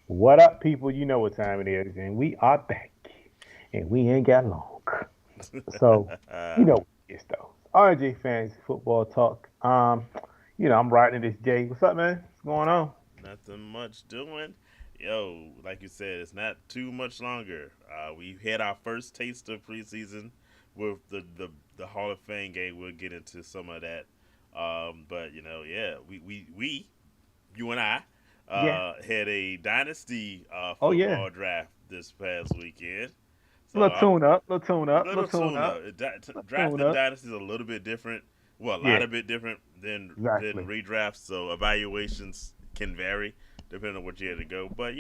What up, people? You know what time it is, and we are back, and we ain't got long. So, you know what it is, though. RJ Fantasy Football Talk. I'm riding this Jay. What's up, man? What's going on? Nothing much doing. Yo, like you said, it's not too much longer. We had our first taste of preseason with the Hall of Fame game. We'll get into some of that. But yeah, we you and I Yeah. had a dynasty Oh yeah. football draft this past weekend. So Little I'm tune up. Little tune up. Little little tune tune up. up. Little tune Drafting up. dynasty is a little bit different. Well, a lot Yeah. of bit different than Exactly. redrafts. So evaluations can vary depending on what you had to go. But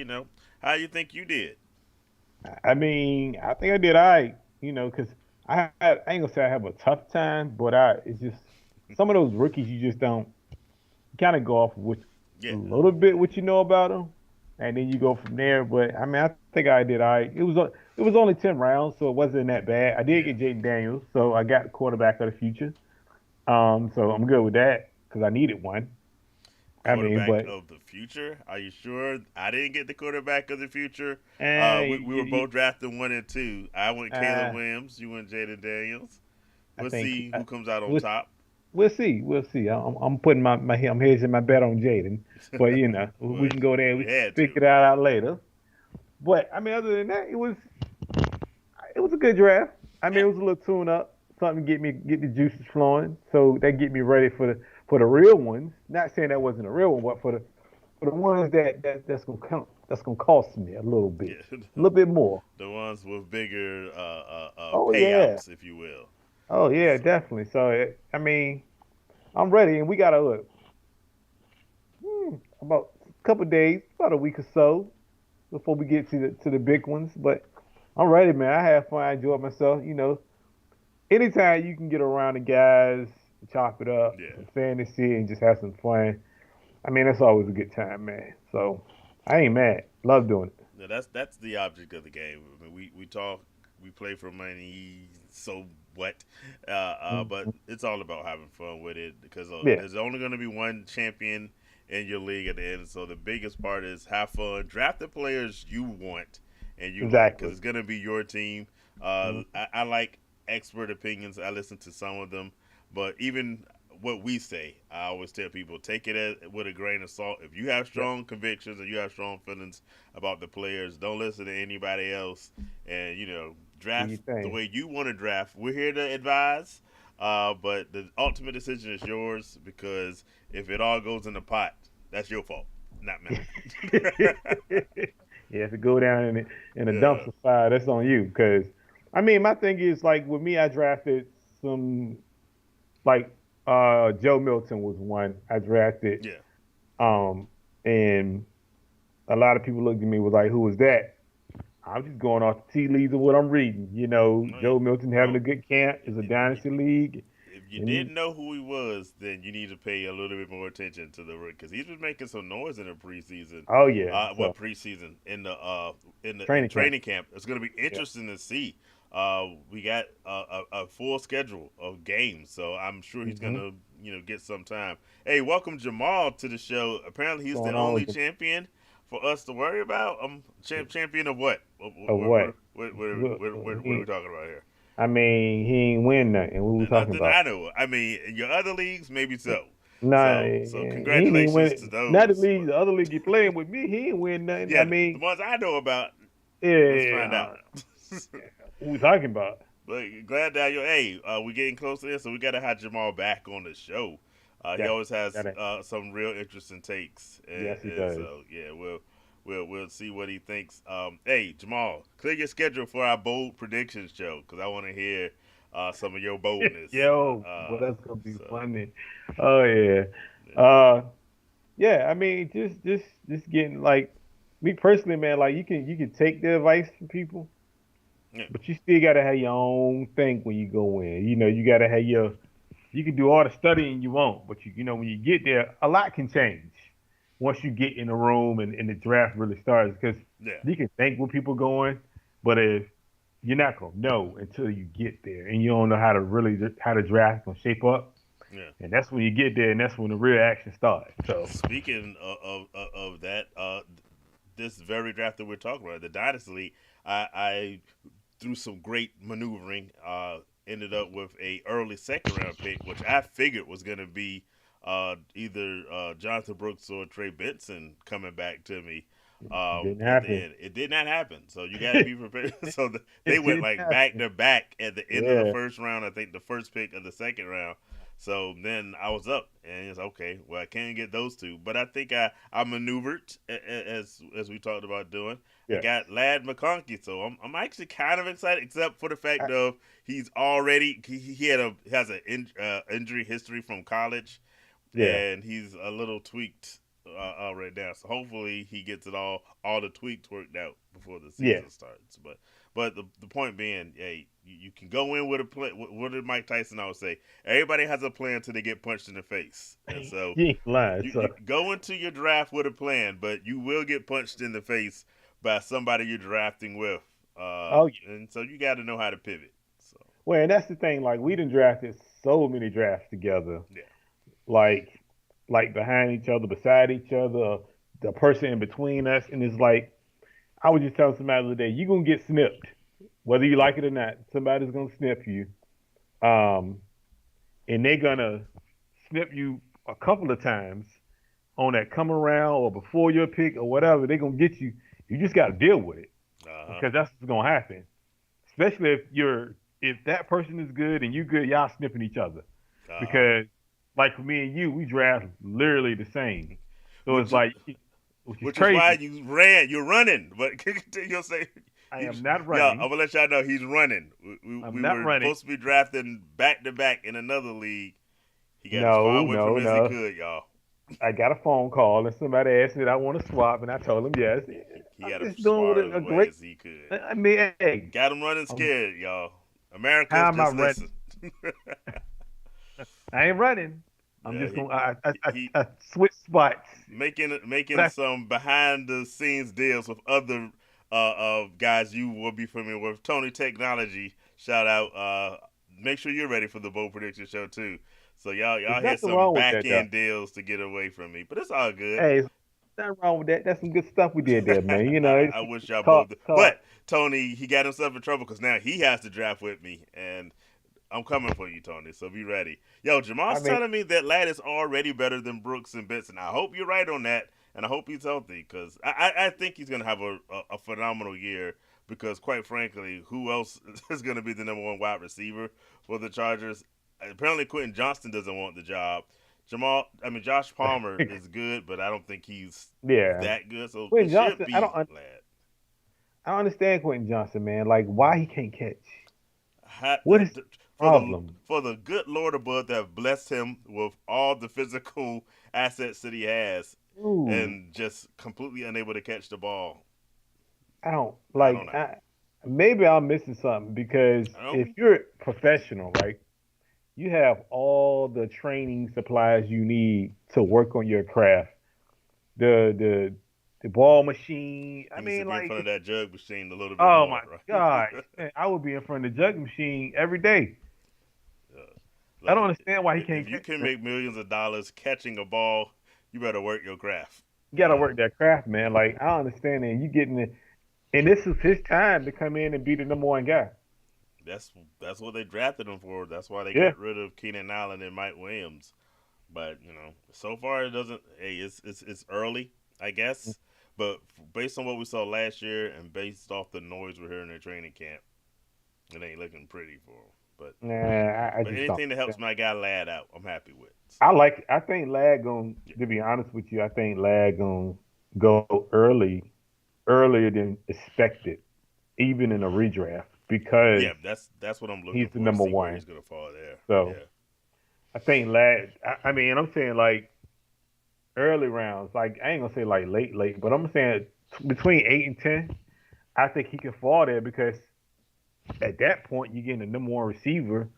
how you think you did? I mean, I think I did all right. Because I ain't gonna say I have a tough time, but it's just some of those rookies you just don't kind of go off with a Yeah, little bit what you know about them, and then you go from there. But I mean, I think I did all right. It was only 10 rounds, so it wasn't that bad. I did yeah. get Jaden Daniels, so I got the quarterback of the future. So I'm good with that because I needed one. I mean, Quarterback but of the future. Are you sure? I didn't get the quarterback of the future. We you, were both drafting 1 and 2. I went Caleb uh, Williams. You went Jaden Daniels. I We'll think see who comes out on we'll top. we'll see. We'll see. I'm putting I'm hedging my bet on Jaden, but we Well, can go there. We you can had figure to. that out later. But I mean, other than that, it was a good draft. I mean, Yeah, it was a little tune up, something to get the juices flowing, so that get me ready for the real ones. Not saying that wasn't a real one, but for the ones that's gonna count, that's gonna cost me yeah. a little bit more. The ones with bigger Oh yeah, payouts, if you will. oh yeah, So, definitely. So I mean, I'm ready, and we got about a couple of days, about a week or so before we get to the big ones. But I'm ready, man. I had fun. I enjoyed myself. Anytime you can get around the guys, chop it up, yeah. some fantasy, and just have some fun. I mean, that's always a good time, man. So I ain't mad. Love doing it. No, that's the object of the game. I mean, we talk, we play for money. So what? But Mhm. it's all about having fun with it because Yeah, there's only going to be one champion in your league at the end. So the biggest part is have fun, draft the players you want and you like because exactly. it's going to be your team. Mhm. I like expert opinions. I listen to some of them, but even what we say, I always tell people take it with a grain of salt. If you have Yep. strong convictions and you have strong feelings about the players, don't listen to anybody else, and Do your draft the thing. way you want to draft. We're here to advise, but the ultimate decision is yours because if it all goes in the pot, that's your fault, not mine. Yeah, if it go down in a Yeah, dumpster fire, that's on you. Cause I mean, my thing is like with me, I drafted some like Joe Milton was one I drafted. yeah. Um, and a lot of people looked at me was like, "Who was that?" I'm just going off the tea leaves of what I'm reading. No, Joe Milton having a well, good camp is a dynasty league, if you and didn't know who he was, then you need to pay a little bit more attention to the because he's been making some noise in the preseason. oh yeah, so Preseason in training camp, training camp? It's going to be yeah. interesting to see. We got a full schedule of games, so I'm sure he's going Hmm. to get some time. Hey, welcome Jamal to the show. Apparently, What's he's the going on only with champion for us to worry about. Champion of what? what? What are we talking about here? I mean, he ain't win nothing. What we talking Nothing about? I know. I mean, in your other leagues, maybe so. Nah, So he ain't even congratulations to win. Not the those. league, But the other league he playing with me. He ain't win nothing. I yeah, the mean, ones I know about, let's find yeah, out. what we talking about? But glad that you. Hey, we're getting close to this, so we got to have Jamal back on the show. He always Definitely. has That some real interesting takes, yes, he and does. so yeah, we'll see what he thinks. Hey, Jamal, clear your schedule for our bold predictions show because I want to hear some of your boldness. Yo, well, that's gonna be So funny. Oh yeah. yeah. Uh, yeah. I mean, just getting like me personally, man. Like you can take the advice from people, Yeah. but you still gotta have your own thing when you go in. You gotta have your. You can do all the studying you want, but when you get there, a lot can change once you get in the room and the draft really starts. Because Yeah. you can think where people going, but if you're not gonna know until you get there, and you don't know how the draft gonna shape up, Yeah. and that's when you get there, and that's when the real action starts. So Speaking of that, this very draft that we're talking about, the Dynasty League, I through some great maneuvering, ended up with a early second round pick, which I figured was going to be either Jonathan Brooks or Trey Benson coming back to me Didn't at the happen. end. It did not happen, so you got to be prepared. So they It went didn't like back happen. to back at the end of the Yeah. first round. I think the first pick of the second round. So then I was up, and it's okay. Well, I can't get those two, but I think I maneuvered as we talked about doing. I Yes. got Lad McConkey, so I'm actually kind of excited, except for the fact I, of he has an injury history from college, yeah. and he's a little tweaked right now. So hopefully he gets it all the tweaks worked out before the Yeah. season starts. But the point being, hey, you can go in with a plan. What did Mike Tyson always say? Everybody has a plan till they get punched in the face, and so You ain't lying. you So go into your draft with a plan, but you will get punched in the face by somebody you're drafting with, oh yeah. and so you got to know how to pivot. So Well, and that's the thing. Like we done drafted so many drafts together. yeah, Like like behind each other, beside each other, the person in between us, and it's like I was just telling somebody the other day, you're gonna get snipped, whether you yeah, like it or not. Somebody's gonna snip you, um, and they're gonna snip you a couple of times on that come around or before your pick or whatever. They're gonna get you. You just gotta deal with it uh huh, because that's what's gonna happen. Especially if that person is good and you good, y'all snipping each other. uh huh. Because like for me and you, we draft literally the same. So it's Which like, which is which is why crazy. you're running. But you'll say, I am he's, not yeah, running. I'm gonna let y'all know he's running. I'm We not were running. supposed to be drafting back to back in another league. He got as far No, away from no, me as he no. could, y'all. I got a phone call and somebody asked me if I want to swap, and I told them yes. He I'm got as just doing far with a away great. as he could. I mean, hey, Got him running I'm, scared, y'all. America, how am I just running? listen. I ain't running. I'm Yeah, just gonna I he switch spots. But making some behind the scenes deals with other guys you will be familiar with. Tony Technology, shout out. Make sure you're ready for the bold prediction show too. So there's y'all had nothing some wrong with back that though. end deals to get away from me, but it's all good. Hey, there's nothing wrong with that. That's some good stuff we did there, man. You know, I wish y'all call both. call. But Tony, he got himself in trouble because now he has to draft with me, and I'm coming for you, Tony. So be ready. Yo, I Jamal's mean, telling me that Ladd is already better than Brooks and Benson. I hope you're right on that, and I hope he's healthy because I think he's gonna have a phenomenal year. Because quite frankly, who else is gonna be the number one wide receiver for the Chargers? Apparently, Quentin Johnston doesn't want the job. Josh Palmer is good, but I don't think he's yeah. that good. So it Quentin should Johnson, be Ladd. I don't understand Quentin Johnson, man. Like, why he can't catch? Ha- What is the for the problem? for the good Lord above that have blessed him with all the physical assets that he has, Ooh, and just completely unable to catch the ball. I don't I don't like. know. Maybe I'm missing something because I don't. if you're professional, right, you have all the training supplies you need to work on your craft. The the ball machine. I He needs to mean, be in front of like, that jug machine a little bit oh more, my right? gosh, man, I would be in front of the jug machine every day. Uh, I Look, don't understand why he can't if you catch, can man. make millions of dollars catching a ball, you better work your craft. You got to work that craft, man. Like, I don't understand it. You getting it, and this is his time to come in and be the number one guy. That's that's what they drafted him for. That's why they Yeah. got rid of Keenan Allen and Mike Williams. But so far it doesn't. Hey, it's early, I guess. But based on what we saw last year and based off the noise we're hearing in training camp, it ain't looking pretty for him. Nah, I But just don't. anything that helps my guy Lad out, I'm happy with. So I think Lag going yeah, to be honest with you, I think Lag going to go earlier than expected, even in a redraft because yeah, that's what I'm he's looking the for to number see where one. he's gonna fall there. So Yeah, I think Lag. I mean, I'm saying like early rounds. Like I ain't gonna say like late, but I'm saying between 8 and 10. I think he can fall there because at that point you're getting the number one receiver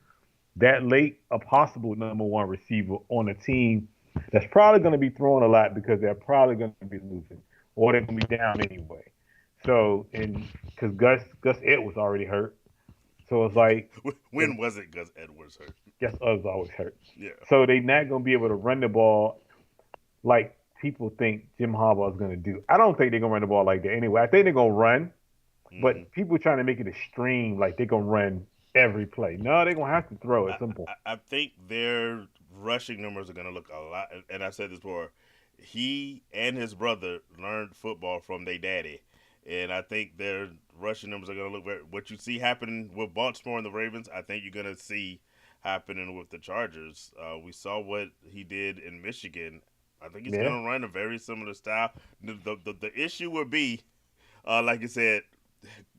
that late, a possible number one receiver on a team that's probably going to be throwing a lot because they're probably going to be losing or they're going to be down anyway. So, and because Gus Edwards already hurt, so it's like, when was it Gus Edwards hurt? guess us always hurt. Yeah, So they not going to be able to run the ball like people think Jim Harbaugh is going to do. I don't think they're going to run the ball like that anyway. I think they're going to run, Hmm. but people trying to make it extreme, like they're going to run every play. No, they're going to have to throw I, at some point. I think their rushing numbers are going to look a lot. And I said this before. He and his brother learned football from their daddy, and I think their rushing numbers are going to look very. What you see happening with Baltimore and the Ravens, I think you're going to see happening with the Chargers. We saw what he did in Michigan. I think he's going Yeah, to run a very similar style. The issue would be, like you said,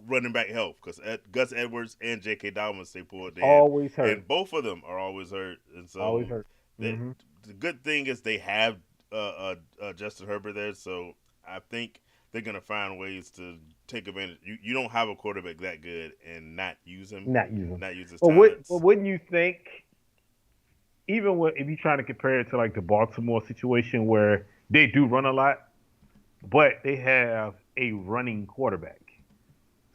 running back health because Gus Edwards and J.K. Dobbins they pulled in, always hurt. and both of them are always hurt. And Always so hurt. that Hmm. the good thing is they have Justin Herbert there, so I think they're gonna find ways to take advantage. You don't have a quarterback that good and not use him, Not use them. not use his But talents. wouldn't you think, even if you're trying to compare it to like the Baltimore situation where they do run a lot, but they have a running quarterback.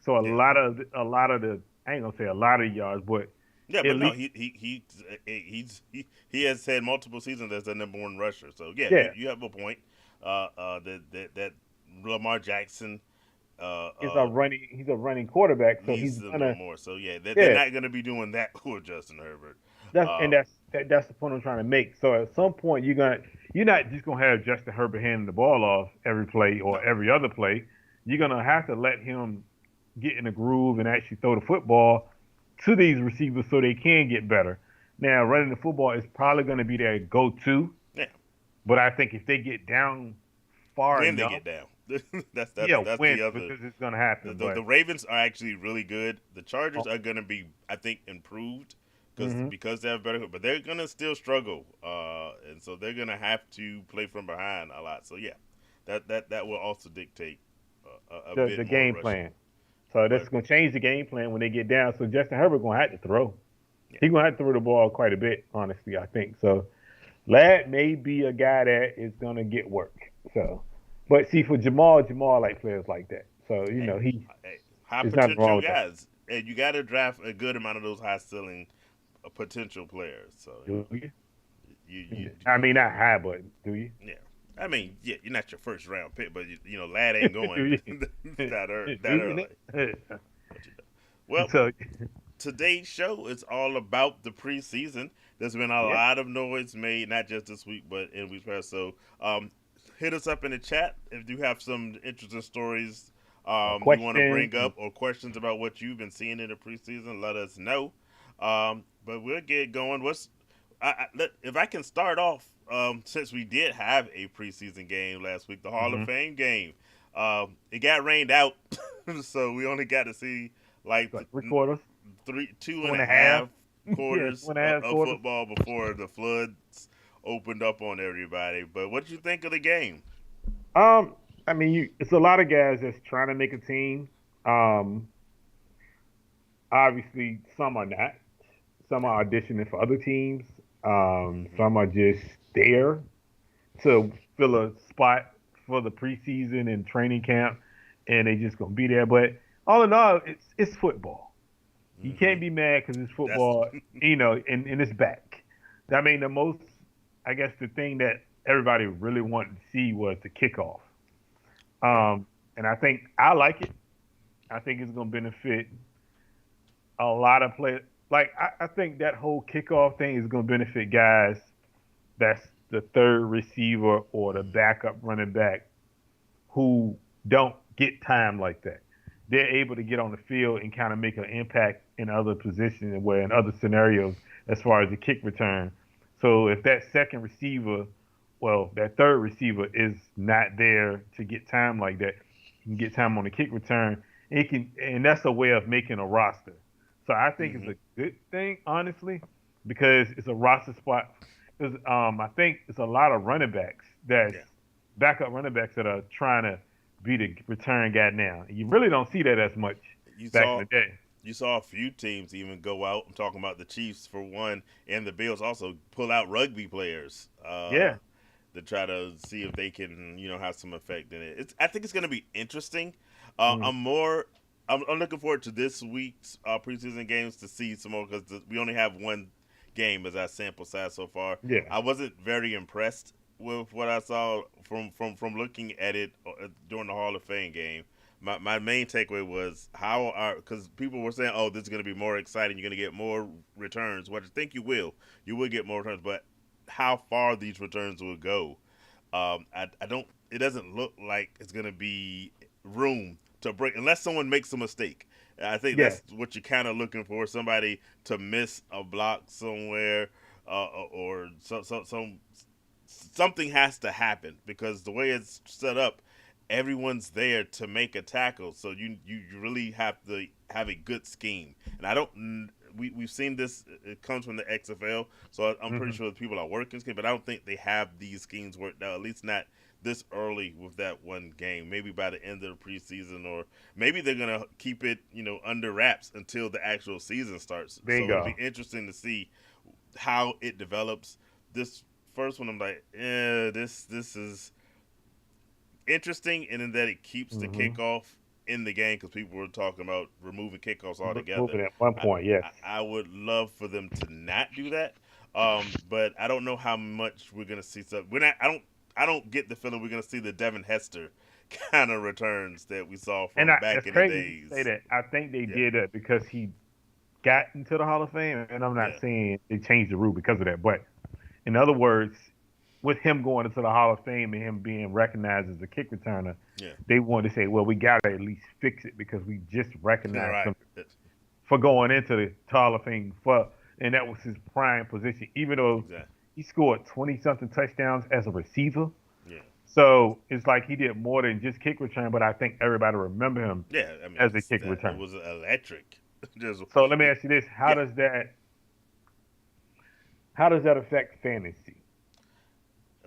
So Yeah, a lot of the I ain't gonna say a lot of yards, but yeah, at but no, least he has had multiple seasons as the number one rusher. So yeah, yeah, you have a point. That Lamar Jackson uh, he's uh, a running quarterback, so needs he's them no gonna more. So yeah, they're yeah. not going to be doing that with Justin Herbert. And Um, that's the point I'm trying to make. So at some point you're not just gonna have Justin Herbert handing the ball off every play or no, every other play. You're gonna have to let him get in a groove and actually throw the football to these receivers so they can get better. Now running the football is probably gonna be their go-to, yeah, but I think if they get down far when they enough, get down, that's yeah, that's win the other. because it's gonna happen. The But Ravens are actually really good. The Chargers oh, are going to be, I think, improved hmm because they have better, but they're going to still struggle, and so they're going to have to play from behind a lot. So yeah, that will also dictate a bit the more game rushing. plan. So But that's gonna change the game plan when they get down. So Justin Herbert gonna have to throw. yeah, He's gonna have to throw the ball quite a bit, honestly, I think. So Ladd may be a guy that is gonna get work. So but see for Jamal like players like that. So, hey, he hey, high there's nothing wrong potential with that. guys, and you got to draft a good amount of those high ceiling potential players. So Do you? I you mean not high, but do you? yeah. I mean, yeah, you're not your first round pick, but lad ain't do going you? that Do early. you? But well, So today's show is all about the preseason. There's been a yeah. lot of noise made, not just this week, but in weeks past. So, hit us up in the chat if you have some interesting stories you want to Questions. bring up or questions about what you've been seeing in the preseason. Let us know. But we'll get going. If I can start off, since we did have a preseason game last week, the Hall of Mm-hmm. Fame game. It got rained out, so we only got to see like Like 3 quarters, three, two two and and a a half. half Yeah, quarters 2.5 quarters. of football before the floods opened up on everybody. But what did you think of the game? Um, I mean, it's a lot of guys that's trying to make a team. Um, Obviously, some are not. Some are auditioning for other teams. Hmm. Some are just there to fill a spot for the preseason and training camp, and they just gonna be there. But all in all, it's football. You Hmm. can't be mad because it's That's football, and it's back. I mean, I guess the thing that everybody really wanted to see was the kickoff. yeah. And I think I like it. I think it's going to benefit a lot of players. Like I think that whole kickoff thing is going to benefit guys that's the third receiver or the Hmm. backup running back who don't get time like that. They're able to get on the field and kind of make an impact in other positions and where in other scenarios as far as the kick return. So if that second receiver, well, that third receiver is not there to get time like that, he can get time on the kick return. And that's a way of making a roster. So I think it's Hmm. a good thing, honestly, because it's a roster spot. Because I think it's a lot of running backs that's Yeah. backup running backs that are trying to be the return guy now. You really don't see that as much You back in saw the day. you saw a few teams even go out. I'm talking about the Chiefs for one, and the Bills also pull out rugby players Yeah. to try to see if they can have some effect in it. I think it's going to be interesting. Mm, I'm more. I'm looking forward to this week's preseason games to see some more because we only have one game as our sample size so far. yeah. I wasn't very impressed with what I saw from looking at it during the Hall of Fame game. My main takeaway was how are because people were saying, oh, this is going to be more exciting. You're going to get more returns. What I think you will. You will get more returns, but how far these returns will go, I don't. It doesn't look like it's going to be room to break unless someone makes a mistake. I think Yeah. that's what you're kind of looking for: somebody to miss a block somewhere, or something has to happen because the way it's set up, everyone's there to make a tackle. So you really have to have a good scheme. And I don't. We've seen this. It comes from the XFL, so I'm pretty Hmm. sure the people are working scheme. But I don't think they have these schemes worked out. At least not this early with that one game. Maybe by the end of the preseason, or maybe they're gonna keep it, under wraps until the actual season starts. So it'll be Bingo. interesting to see how it develops. This first one, I'm like, this is interesting, and in that it keeps the Hmm. kickoff in the game because people were talking about removing kickoffs altogether. Moving at one I, point, yes. I would love for them to not do that, but I don't know how much we're gonna see. So we're not. I don't get the feeling we're gonna see the Devin Hester kind of returns that we saw And from it's back in the crazy you say days. that. I think they Yeah, did that because he got into the Hall of Fame, and I'm not yeah, saying they changed the rule because of that. But in other words, with him going into the Hall of Fame and him being recognized as a kick returner, yeah. they wanted to say, well, we got to at least fix it because we just recognized Right. him for going into the Hall of Fame and that was his prime position, even though Exactly. he scored 20 something touchdowns as a receiver. Yeah. So it's like he did more than just kick return, but I think everybody remember him Yeah. I mean, as a it's kick that it return. was electric. Just So let me ask you this: yeah. how does that affect fantasy?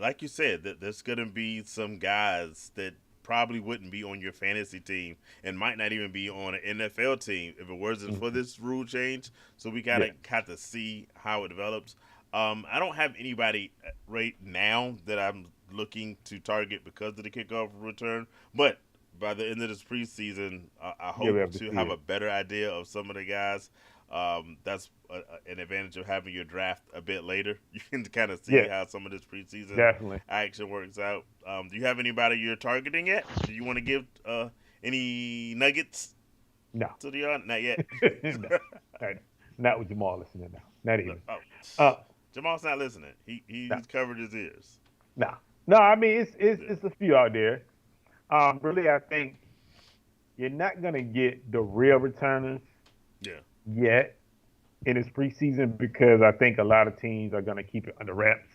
Like you said, that there's gonna be some guys that probably wouldn't be on your fantasy team and might not even be on an NFL team if it wasn't for Mhm. this rule change. So we Yeah, gotta have to see how it develops. I don't have anybody right now that I'm looking to target because of the kickoff return, but by the end of this preseason, I you'll be hope able to to see have a it. better idea of some of the guys. That's an advantage of having your draft a bit later. You can kind of see Yeah, how some of this preseason definitely. action works out. Do you have anybody you're targeting yet? Do you want to give any nuggets No, to the audience? Not yet. no, not, not with Jamal listening now. Not No, even. oh, Uh, Jamal's not listening. no, He's covered his ears. no, no. I mean, it's Yeah, it's a few out there. Really, I think you're not gonna get the real returners yeah, yet in this preseason because I think a lot of teams are gonna keep it under wraps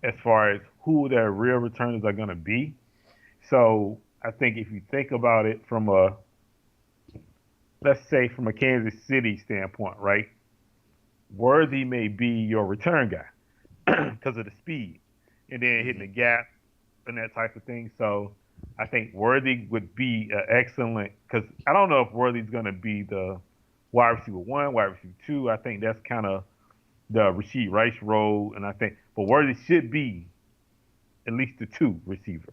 as far as who their real returners are gonna be. So I think if you think about it from a, let's say from a Kansas City standpoint, right? Worthy may be your return guy because of the speed and then hitting mm-hmm. the gap and that type of thing. So I think Worthy would be an excellent because I don't know if Worthy's going to be the wide receiver one, wide receiver two. I think that's kind of the Rasheed Rice role, and I think but Worthy should be at least the two receiver.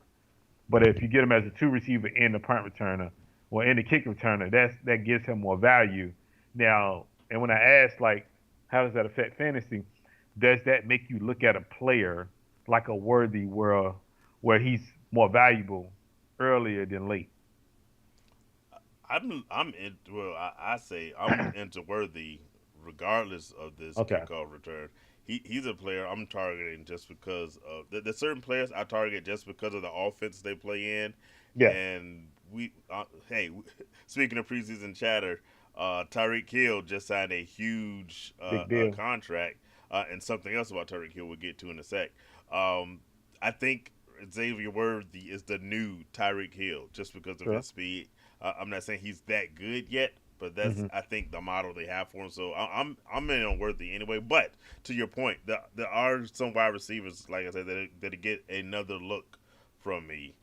But if you get him as a two receiver and the punt returner, or in the kick returner, that gives him more value. Now, and when I ask like, how does that affect fantasy? Does that make you look at a player like a Worthy where he's more valuable earlier than late? I'm in. Well, I say I'm into Worthy, regardless of this Okay. kickoff return. He's a player I'm targeting just because of the certain players I target just because of the offense they play in, Yeah. and hey, speaking of preseason chatter, Tyreek Hill just signed a huge Big deal. contract, and something else about Tyreek Hill we'll get to in a sec. Um, I think Xavier Worthy is the new Tyreek Hill just because of Sure. his speed. I'm not saying he's that good yet, but that's Hmm. I think the model they have for him. So I'm in on Worthy anyway. But to your point, there are some wide receivers, like I said, that get another look from me,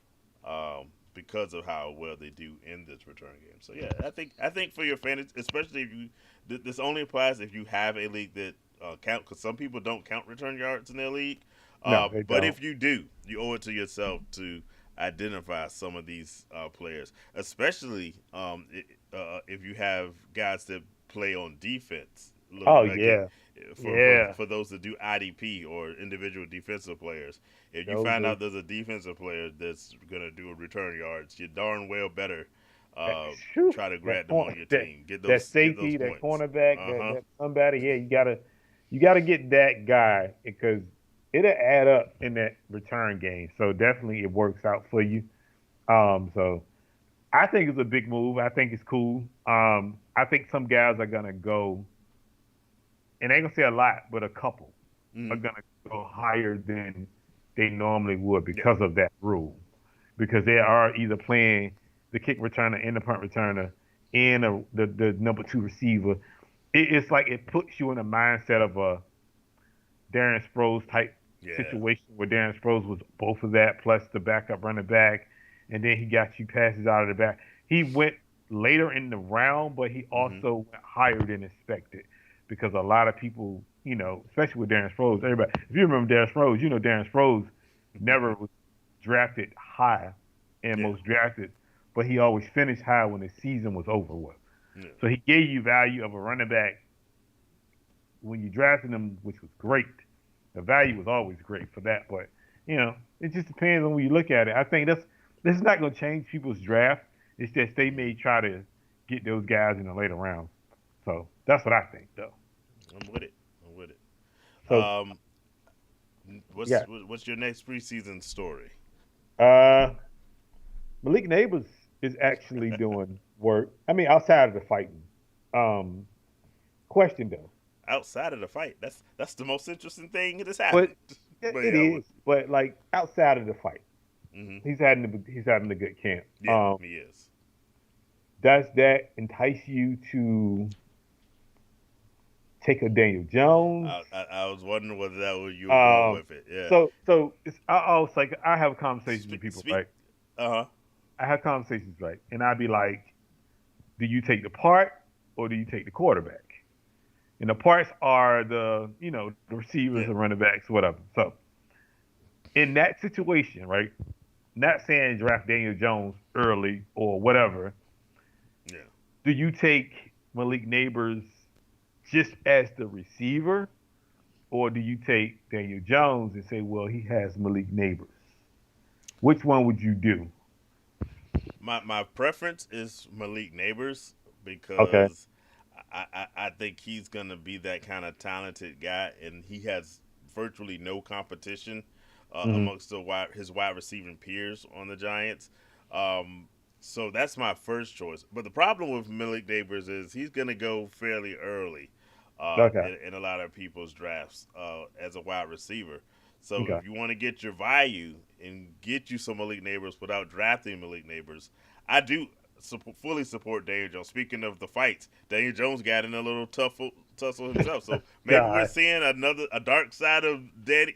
because of how well they do in this return game. So yeah, I think for your fantasy, especially if you this only applies if you have a league that count because some people don't count return yards in their league. No, they But don't. if you do, you owe it to yourself to identify some of these players, especially if you have guys that play on defense. Oh Like yeah. Yeah, for those that do IDP or individual defensive players. If you those find are out there's a defensive player that's gonna do a return yards, you darn well better that, phew, try to that grab them corner, on your that team. that Get those safety, that points. cornerback, Uh that huh. that somebody. Yeah, you gotta get that guy because it'll add up in that return game. So definitely it works out for you. So I think it's a big move. I think it's cool. I think some guys are gonna go, and I ain't gonna say a lot, but a couple are Hmm. gonna go higher than they normally would Yeah. because of that rule. Because they are either playing the kick returner and the punt returner and the number two receiver. It's like it puts you in a mindset of a Darren Sproles type Yeah. situation where Darren Sproles was both of that plus the backup running back, and then he got you passes out of the back. He went later in the round, but he Hmm. also went higher than expected because a lot of people, especially with Darren Sproles, everybody, if you remember Darren Sproles, Darren Sproles never was drafted high and Yeah. most drafted, but he always finished high when the season was over with. Yeah. So he gave you value of a running back when you drafted him, which was great. The value was always great for that, but it just depends on when you look at it. I think that's not going to change people's draft. It's just they may try to get those guys in the later rounds. So that's what I think, though. I'm with it. I'm with it. So Um, yeah, what's your next preseason story? uh, Malik Neighbors is actually doing work. I mean, outside of the fighting. Um, Question though, Outside of the fight, that's the most interesting thing that has but happened. But it yeah, is. But like outside of the fight, hmm, he's having a good camp. yeah, he is. Does that entice you to take a Daniel Jones? I was wondering whether that was you were going Um, with it. Yeah. so I was like, I have conversations with Speak. people, Speak. right? Uh huh. I have conversations, right? And I'd be like, do you take the part or do you take the quarterback? And the parts are the receivers, Yeah. the running backs, whatever. So in that situation, right? Not saying draft Daniel Jones early or whatever. Yeah. Do you take Malik Neighbors just as the receiver, or do you take Daniel Jones and say, well, he has Malik Neighbors? Which one would you do? My preference is Malik Neighbors Okay. because I think he's gonna be that kind of talented guy, and he has virtually no competition Hmm. amongst his wide receiving peers on the Giants. Um, so that's my first choice. But the problem with Malik Neighbors is he's gonna go fairly early Okay. in a lot of people's drafts as a wide receiver. So Okay. if you want to get your value and get you some Malik Neighbors without drafting Malik Neighbors, I do fully support Daniel Jones. Speaking of the fights, Daniel Jones got in a little tussle himself. So maybe we're God. seeing a dark side of Danny.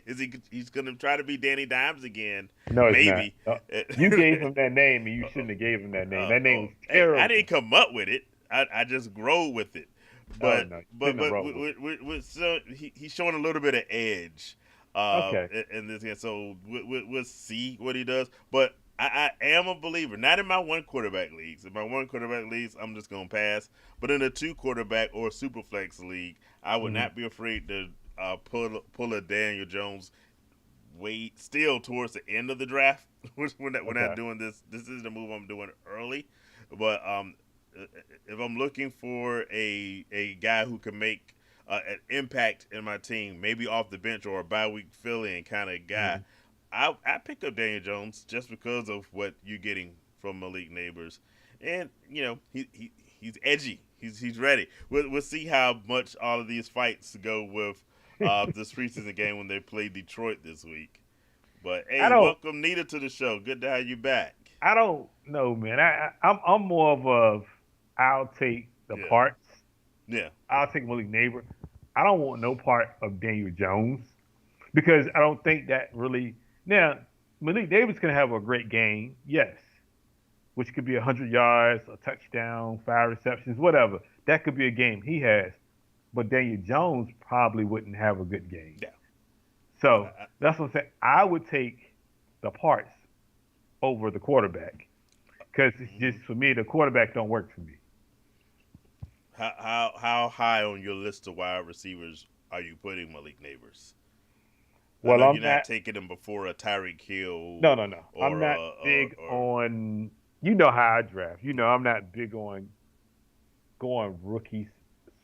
He's going to try to be Danny Dimes again? No, it's not. Maybe. No. You gave him that name, and you shouldn't have gave him that name. That name was Hey, I terrible. didn't come up with it. I just grow with it. Oh But no, you but shouldn't have but rolled with so he's showing a little bit of edge it. Okay. in this game. So we'll see what he does. But I am a believer, not in my one quarterback leagues. In my one quarterback leagues, I'm just gonna pass. But in a two quarterback or super flex league, I would Hmm. not be afraid to pull a Daniel Jones wait still towards the end of the draft. We're not Okay. doing this. This is the move I'm doing early, but if I'm looking for a guy who can make an impact in my team, maybe off the bench or a bye week fill-in kind of guy, Hmm. I pick up Daniel Jones just because of what you're getting from Malik Neighbors, and he's edgy. He's ready. We'll see how much all of these fights go with this preseason game when they play Detroit this week. But I hey, don't. welcome Nita to the show. Good to have you back. I don't know, man. I'm more of a. I'll take the Yeah, parts. yeah, I'll take Malik Neighbor. I don't want no part of Daniel Jones because I don't think that really. Now, Malik Davis can have a great game, yes, which could be 100 yards, a touchdown, 5 receptions, whatever. That could be a game he has. But Daniel Jones probably wouldn't have a good game. yeah. So that's what I'm saying. I would take the parts over the quarterback because it's just Mhm. for me the quarterback don't work for me. How high on your list of wide receivers are you putting Malik Neighbors? I Well, know I'm you're not not. taking him before a Tyreek Hill No, no, no. I'm or not big on. You know how I draft. You know I'm not big on going rookies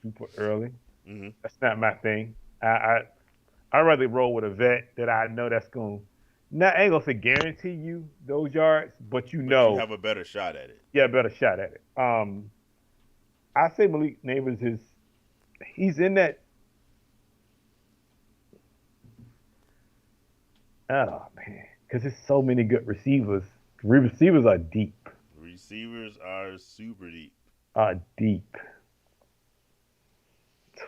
super early. mm-hmm. That's not my thing. I rather roll with a vet that I know that's going. Not ain't gonna say guarantee you those yards, but you But you know, have a better shot at it. yeah, better shot at it. I say Malik Neighbors is he's in that. Oh man, because there's so many good receivers. Receivers Receivers are super deep. are deep.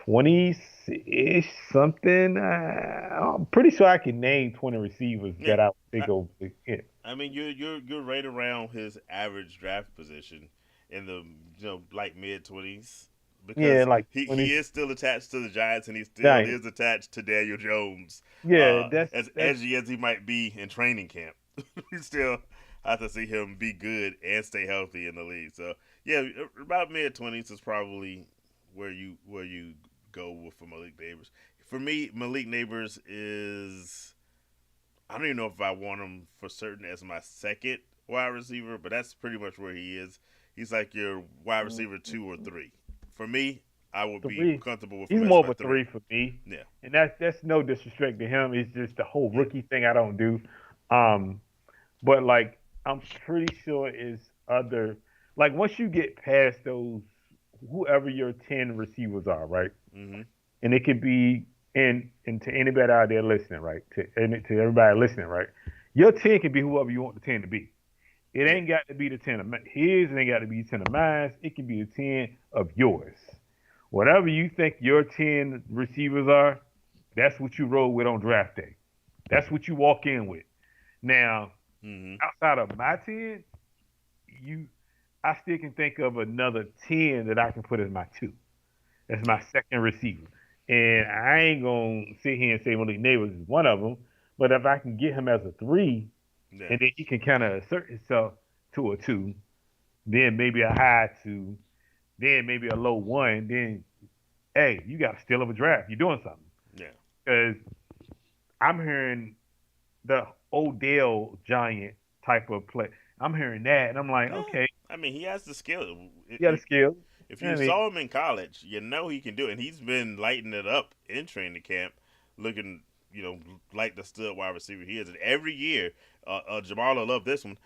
20 ish something. I'm pretty sure I can name 20 receivers Yeah, that I would I, think of. Yeah, I mean you're right around his average draft position in the like mid 20s yeah, because like he 20 is still attached to the Giants and he still Giants. is attached to Daniel Jones. Yeah, As that's edgy as he might be in training camp, we still have to see him be good and stay healthy in the league. So yeah, about mid 20s is probably where you go with for Malik Neighbors. For me, Malik Neighbors is I don't even know if I want him for certain as my second wide receiver, but that's pretty much where he is. He's like your wide receiver 2 or 3. For me, I would be three. comfortable with He's him as more of my a three. three for me, Yeah, and that's no disrespect to him. It's just the whole yeah, rookie thing I don't do. Um, but like I'm pretty sure is other like once you get past those whoever your 10 receivers are, right? mm-hmm. And it could be and to anybody out there listening, right? To everybody listening, right? Your 10 can be whoever you want the 10 to be. It Yeah, ain't got to be the 10 of his, it ain't got to be the 10 of mine. It can be the 10 of yours. Whatever you think your 10 receivers are, that's what you roll with on draft day. That's what you walk in with. Now, mm-hmm. outside of my 10, you I still can think of another 10 that I can put as my two. That's Yeah, my second receiver. And I ain't gonna sit here and say Malik Neighbors is one of them, but if I can get him as a three, yeah, and then he can kind of assert himself to a two, then maybe a high two, then maybe a low one, then hey, you got a steal of a draft. You're doing something. yeah. Because I'm hearing the Odell Giant type of play. I'm hearing that, and I'm like, Yeah. okay, I mean, he has the skill. you got a skill. If I you mean, saw him in college, you know he can do it. And he's been lighting it up in training camp, looking, like the stud wide receiver he is. And every year, Jamal will love this one.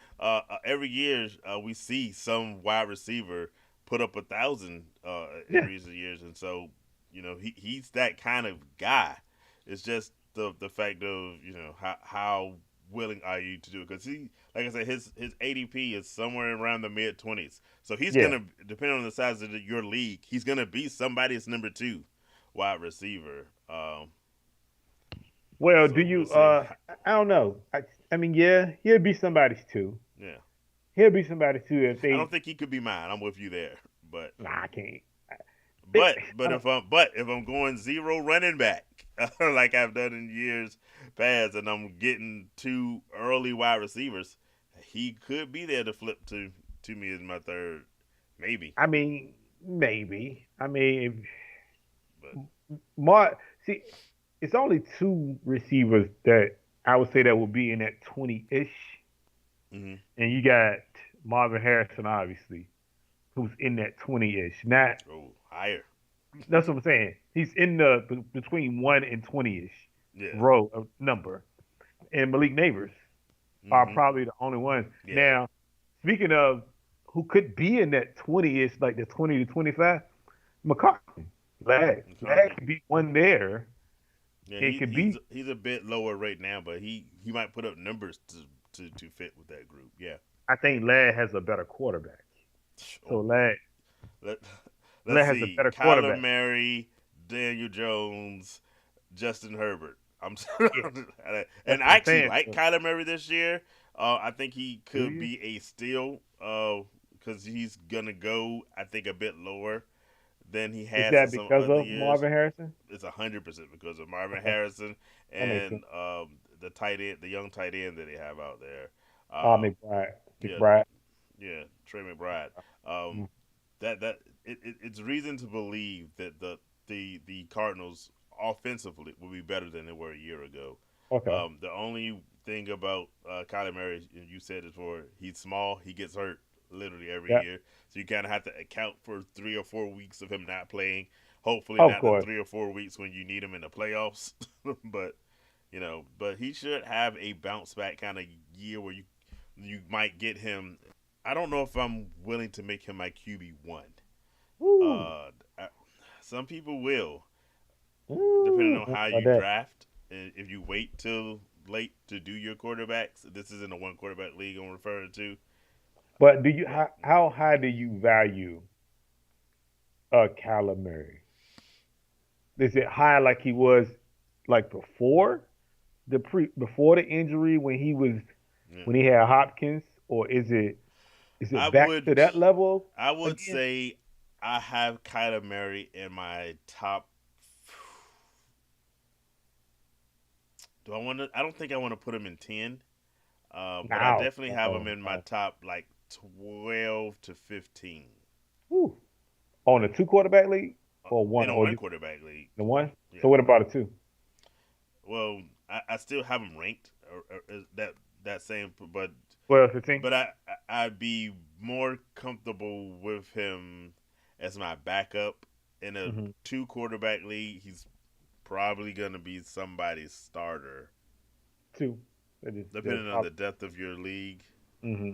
Every year, we see some wide receiver put up 1,000 in yeah, recent years, and so he's that kind of guy. It's just the fact of how willing are you to do it because he like I said his ADP is somewhere around the mid 20s. So he's yeah. gonna, depending on the size of your league, he's gonna be somebody's number two wide receiver. Well, do So we'll you? see. I don't know. I mean, yeah, he'll be somebody's two. Yeah, He'll be somebody's two if I don't they. think he could be mine. I'm with you there, but Nah, I can't. It, but I but don't. if I'm going zero running back like I've done in years past, and I'm getting two early wide receivers, he could be there to flip to me as my third, maybe. I mean, maybe. I mean, But Mark. See, it's only two receivers that I would say that would be in that 20-ish, hmm and you got Marvin Harrison, obviously, who's in that 20-ish. Not oh, higher. that's what I'm saying. He's in between 1 and 20-ish Yeah. row of number, and Malik Neighbors are hmm probably the only ones. Yeah. Now, speaking of who could be in that 20-ish, like the 20 to 25, McCarthy, Lad McCarthy. could be one there. Yeah, It he, could he's be. he's a bit lower right now, but he might put up numbers to fit with that group. Yeah. I think Lad has a better quarterback. So Oh, let let's Lad has a see. better Kyler quarterback. Murray, Daniel Jones, Justin Herbert. I'm Yeah, and that's I what I'm actually saying. like So, Kyler Murray this year. I think he do could you? be a steal because he's gonna go I think a bit lower than he Is has in that some because other of years. Marvin Harrison? It's 100% because of Marvin Okay, Harrison that makes sense. and the tight end, the young tight end that they have out there. Um, McBride, yeah, McBride. yeah, Trey McBride. Um, that it's reason to believe that the Cardinals offensively will be better than they were a year ago. Okay. The only thing about Kyler Murray, and you said it before, he's small. He gets hurt literally every Yeah. year, so you kind of have to account for 3 or 4 weeks of him not playing. Hopefully, Of not the course. 3 or 4 weeks when you need him in the playoffs. but but he should have a bounce back kind of year where you might get him. I don't know if I'm willing to make him my QB1. Woo. Uh, some people will, depending Ooh. on What how about you that? draft. And if you wait till late to do your quarterbacks, this isn't a one quarterback league I'm referring to. But do you But how high do you value Kyler Murray? Is it high like he was like before the injury yeah. when he had Hopkins, or is I it back would to that level I would again? say I have Kyler Murray in my top. Do I want to? I don't think I want to put him in 10. But I Now, definitely have him in my top like 12 to 15 whew. On a two quarterback league or one in a or one just quarterback league. the one? Yeah. So what about a two? Well, I still have him ranked that same, but 12, 15? but I'd be more comfortable with him as my backup in a Mm-hmm. two quarterback league. He's probably gonna be somebody's starter, Two. That is depending just on the depth of your league. mm-hmm.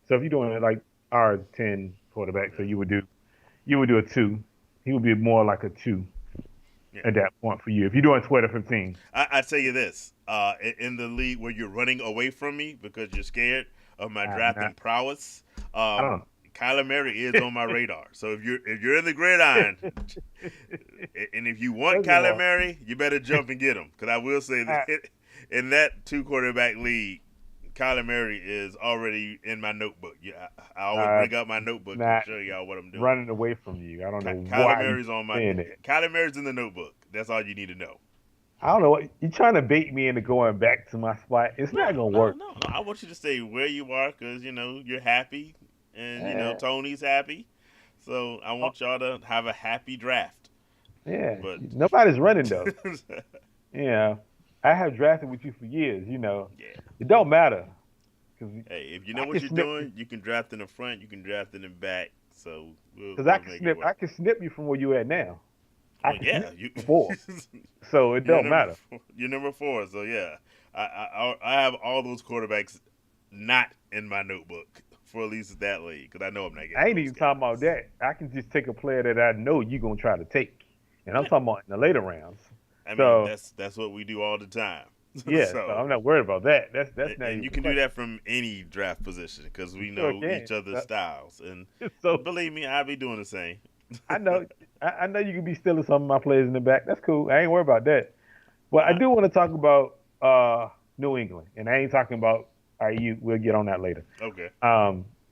So if you're doing it like our 10 quarterback, so Yeah, you would do a two. He would be more like a two yeah. at that point for you. If you're doing 12 to 15. I tell you this: in the league where you're running away from me because you're scared of my I'm not drafting prowess, I don't Kyler Murray is know. on my radar. So if you're in the gridiron, and if you want First of Kyler all, Murray, you better jump and get him. Because I will say I, that in that two quarterback league, Kyler Murray is already in my notebook. Yeah, I always I'm bring out my notebook to not show y'all what I'm doing. running away from you. I don't know Kyler why you Murray's on my saying it. Kyler Murray's in the notebook. That's all you need to know. I don't know what you're trying to bait me into going back to my spot. It's No, not gonna no, work. no, no. I want you to stay where you are because you're happy, and Eh, Tony's happy. So I oh, want y'all to have a happy draft. yeah, But nobody's running though. yeah, Yeah, I have drafted with you for years. It don't matter because hey, if you know I what can you're snip doing, you can draft in the front, you can draft in the back. So we'll because we'll make it I work. can snip you from where you at now. I Well, can snip yeah, you before, so it you're don't number matter. you're number 4. So yeah, I have all those quarterbacks not in my notebook for at least that league because I know I'm not I getting ain't those even talking about guys. that. I can just take a player that I know you're gonna try to take, and I'm Yeah, talking about in the later rounds. I mean So that's what we do all the time. yeah, so so I'm not worried about that. That's not and even you a can do question. that from any draft position because You we sure know can. each other's styles. And So believe me, I'll be doing the same. I know I know you can be stealing some of my players in the back. That's cool. I ain't worried about that. But I I, do want to talk about New England, and I ain't talking about IU. We'll get on that later. okay,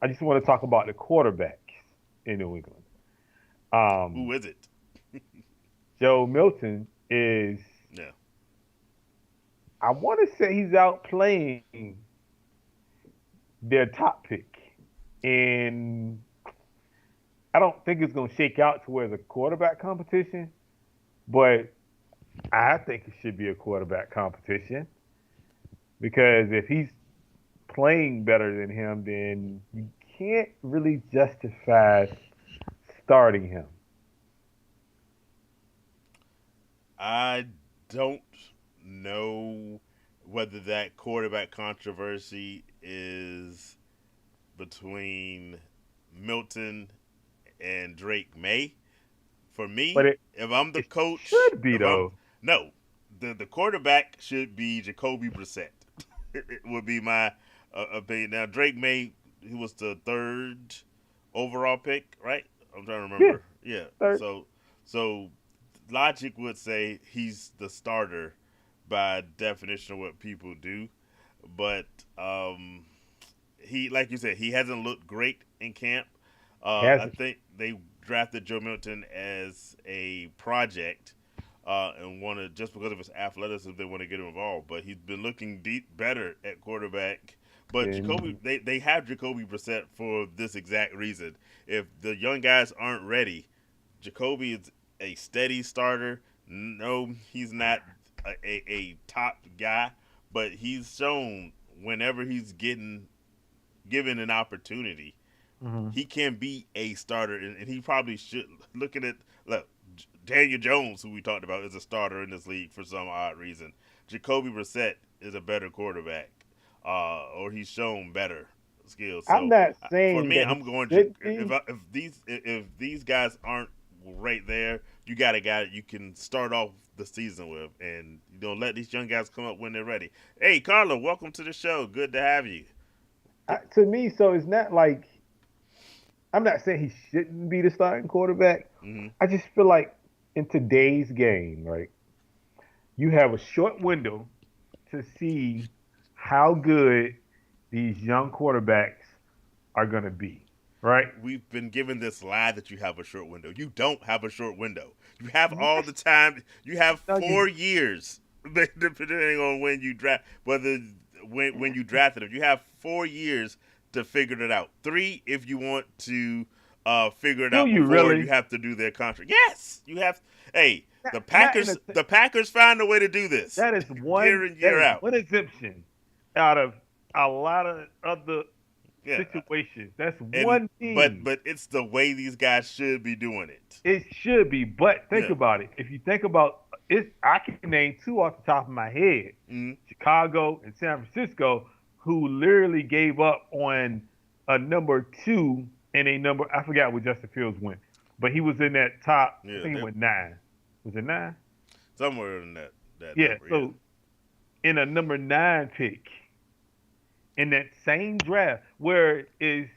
I just want to talk about the quarterbacks in New England. who Um, is it? Joe Milton is. Yeah, I want to say he's outplaying their top pick, and I don't think it's going to shake out to where it's a quarterback competition, but I think it should be a quarterback competition because if he's playing better than him, then you can't really justify starting him. I don't know whether that quarterback controversy is between Milton and Drake May. For But me, if I'm the it coach, should be if I'm though. no, the quarterback should be Jacoby Brissett. It would be my opinion. Now Drake May, he was the third overall pick, right? I'm trying to Yeah, remember. Yeah. third. So logic would say he's the starter by definition of what people do, but he, like you said, he hasn't looked great in camp. I Hasn't. think they drafted Joe Milton as a project, and wanted just because of his athleticism, they want to get him involved. But he's been looking better at quarterback. But Then they have Jacoby Brissett for this exact reason. If the young guys aren't ready, Jacoby is a steady starter. No, he's not a top guy, but he's shown whenever he's getting given an opportunity, Hmm. he can be a starter, and he probably should. Looking at look, Daniel Jones, who we talked about, is a starter in this league for some odd reason. Jacoby Brissett is a better quarterback, or he's shown better skills. I'm So not for saying me, that he I'm going should if be. these guys aren't right there, you got a guy that you can start off the season with, and you don't let these young guys come up when they're ready. Hey, Carla, welcome to the show. Good to have you. To me, so it's not like I'm not saying he shouldn't be the starting quarterback. Mm-hmm. I just feel like in today's game, right, you have a short window to see how good these young quarterbacks are going to be, right? We've been given this lie that you have a short window. You don't have a short window. You have all Yes, the time. You have no, 4 years, depending on when you draft, whether when you drafted him. You have 4 years to figure it out. 3 if you want to figure it do out you before you really? have to do their contract. Yes, you have. Hey, the Not in a. Packers. The Packers find a way to do this That is year one. in That year is out. one exemption out of a lot of other Yeah, situations. That's and one but team. but it's the way these guys should be doing it. It should be, but think Yeah. about it. If you think about it, I can name two off the top of my head: Mm-hmm. Chicago and San Francisco, who literally gave up on a number two and a number. I forgot what Justin Fields went, but he was in that top. I Yeah, think he they went nine. Was it nine? somewhere in that Yeah. number. Yeah, So in a number nine pick in that same draft, where is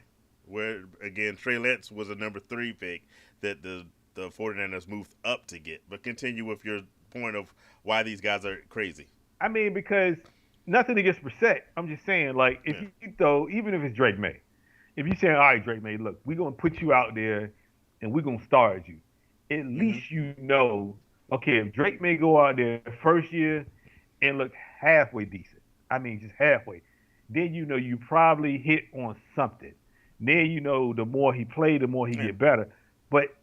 where again Trey Lance was a number 3 pick that the 49ers moved up to get. But continue with your point of why these guys are crazy. I mean, because nothing against Brissett. I'm just saying, like, if Yeah. you throw, even if it's Drake May, if you say, all right, Drake May, look, we're gonna put you out there and we're gonna start you. At Mm-hmm. least you know, okay, if Drake May go out there first year and look halfway decent, I mean just halfway, then you know you probably hit on something. Then you know the more he play, the more he Yeah. get better. But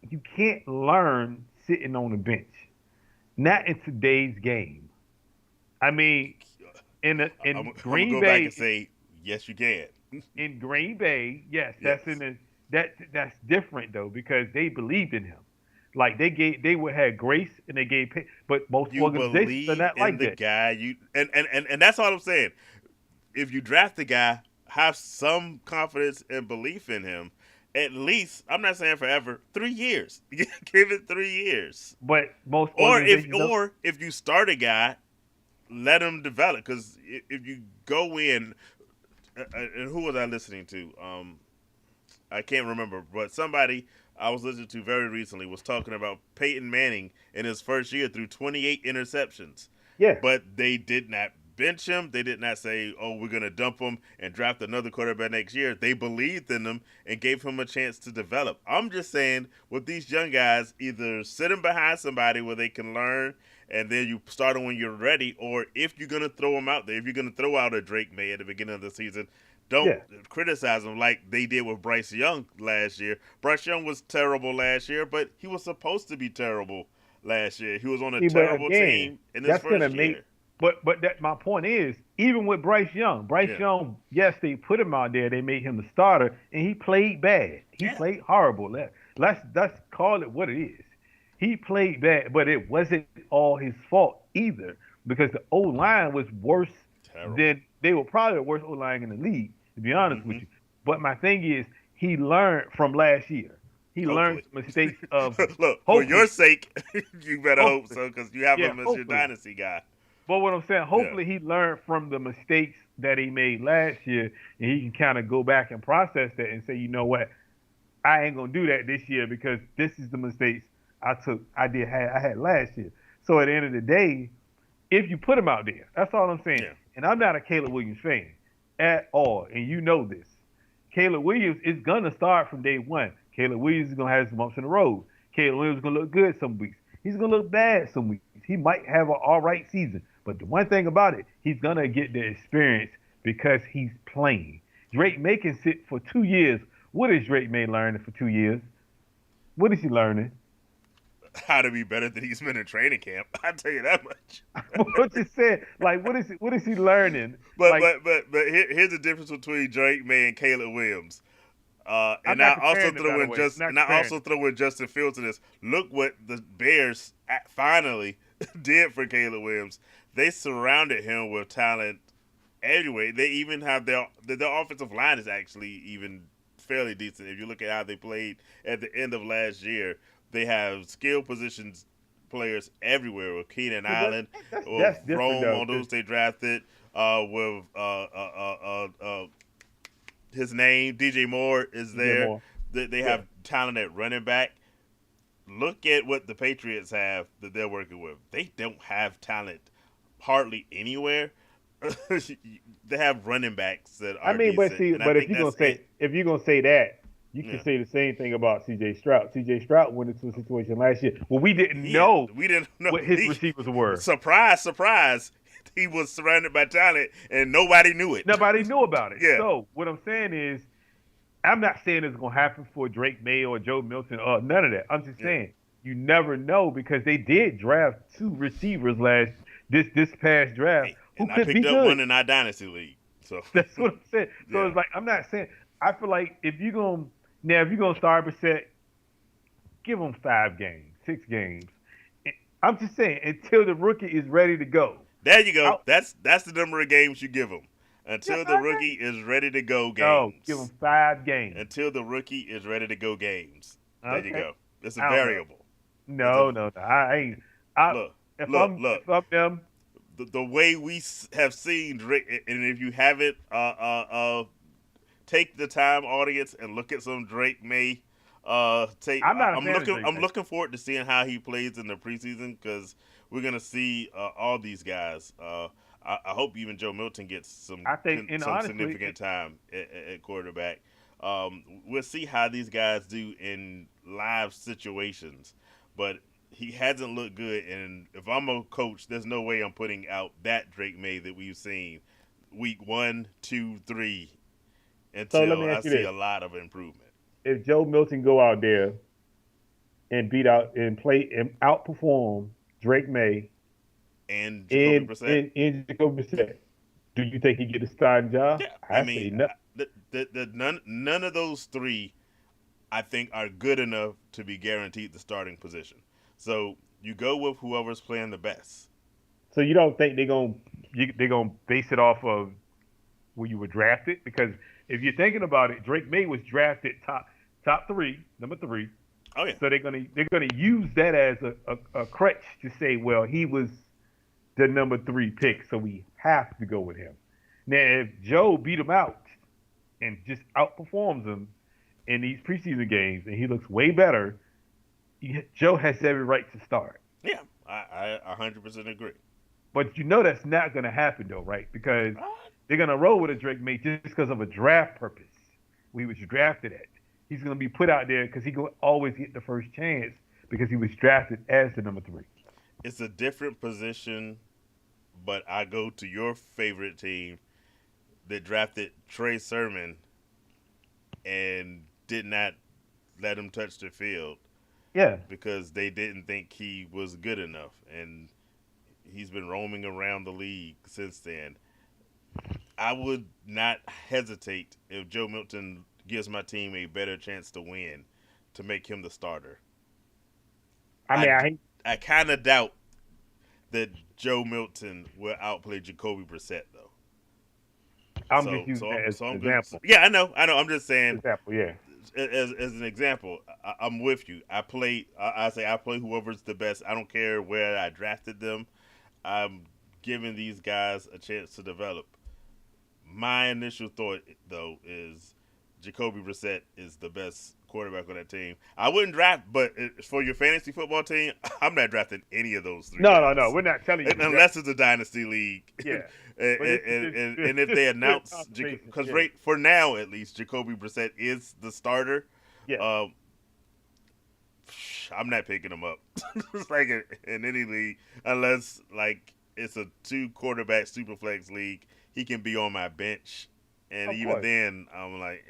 you can't learn sitting on the bench. Not in today's game. I mean, I'm in gonna Green go back and Bay, say yes, you can. in Green Bay, yes, that's in Yes. the that's different though because they believed in him. Like they would have grace and they gave pay, but most You organizations are believe not in like the that. guy. You and that's all I'm saying. If you draft the guy, have some confidence and belief in him. At least, I'm not saying forever. 3 years. Give it 3 years. But most Or if organizations don't. or if you start a guy, let him develop. Because if you go in, and who was I listening to? I can't remember, but somebody I was listening to very recently was talking about Peyton Manning in his first year through 28 interceptions, Yeah, but they did not bench him. They did not say, "Oh, we're going to dump him and draft another quarterback next year." They believed in him and gave him a chance to develop. I'm just saying, with these young guys, either sit him behind somebody where they can learn, and then you start them when you're ready, or if you're going to throw him out there, if you're going to throw out a Drake May at the beginning of the season, don't yeah. criticize him like they did with Bryce Young last year. Bryce Young was terrible last year, but he was supposed to be terrible last year. He was on a See, but terrible again, team in his that's gonna first make. year. But that my point is, even with Bryce Yeah. Young, yes, they put him out there, they made him the starter, and he played bad. He Yeah. played horrible. Let's call it what it is. He played bad, but it wasn't all his fault either because the O line was worse Terrible. than they were probably the worst O line in the league, to be honest Hmm. with you. But my thing is, he learned from last year. He learned Hopefully. mistakes of Look, for your hopefully, sake, you better hope hopefully, so because you have yeah, him as your hopefully. dynasty guy. But what I'm saying, Yeah. hopefully he learned from the mistakes that he made last year, and he can kind of go back and process that and say, you know what, I ain't gonna do that this year because this is the mistakes I had last year. So at the end of the day, if you put him out there, that's all I'm saying. Yeah. And I'm not a Caleb Williams fan at all, and you know this. Caleb Williams is gonna start from day one. Caleb Williams is gonna have some bumps in the road. Caleb Williams is gonna look good some weeks. He's gonna look bad some weeks. He might have an all right season. But the one thing about it, he's gonna get the experience because he's playing. Drake May can sit for 2 years. What is Drake May learning for 2 years? What is he learning? how to be better than he's been in training camp. I tell you that much. What you said? Like, what is he learning? But Like, here's the difference between Drake May and Caleb Williams. I'm And not comparing them, by the way. I'm not I comparing also them. throw in Justin Fields in this. Look what the Bears finally did for Caleb Williams. They surrounded him with talent everywhere. They even have their offensive line is actually even fairly decent. If you look at how they played at the end of last year, they have skill positions players everywhere with Keenan See, but Allen, with that's different Rome though, on because those they drafted, with his name DJ Moore is DJ there. Moore. They Yeah. have talent at running back. Look at what the Patriots have that they're working with. They don't have talent hardly anywhere. They have running backs that I are mean, but decent, see, and I but think that's it. if you're gonna say that, you can Yeah, say the same thing about C.J. Stroud. C.J. Stroud went into a situation last year where we didn't yeah. know We didn't know. what his He receivers were. surprise, surprise. He was surrounded by talent, and nobody knew it. Nobody knew about it. Yeah, So what I'm saying is, I'm not saying it's gonna happen for Drake May or Joe Milton or none of that. I'm just yeah. saying you never know because they did draft two receivers this past draft Hey, who and I could be picked up good. one in our dynasty league. So That's what I'm saying. So yeah, it's like I'm not saying. I feel like if you're gonna start Brissett, give him 5 games, 6 games. I'm just saying until the rookie is ready to go. there you go. Out, That's the number of games you give him yeah, until the 5 games. rookie is ready to go. No, give him Games 5 games. until the rookie is ready to go. Games. There you Okay. go. It's a I don't know. variable. It's a No. I ain't. I look, if I'm them, the way we have seen Drake, and if you haven't, take the time, audience, and look at some Drake May. Take. I'm not a fan of Drake I'm May. looking forward to seeing how he plays in the preseason because we're gonna see all these guys. I hope even Joe Milton gets I think, and some honestly, significant time at quarterback. We'll see how these guys do in live situations, but he hasn't looked good. And if I'm a coach, there's no way I'm putting out that Drake May that we've seen week 1, 2, 3 so let until me I ask you see this: a lot of improvement. if Joe Milton go out there and beat out and play and outperform Drake May And Jacoby Brissett, in Jacoby Brissett, do you think he get a starting job? yeah, I I mean, say no. none of those three I think are good enough to be guaranteed the starting position. So you go with whoever's playing the best. So you don't think they're gonna base it off of where you were drafted? Because if you're thinking about it, Drake May was drafted top three, number three. Oh yeah, So they're gonna use that as a crutch to say, well, he was the number three yeah. pick, so we have to go with him. Now, if Joe beat him out and just outperforms him in these preseason games, and he looks way better, Joe has every right to start. Yeah, I 100% agree. But you know that's not going to happen though, right? Because Uh, they're going to roll with a Drake May just because of a draft purpose. We was drafted at. He's going to be put out there because he will always get the first chance because he was drafted as the number three. it's a different position, but I go to your favorite team that drafted Trey Sermon and did not let him touch the field Yeah, because they didn't think he was good enough. And he's been roaming around the league since then. I would not hesitate if Joe Milton gives my team a better chance to win to make him the starter. I mean, I, I I kind of doubt that Joe Milton will outplay Jacoby Brissett though. I'm just using that as So an I'm good. example. Yeah, I know. I'm just saying Example, yeah. as an example. I'm with you. I say I play whoever's the best. I don't care where I drafted them. I'm giving these guys a chance to develop. My initial thought, though, is Jacoby Brissett is the best quarterback on that team. I wouldn't draft, but for your fantasy football team, I'm not drafting any of those three No. guys. We're not telling you to draft. Unless it's a dynasty league. Yeah, and, but and if they good announce, observation. because Yeah, right for now at least, Jacoby Brissett is the starter. yeah. Um, I'm not picking him up. It's like in any league, unless like it's a 2 quarterback superflex league. He can be on my bench, and Of even course. then, I'm like,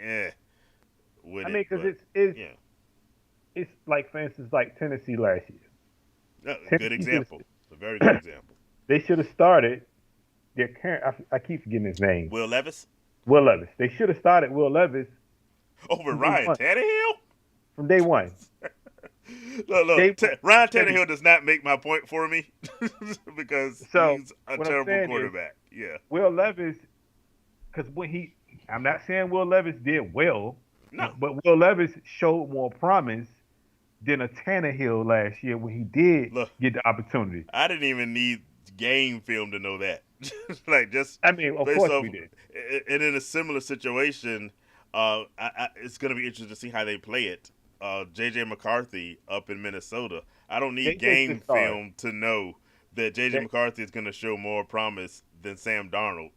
with I it. mean, because But it's yeah, it's like, for instance, like Tennessee last year. A good Tennessee should example. A very good example. they should have started their current. I keep forgetting his name. Will Levis Will Levis. They should have started Will Levis over from day Ryan one. Tannehill. From day one. Look, Day one. Ryan Because Tannehill does not make my point for me because so he's a what I'm terrible saying is quarterback. Yeah, Will Levis. Because I'm not saying Will Levis did well, no, but Will Levis showed more promise than a Tannehill last year when he did look, get the opportunity. I didn't even need game film to know that. Like just I mean, of based course off, we did. and in a similar situation, it's going to be interesting to see how they play it. JJ McCarthy up in Minnesota. I don't need JJ should game start. film to know that JJ They, McCarthy is going to show more promise than Sam Darnold.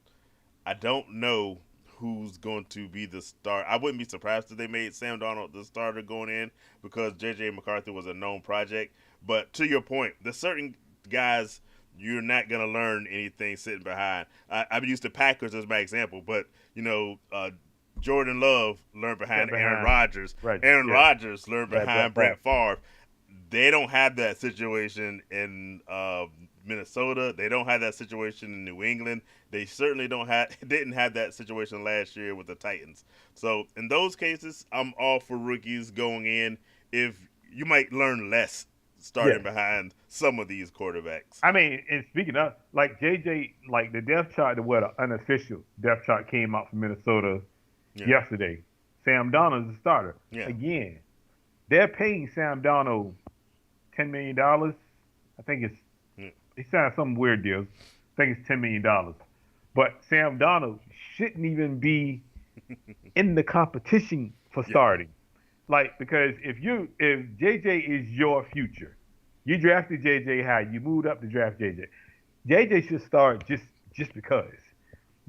I don't know who's going to be the start. I wouldn't be surprised if they made Sam Darnold the starter going in because JJ McCarthy was a known project. But to your point, there's certain guys you're not going to learn anything sitting behind. I'm used to Packers as my example, but Jordan Love learned they're behind Aaron behind. Rodgers. Right. Aaron Yeah. Rodgers learned Right. behind Brett Favre. Brett Favre. They don't have that situation in Minnesota. They don't have that situation in New England. They certainly didn't have that situation last year with the Titans. So in those cases, I'm all for rookies going in if you might learn less starting Yes. behind some of these quarterbacks. I mean, and speaking of, like JJ, like the depth chart, the unofficial depth chart came out from Minnesota Yeah, yesterday. Sam Darnold is the starter. yeah, Again, they're paying Sam Darnold $10 million. I think it's yeah, he signed some weird deal. I think it's $10 million. But Sam Darnold shouldn't even be in the competition for yeah. starting. Like because if JJ is your future, you drafted JJ high, you moved up to draft JJ. JJ should start just because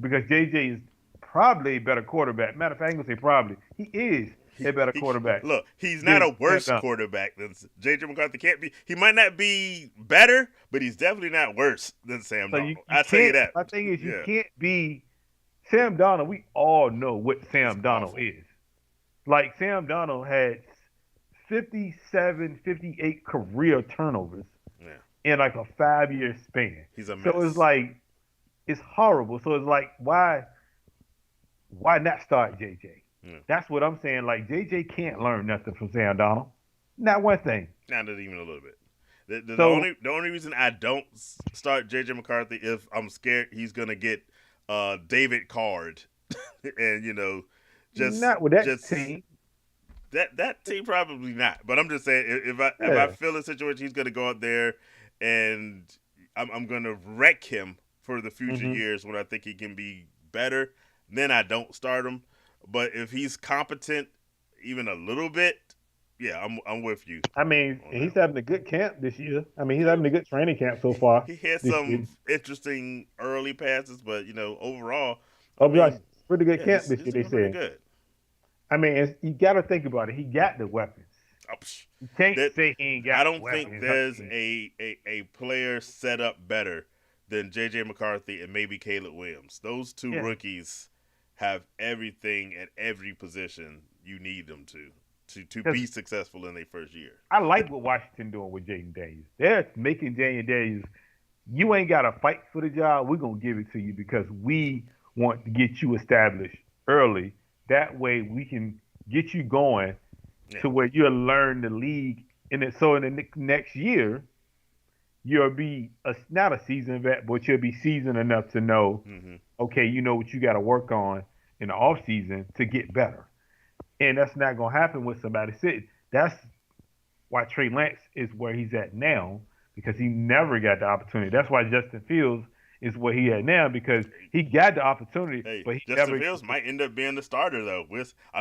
JJ is probably a better quarterback. Matter of fact, I'm gonna say probably he is a better quarterback Look, he's not than a Sam worse Darnold. quarterback than JJ McCarthy. Can't be. He might not be better, but he's definitely not worse than Sam So Darnold. you I tell you can't. that. My thing is you Yeah, can't be Sam Darnold. We all know what he's Sam Darnold awful. is. Like Sam Darnold had 57, 58 career turnovers Yeah, in like a 5 year span. he's a So it's mess. like it's horrible. So it's like why not start JJ? Yeah. That's what I'm saying. Like JJ can't learn nothing from Sam Darnold. Not one thing. Not even a little bit. So The only reason I don't start JJ McCarthy if I'm scared he's gonna get David Card, and not with that just team. that team probably not. But I'm just saying if I Yeah. feel a situation he's gonna go out there and I'm gonna wreck him for the future Hmm. years when I think he can be better, then I don't start him. But if he's competent even a little bit, yeah, I'm with you I mean, on he's that one. having a good camp this year. I mean, he's Yeah. having a good training camp so far He had this some year. interesting early passes, but overall, I Oh, gosh, mean, pretty good yeah, camp this year. he's They doing pretty said. good. I mean, you got to think about it. He got the weapons. Oh, You can't that say he ain't I got don't think weapons. I there's mean, a player set up better than JJ McCarthy and maybe Caleb Williams. Those two yeah. rookies have everything at every position you need them to Because be successful in their first year. I like what Washington doing with Jaden Daniels. They're making Jaden Daniels. You ain't got to fight for the job. We're gonna give it to you because we want to get you established early. That way we can get you going Yeah. to where you'll learn the league. So in the next year, you'll be not a seasoned vet, but you'll be seasoned enough to know, Hmm. okay, you know what you got to work on in the off season to get better. And that's not gonna happen with somebody sitting. That's why Trey Lance is where he's at now because he never got the opportunity. That's why Justin Fields is where he at now because he got the opportunity, Hey, but he Justin never. Fields might end up being the starter though.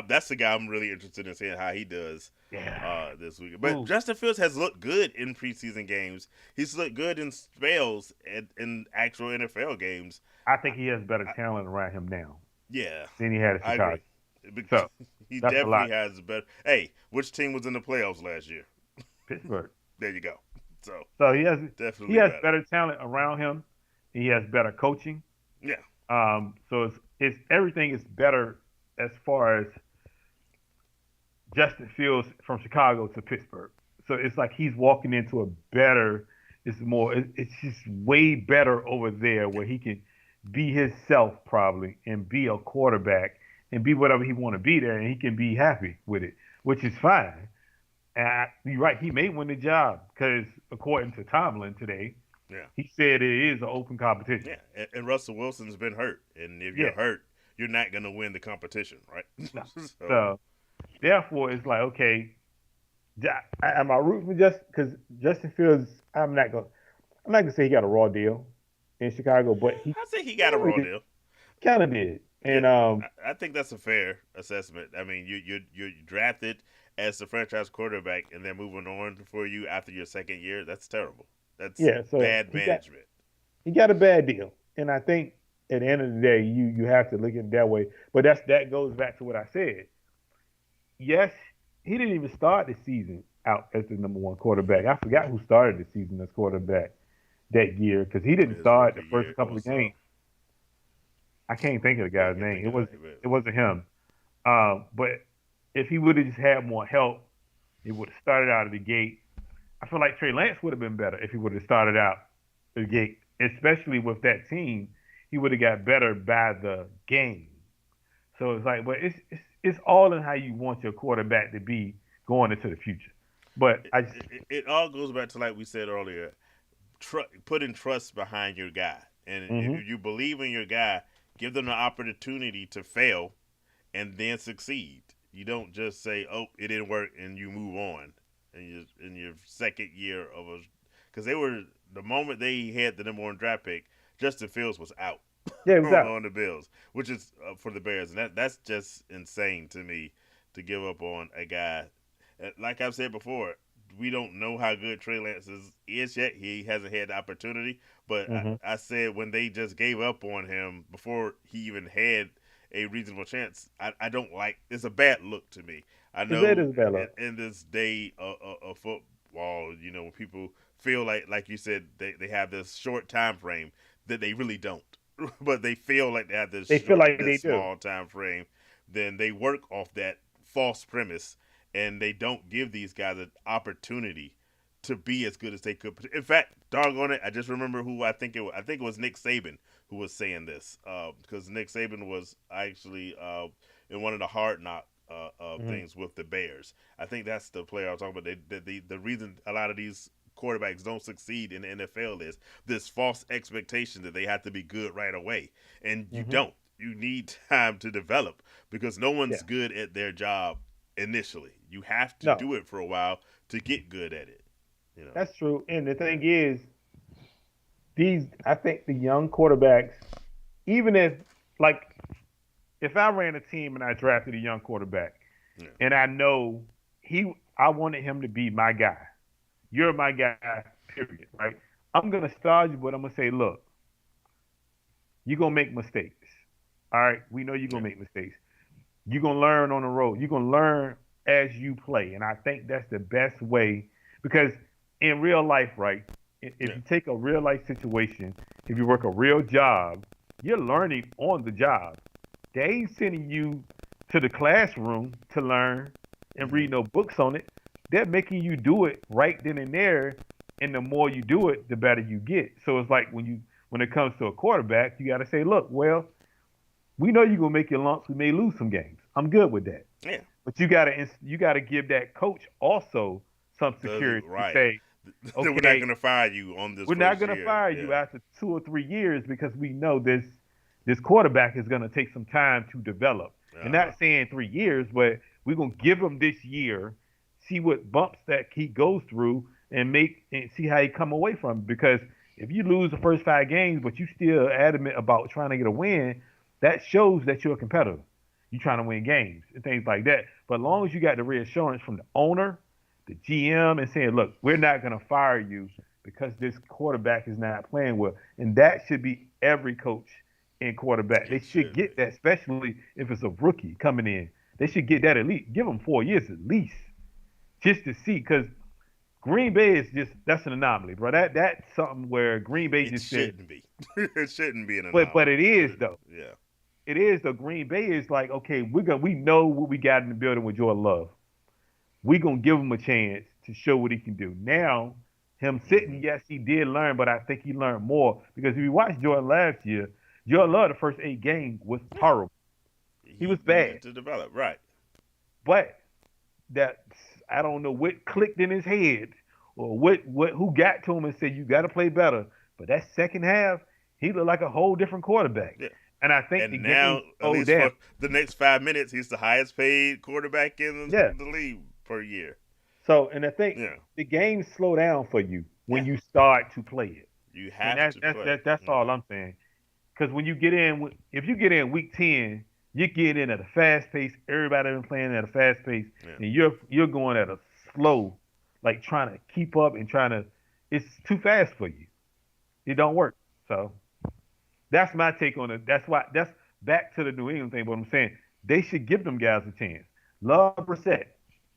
That's the guy I'm really interested in seeing how he does Yeah. this week. But Ooh, Justin Fields has looked good in preseason games. He's looked good in spells and in actual NFL games. I think he has better I, talent around him now yeah, than he had at I Chicago. agree. Because So he that's a definitely lot. has better. Hey, which team was in the playoffs last year? Pittsburgh. There you go. So So he definitely has better. better talent around him. He has better coaching. Yeah, So it's everything is better as far as Justin Fields from Chicago to Pittsburgh. So it's like he's walking into a better. It's more. It's just way better over there where he can be himself probably and be a quarterback and be whatever he want to be there, and he can be happy with it, which is fine. And you're right. He may win the job because according to Tomlin today, Yeah, he said it is an open competition. yeah. And Russell Wilson's been hurt, and if you're Yeah. hurt, you're not gonna win the competition, right? No. So So therefore, it's like okay, am I rooting for Justin? Because Justin Fields, I'm not gonna say he got a raw deal in Chicago, but he I say he got a raw deal. kind of did. And Yeah, I think that's a fair assessment. I mean, you drafted as the franchise quarterback, and then moving on for you after your second year. That's terrible. That's yeah, so bad management. he got a bad deal, and I think at the end of the day, you have to look at it that way. But that goes back to what I said. Yes, he didn't even start the season out as the number one quarterback. I forgot who started the season as quarterback that year because he didn't His start the rookie first year couple of was games. I can't think of the yeah, I guy's can't name. think of it. It wasn't him. But if he would have just had more help, he would have started out of the gate. I feel like Trey Lance would have been better if he would have started out the gate, especially with that team. He would have got better by the game. So it's like, but it's all in how you want your quarterback to be going into the future. But It, I just, it all goes back to like we said earlier, putting trust behind your guy, and hmm if you believe in your guy, give them the opportunity to fail and then succeed. You don't just say, "Oh, it didn't work," and you move on. In your second year of a, because they were the moment they had the number one draft pick, Justin Fields was out yeah, it was out. on the Bills, which is for the Bears, and that's just insane to me to give up on a guy. Like I've said before, we don't know how good Trey Lance is yet. He hasn't had the opportunity, but hmm I said when they just gave up on him before he even had a reasonable chance, I don't like. It's a bad look to me. I It know is bad luck. in this day of football, when people feel like you said, they have this short time frame that they really don't, but they feel like they have They feel like they this do. small time frame. Then they work off that false premise, and they don't give these guys an opportunity to be as good as they could. In fact, doggone it, I just remember who I think it was Nick Saban who was saying this because Nick Saban was actually in one of the hard knock hmm things with the Bears. I think that's the player I was talking about. The reason a lot of these quarterbacks don't succeed in the NFL is this false expectation that they have to be good right away, and you hmm don't. You need time to develop because no Yeah, one's good at their job initially. You have to no, do it for a while to get good at it. You know. that's true. And the thing is, I think the young quarterbacks, even if, like, if I ran a team and I drafted a young quarterback, Yeah. and I know I wanted him to be my guy. You're my guy, period, right? I'm gonna start you, but I'm gonna say, look, you're gonna make mistakes. All right, we know you're Yeah. gonna make mistakes. You're gonna learn on the road. You're gonna learn as you play, and I think that's the best way because in real life, right? If Yeah. you take a real life situation, if you work a real job, you're learning on the job. They ain't sending you to the classroom to learn and Mm-hmm. read no books on it. They're making you do it right then and there, and the more you do it, the better you get. So it's like when it comes to a quarterback, you got to say, look, well, we know you're gonna make your lumps. We may lose some games. I'm good with that. Yeah. But you gotta give that coach also some security to Right. say, We're not okay, gonna fire you on this we're not first gonna year. fire you Yeah. after 2 or 3 years because we know this quarterback is gonna take some time to develop. And Uh huh. not saying 3 years, but we're gonna give him this year, see what bumps that he goes through, and see how he come away from it. Because if you lose the first 5 games, but you still adamant about trying to get a win, that shows that you're a competitor. You're trying to win games and things like that. But as long as you got the reassurance from the owner, the GM, and saying, look, we're not going to fire you because this quarterback is not playing well. And that should be every coach in quarterback. They It should should be. get that, especially if it's a rookie coming in. They should get that at least. Give them 4 years at least, just to see. Because Green Bay is just that's an anomaly, bro. That's something where Green Bay It just said, shouldn't be. It shouldn't be an but anomaly. it is though. Yeah. It is though. Green Bay is like, okay, we know what we got in the building with Jordan Love. We gonna give him a chance to show what he can do. Now, him sitting, Hmm. yes, he did learn, but I think he learned more because if you watch Jordan last year, Jordan Love the first 8 games was Yeah, horrible. He he was needed bad, to develop. Right. but that I don't know what clicked in his head or what who got to him and said you got to play better. But that second half, he looked like a whole different quarterback, Yeah. and I think the And game now, at slowed least down. for the next 5 minutes, he's the highest paid quarterback in Yeah. the league per year. So, and I think Yeah. the game slow down for you Yeah. when you start to play it, You and have to play. that's Yeah. all I'm saying. Because when you get in, if you get in week 10, you get in at a fast pace. Everybody been playing at a fast pace, Yeah. and you're going at a slow, like trying to keep up and trying to. It's too fast for you. It don't work. So that's my take on it. That's back to the New England thing. But I'm saying they should give them guys a chance. Love Brissett,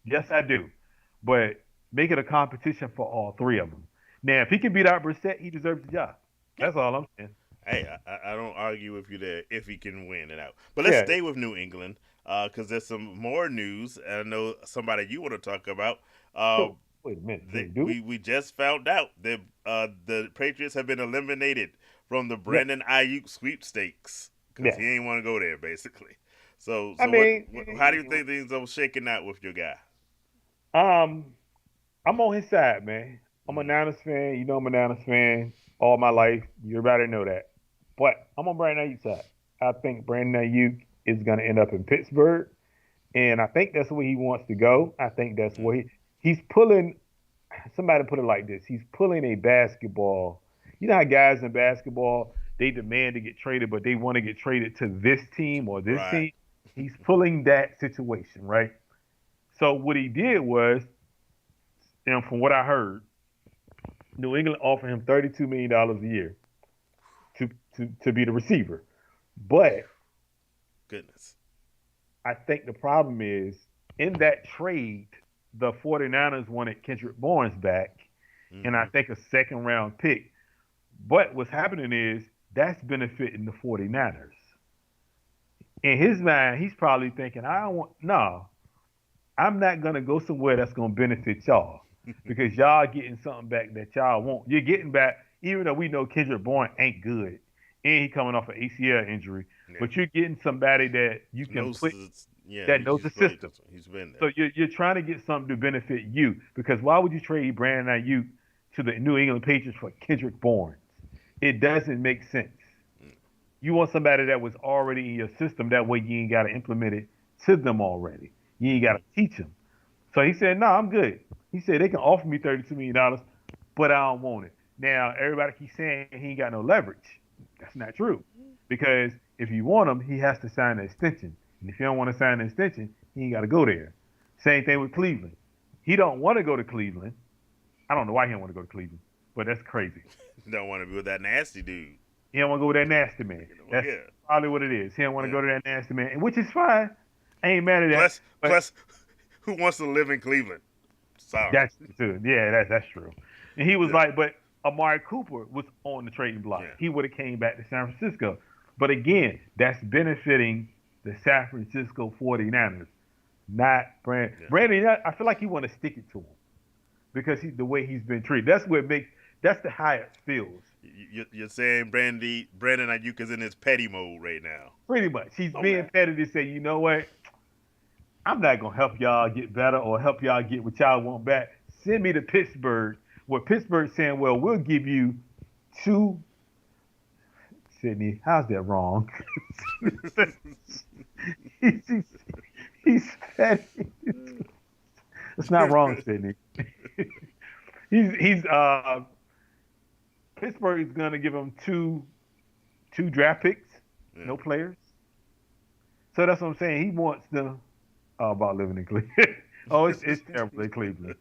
yes I do, but make it a competition for all three of them. Now, if he can beat out Brissett, he deserves the job. Yeah. That's all I'm saying. Hey, I don't argue with you there if he can win it out. But let's Yeah. stay with New England because there's some more news. And I know somebody you want to talk about. Uh, So wait a minute. Do that we do it? we just found out that the Patriots have been eliminated from the Yeah. Brandon Ayuk sweepstakes because Yeah. he ain't want to go there basically. I So what? How do you mean, think things are shaking out with your guy? um, I'm on his side, man. I'm a Mm, Niners fan. You know I'm a Niners fan all my life. You better know that. But I'm on Brandon Ayuk's side. I think Brandon Ayuk is going to end up in Pittsburgh, and I think that's where he wants to go. I think that's mm, where he's pulling. Somebody put it like this: he's pulling a basketball. You know how guys in basketball they demand to get traded, but they want to get traded to this team or this right. team. He's pulling that situation, right? So what he did was, and from what I heard, New England offered him $32 million a year to, to be the receiver. But Goodness. I think the problem is in that trade, the 49ers wanted Kendrick Bourne back and I Hmm. think a second round pick. But what's happening is that's benefiting the 49ers. In his mind, he's probably thinking, I don't want, no, I'm not going to go somewhere that's going to benefit y'all because y'all getting something back that y'all want. You're getting back, even though we know Kendrick Bourne ain't good and he coming off an ACL injury, Yeah. but you're getting somebody that you can Knows. put Yeah. that knows He's the played system. this one. He's been there. So you're trying to get something to benefit you because why would you trade Brandon Ayuk to the New England Patriots for Kendrick Bourne? It doesn't make sense. Mm, You want somebody that was already in your system. That way you ain't got to implement it to them already. You ain't got mm-hmm. to teach them. So he said, "No, I'm good." He said they can offer me $32 million, but I don't want it. Now everybody keeps saying he ain't got no leverage. That's not true, because if you want him, he has to sign an extension, and if you don't want to sign an extension, he ain't got to go there. Same thing with Cleveland. He don't want to go to Cleveland. I don't know why he don't want to go to Cleveland, but that's crazy. Don't want to be with that nasty dude. He don't want to go with that nasty man. You know, That's yeah. probably what it is. He don't want to Yeah. go to that nasty man, which is fine. I ain't mad at that. Plus, But plus, who wants to live in Cleveland? Sorry. that's true. Yeah, that's true. And he was Yeah. like, but Amari Cooper was on the trading block. Yeah. He would have came back to San Francisco. But again, that's benefiting the San Francisco 49ers, not Yeah. Brandon. I feel like he want to stick it to him because the way he's been treated. That's the how it feels. You're saying Brandon Ayuk is in his petty mode right now. Pretty much. He's being Okay. petty to say, you know what? I'm not gonna help y'all get better or help y'all get what y'all want back. Send me to Pittsburgh, where Pittsburgh's saying, "Well, we'll give you two." Sydney, how's that wrong? he's, he's, he's petty. It's not wrong, Sydney. He's Pittsburgh is gonna give him two draft picks, Yeah. no players. So that's what I'm saying. He wants the about living in Cleveland. Oh, it's terrible in Cleveland.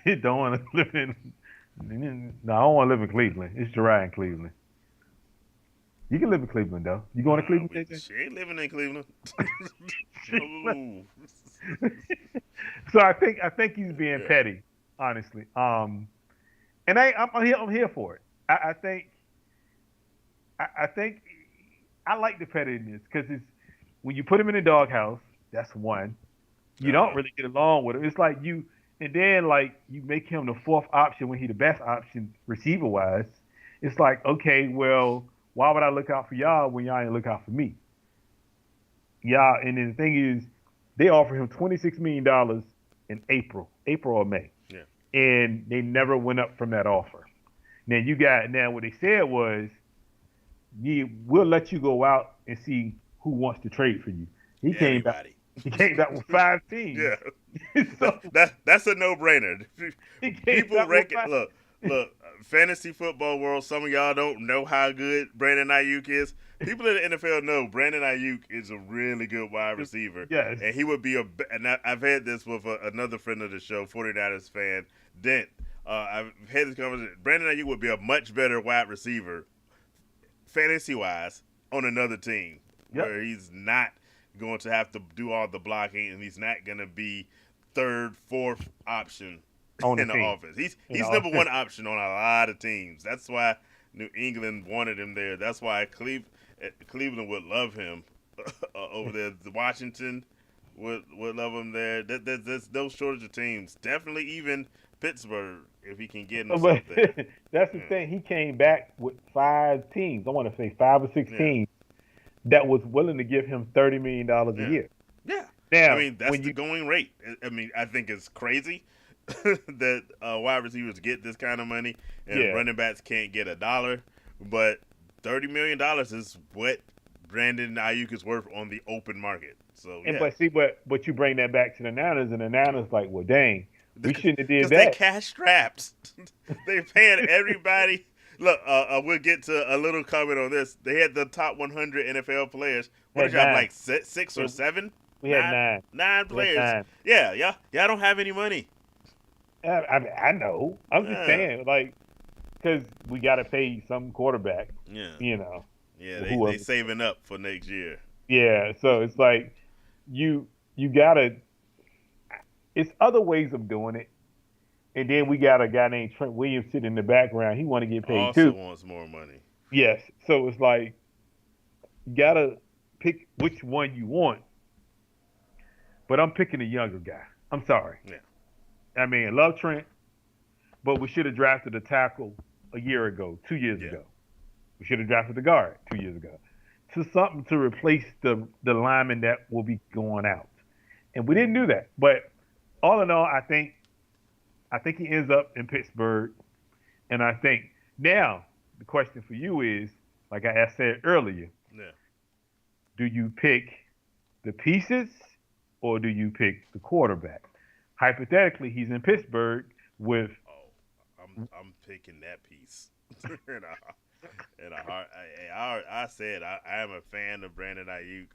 Don't want to live in. No, I don't want to live in Cleveland. It's dry in Cleveland. You can live in Cleveland though. You going to Cleveland, JJ? She ain't living in Cleveland. No. So I think he's being Yeah. petty, honestly. And I'm here for it. I think I like the pettiness because it's when you put him in the doghouse. That's one. You Uh don't huh. really get along with him. It's like you And then like you make him the fourth option when he the best option receiver wise. It's like, okay, well, why would I look out for y'all when y'all ain't look out for me? Y'all, and then the thing is, they offer him $26 million in April or May, Yeah. and they never went up from that offer. Now what they said was, we'll let you go out and see who wants to trade for you. He came back. Everybody. He came back with five teams. Yeah. So That's a no brainer. he came People back with reckon five. look, fantasy football world, some of y'all don't know how good Brandon Ayuk is. People in the NFL know Brandon Ayuk is a really good wide receiver. Yes. And he would be and I've had this with another friend of the show, 49ers fan, Dent. I've had this conversation. Brandon Ayuk would be a much better wide receiver, fantasy wise, on another team Yep. where he's not going to have to do all the blocking and he's not going to be third, fourth option On the in the team. offense. He's You know. number one option on a lot of teams. That's why New England wanted him there. That's why Cleveland would love him over there. Washington would love him there. There's no shortage of teams. Definitely even Pittsburgh if he can get him But something. that's the Yeah. thing. He came back with five teams. I want to say five or six Yeah. teams that was willing to give him $30 million a Yeah. year. Yeah. I Now, mean, that's when the you going rate. I mean, I think it's crazy that wide receivers get this kind of money and yeah, running backs can't get $1. But $30 million is what Brandon Ayuk is worth on the open market. So and yeah, but see, but you bring that back to the Niners, and the Niners like, well, dang, we shouldn't have did because they that. cash straps. They paying everybody. Look, we'll get to a little comment on this. They had the top 100 NFL players. What Had did you have, nine. like six or seven? We had nine. Nine We had players. nine. Yeah, y'all don't have any money. I know. I'm just Yeah. saying, like, because we got to pay some quarterback, Yeah. you know, Yeah, or they whoever. saving up for next year. Yeah, so it's like you gotta. It's other ways of doing it, and then we got a guy named Trent Williams sitting in the background. He want to get paid Also too. wants more money. Yes, so it's like you gotta pick which one you want. But I'm picking a younger guy. I'm sorry. Yeah. I mean, I love Trent, but we should have drafted a tackle a year ago, 2 years Yeah. ago. We should have drafted a guard 2 years ago. To something to replace the lineman that will be going out. And we didn't do that. But all in all, I think he ends up in Pittsburgh. And I think now the question for you is, like I said earlier, Yeah. do you pick the pieces or do you pick the quarterback? Hypothetically, he's in Pittsburgh with Oh, I'm picking that piece. and I heart. I said I am a fan of Brandon Ayuk.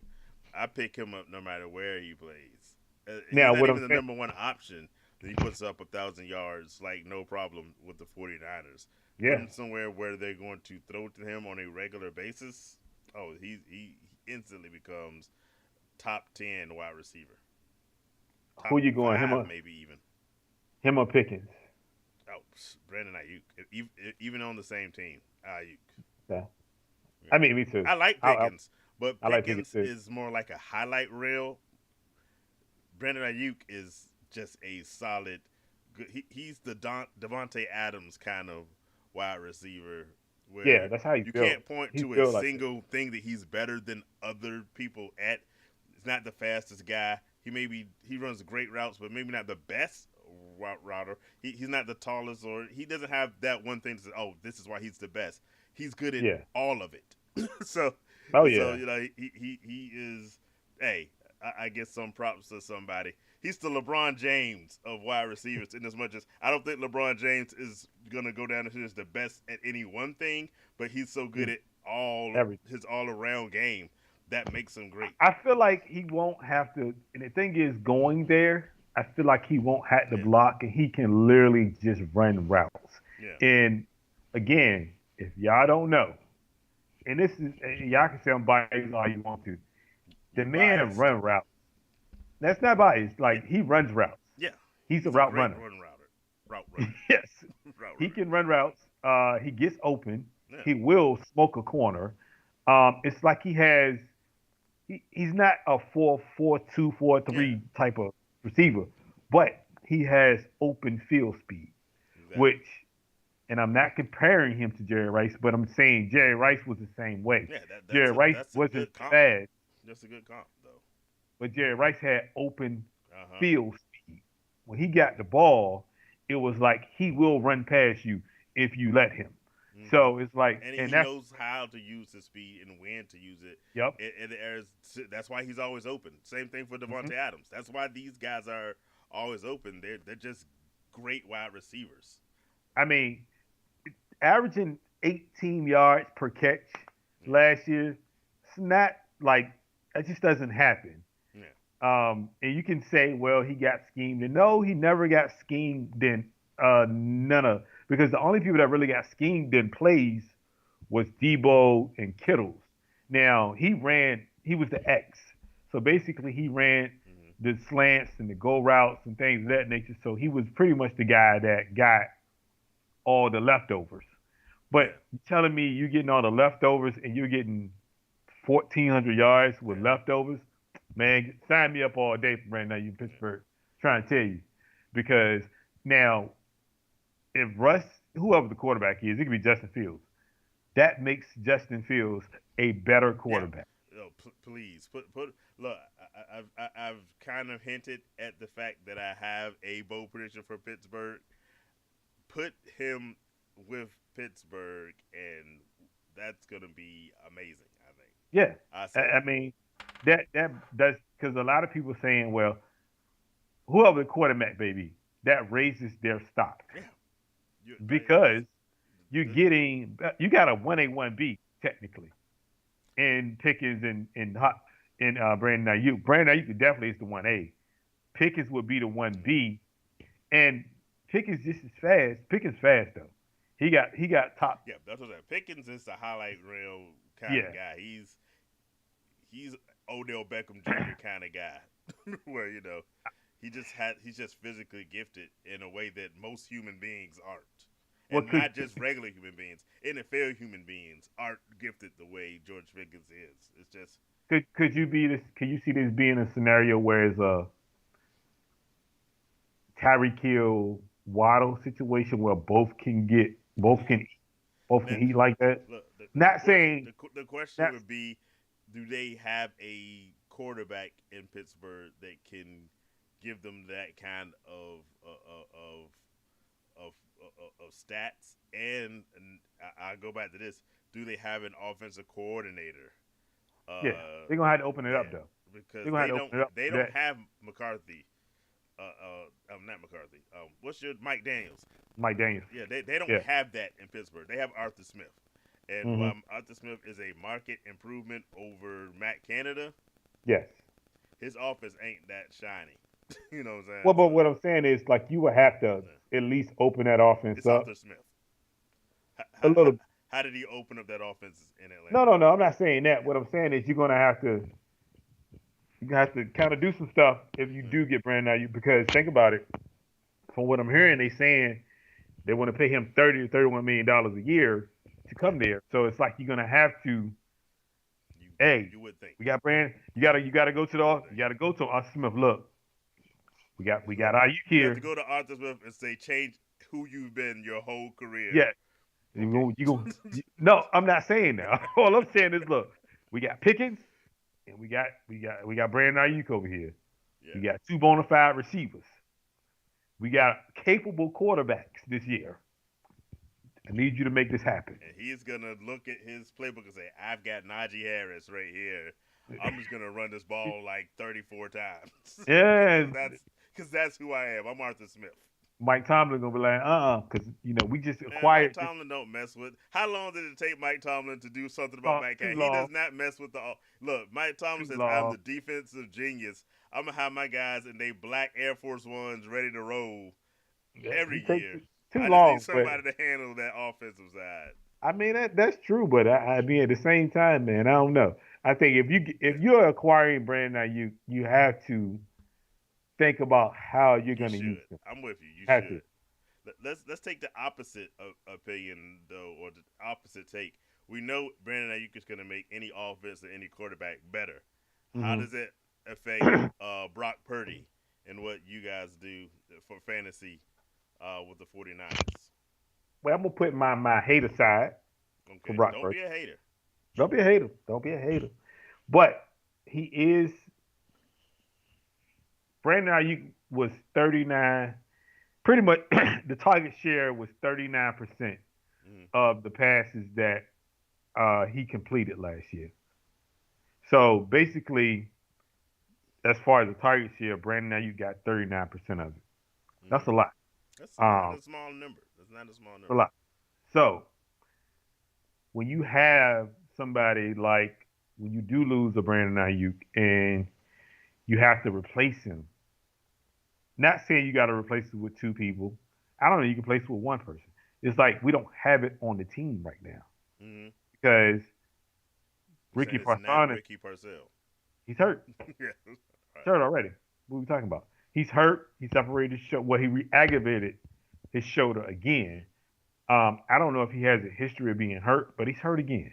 I pick him up no matter where he plays. He's now not what even I'm the saying. number one option. He puts up 1,000 yards like no problem with the 49ers. Put Yeah. him somewhere where they're going to throw to him on a regular basis. Oh, he instantly becomes top 10 wide receiver, Who top you going? Him five or maybe even. Pickens? Oh, Brandon Ayuk, even on the same team, Ayuk. Yeah. Yeah. I mean, me too. I like I, Pickens, but I like Pickens Pickens too. is more like a highlight reel. Brandon Ayuk is just a solid. He's the Devontae Adams kind of wide receiver, Yeah, where that's how he you built. can't point He's to a built like that. single thing that he's better than other people at. He's not the fastest guy. He runs great routes, but maybe not the best router. He's not the tallest, or he doesn't have that one thing to say, oh, this is why he's the best. He's good at Yeah. all of it. so Oh so yeah. you know he is. Hey, I get some props to somebody. He's the LeBron James of wide receivers, in as much as I don't think LeBron James is gonna go down as the best at any one thing, but he's so good He's at all every. his all around game that makes him great. I feel like he won't have to. And the thing is, going there, I feel like he won't have to Yeah, block, and he can literally just run routes. yeah, And again, if y'all don't know, and this is, and y'all can say I'm biased all you want to. The you're man biased. run routes. That's not biased. Yeah, Like he runs routes. yeah. He's a He's a route great runner. route runner, Yes, route he runner. can run routes. He gets open. Yeah, He will smoke a corner. It's like he has. He's not a 4-4-2, 4-3 yeah, type of receiver, but he has open field speed, Exactly. which, and I'm not comparing him to Jerry Rice, but I'm saying Jerry Rice was the same way. Yeah, Jerry Rice that's a wasn't good comp. fast, That's a good comp though. but Jerry Rice had open Uh huh. field speed. When he got the ball, it was like he will run past you if you let him. Mm-hmm. So it's like, And and he that's knows how to use his speed and when to use it. yep. That's why he's always open. Same thing for Hmm. Devontae Adams. That's why these guys are always open. They're just great wide receivers. I mean, averaging 18 yards per catch Yeah, last year, it's not like that just doesn't happen. yeah, And you can say, well, he got schemed. And no, he never got schemed in none of because the only people that really got schemed in plays was Debo and Kittles. Now he was the X. So basically he ran mm-hmm. the slants and the go routes and things of that nature. So he was pretty much the guy that got all the leftovers. But Yeah, you're telling me you're getting all the leftovers and you're getting 1,400 yards with yeah, leftovers, man, sign me up all day for right now. You yeah, Pittsburgh, trying to tell you, because now if Russ, whoever the quarterback is, it could be Justin Fields. That makes Justin Fields a better yeah. quarterback. Oh, please put. Look, I've kind of hinted at the fact that I have a bold prediction for Pittsburgh. Put him with Pittsburgh, and that's gonna be amazing. I think. Yeah, I say I that. mean that's because a lot of people saying, well, whoever the quarterback may be, that raises their stock Yeah, because the, you got a 1A 1B technically in Pickens and Brandon Ayuk. Brandon Ayuk definitely is the 1A. Pickens would be the 1B, and Pickens just as fast. Pickens fast though. He got top. yeah, that's what I'm saying. Pickens is a highlight reel kind of Yeah. guy. He's Odell Beckham Jr. kind of guy, where he's just physically gifted in a way that most human beings aren't, Well, and not just regular human beings. NFL human beings aren't gifted the way George Pickens is. It's just could you be this? Could you see this being a scenario where it's a Tyreek Hill Waddle situation where both now, can eat like that? look, the Not question saying the question that's would be, do they have a quarterback in Pittsburgh that can give them that kind of of stats? And I go back to this: do they have an offensive coordinator? yeah. They're gonna have to open it up There, though. because They're gonna have to open it up they for don't that. have McCarthy. Not McCarthy. What's your Mike Daniels? Mike Daniels. Yeah, they don't Yeah. have that in Pittsburgh. They have Arthur Smith. And Hmm. while Arthur Smith is a market improvement over Matt Canada, Yes. his offense ain't that shiny. You know what I'm saying? Well, but So what I'm saying is like you would have to yeah. at least open that offense It's up Arthur Smith. How, a how, how, little. how did he open up that offense in No, Atlanta? no, no. I'm not saying that. Yeah. What I'm saying is you have to kind of do some stuff if you Yeah. do get Brandon Ayuk because think about it. From what I'm hearing, they saying they want to pay him 30 to 31 million dollars a year to Yeah. come there. So it's like you're gonna have to. Hey, You would think. we got Brandon. You gotta go to You would the you think. gotta go to Arthur Smith. Look, we got Look, Ayuk you have to here. go to Arthur Smith and say change who you've been your whole career. Yeah, Okay. no, I'm not saying that. All I'm saying is, look, we got Pickens and we got Brandon Ayuk over here. We Yeah. got two bona fide receivers. We got capable quarterbacks this year. I need you to make this happen. And he's gonna look at his playbook and say, "I've got Najee Harris right here. I'm just gonna run this ball like 34 times Yeah, because that's who I am. I'm Arthur Smith." Mike Tomlin gonna be like, because we just Man, Mike acquired this Tomlin don't mess with. How long did it take Mike Tomlin to do something about Matt too Canada? He does long, not mess with the. Look, Mike Tomlin too says, "I'm long. the defensive genius. I'm gonna have my guys in they black Air Force Ones ready to roll Yeah, every he takes year. too I just need long, but somebody to handle that offensive side." I mean that's true. But I mean at the same time, man, I don't know. I think if Yeah, you're acquiring Brandon, you have to think about how you're you gonna use should. them. I'm with you. You Have to. should. Let's take the opposite opinion though, or the opposite take. We know Brandon Ayuk is going to make any offense or any quarterback better. How Hmm. does it affect Brock Purdy and what you guys do for fantasy with the 49ers. Well, I'm gonna put my hater side for Okay, Brock don't Purdy. be a hater. Don't be a hater. Don't be a hater. But he is Brandon Ayuk was 39. Pretty much the target share was 39% Mm-hmm. of the passes that he completed last year. So basically, as far as the target share, Brandon Ayuk got 39% of it. That's Mm-hmm. a lot. That's not Um, a small number. That's not a small a number. lot. So when you have somebody like when you do lose a Brandon Ayuk and you have to replace him, not saying you got to replace it with two people. I don't know. You can replace it with one person. It's like we don't have it on the team right now Mm-hmm. because You're Ricky saying it's not Parson, Ricky Parcell. he's hurt. Yeah. He's hurt already. What are we talking about? He's hurt. He separated his shoulder. Well, he re-aggravated his shoulder again. I don't know if he has a history of being hurt, but he's hurt again.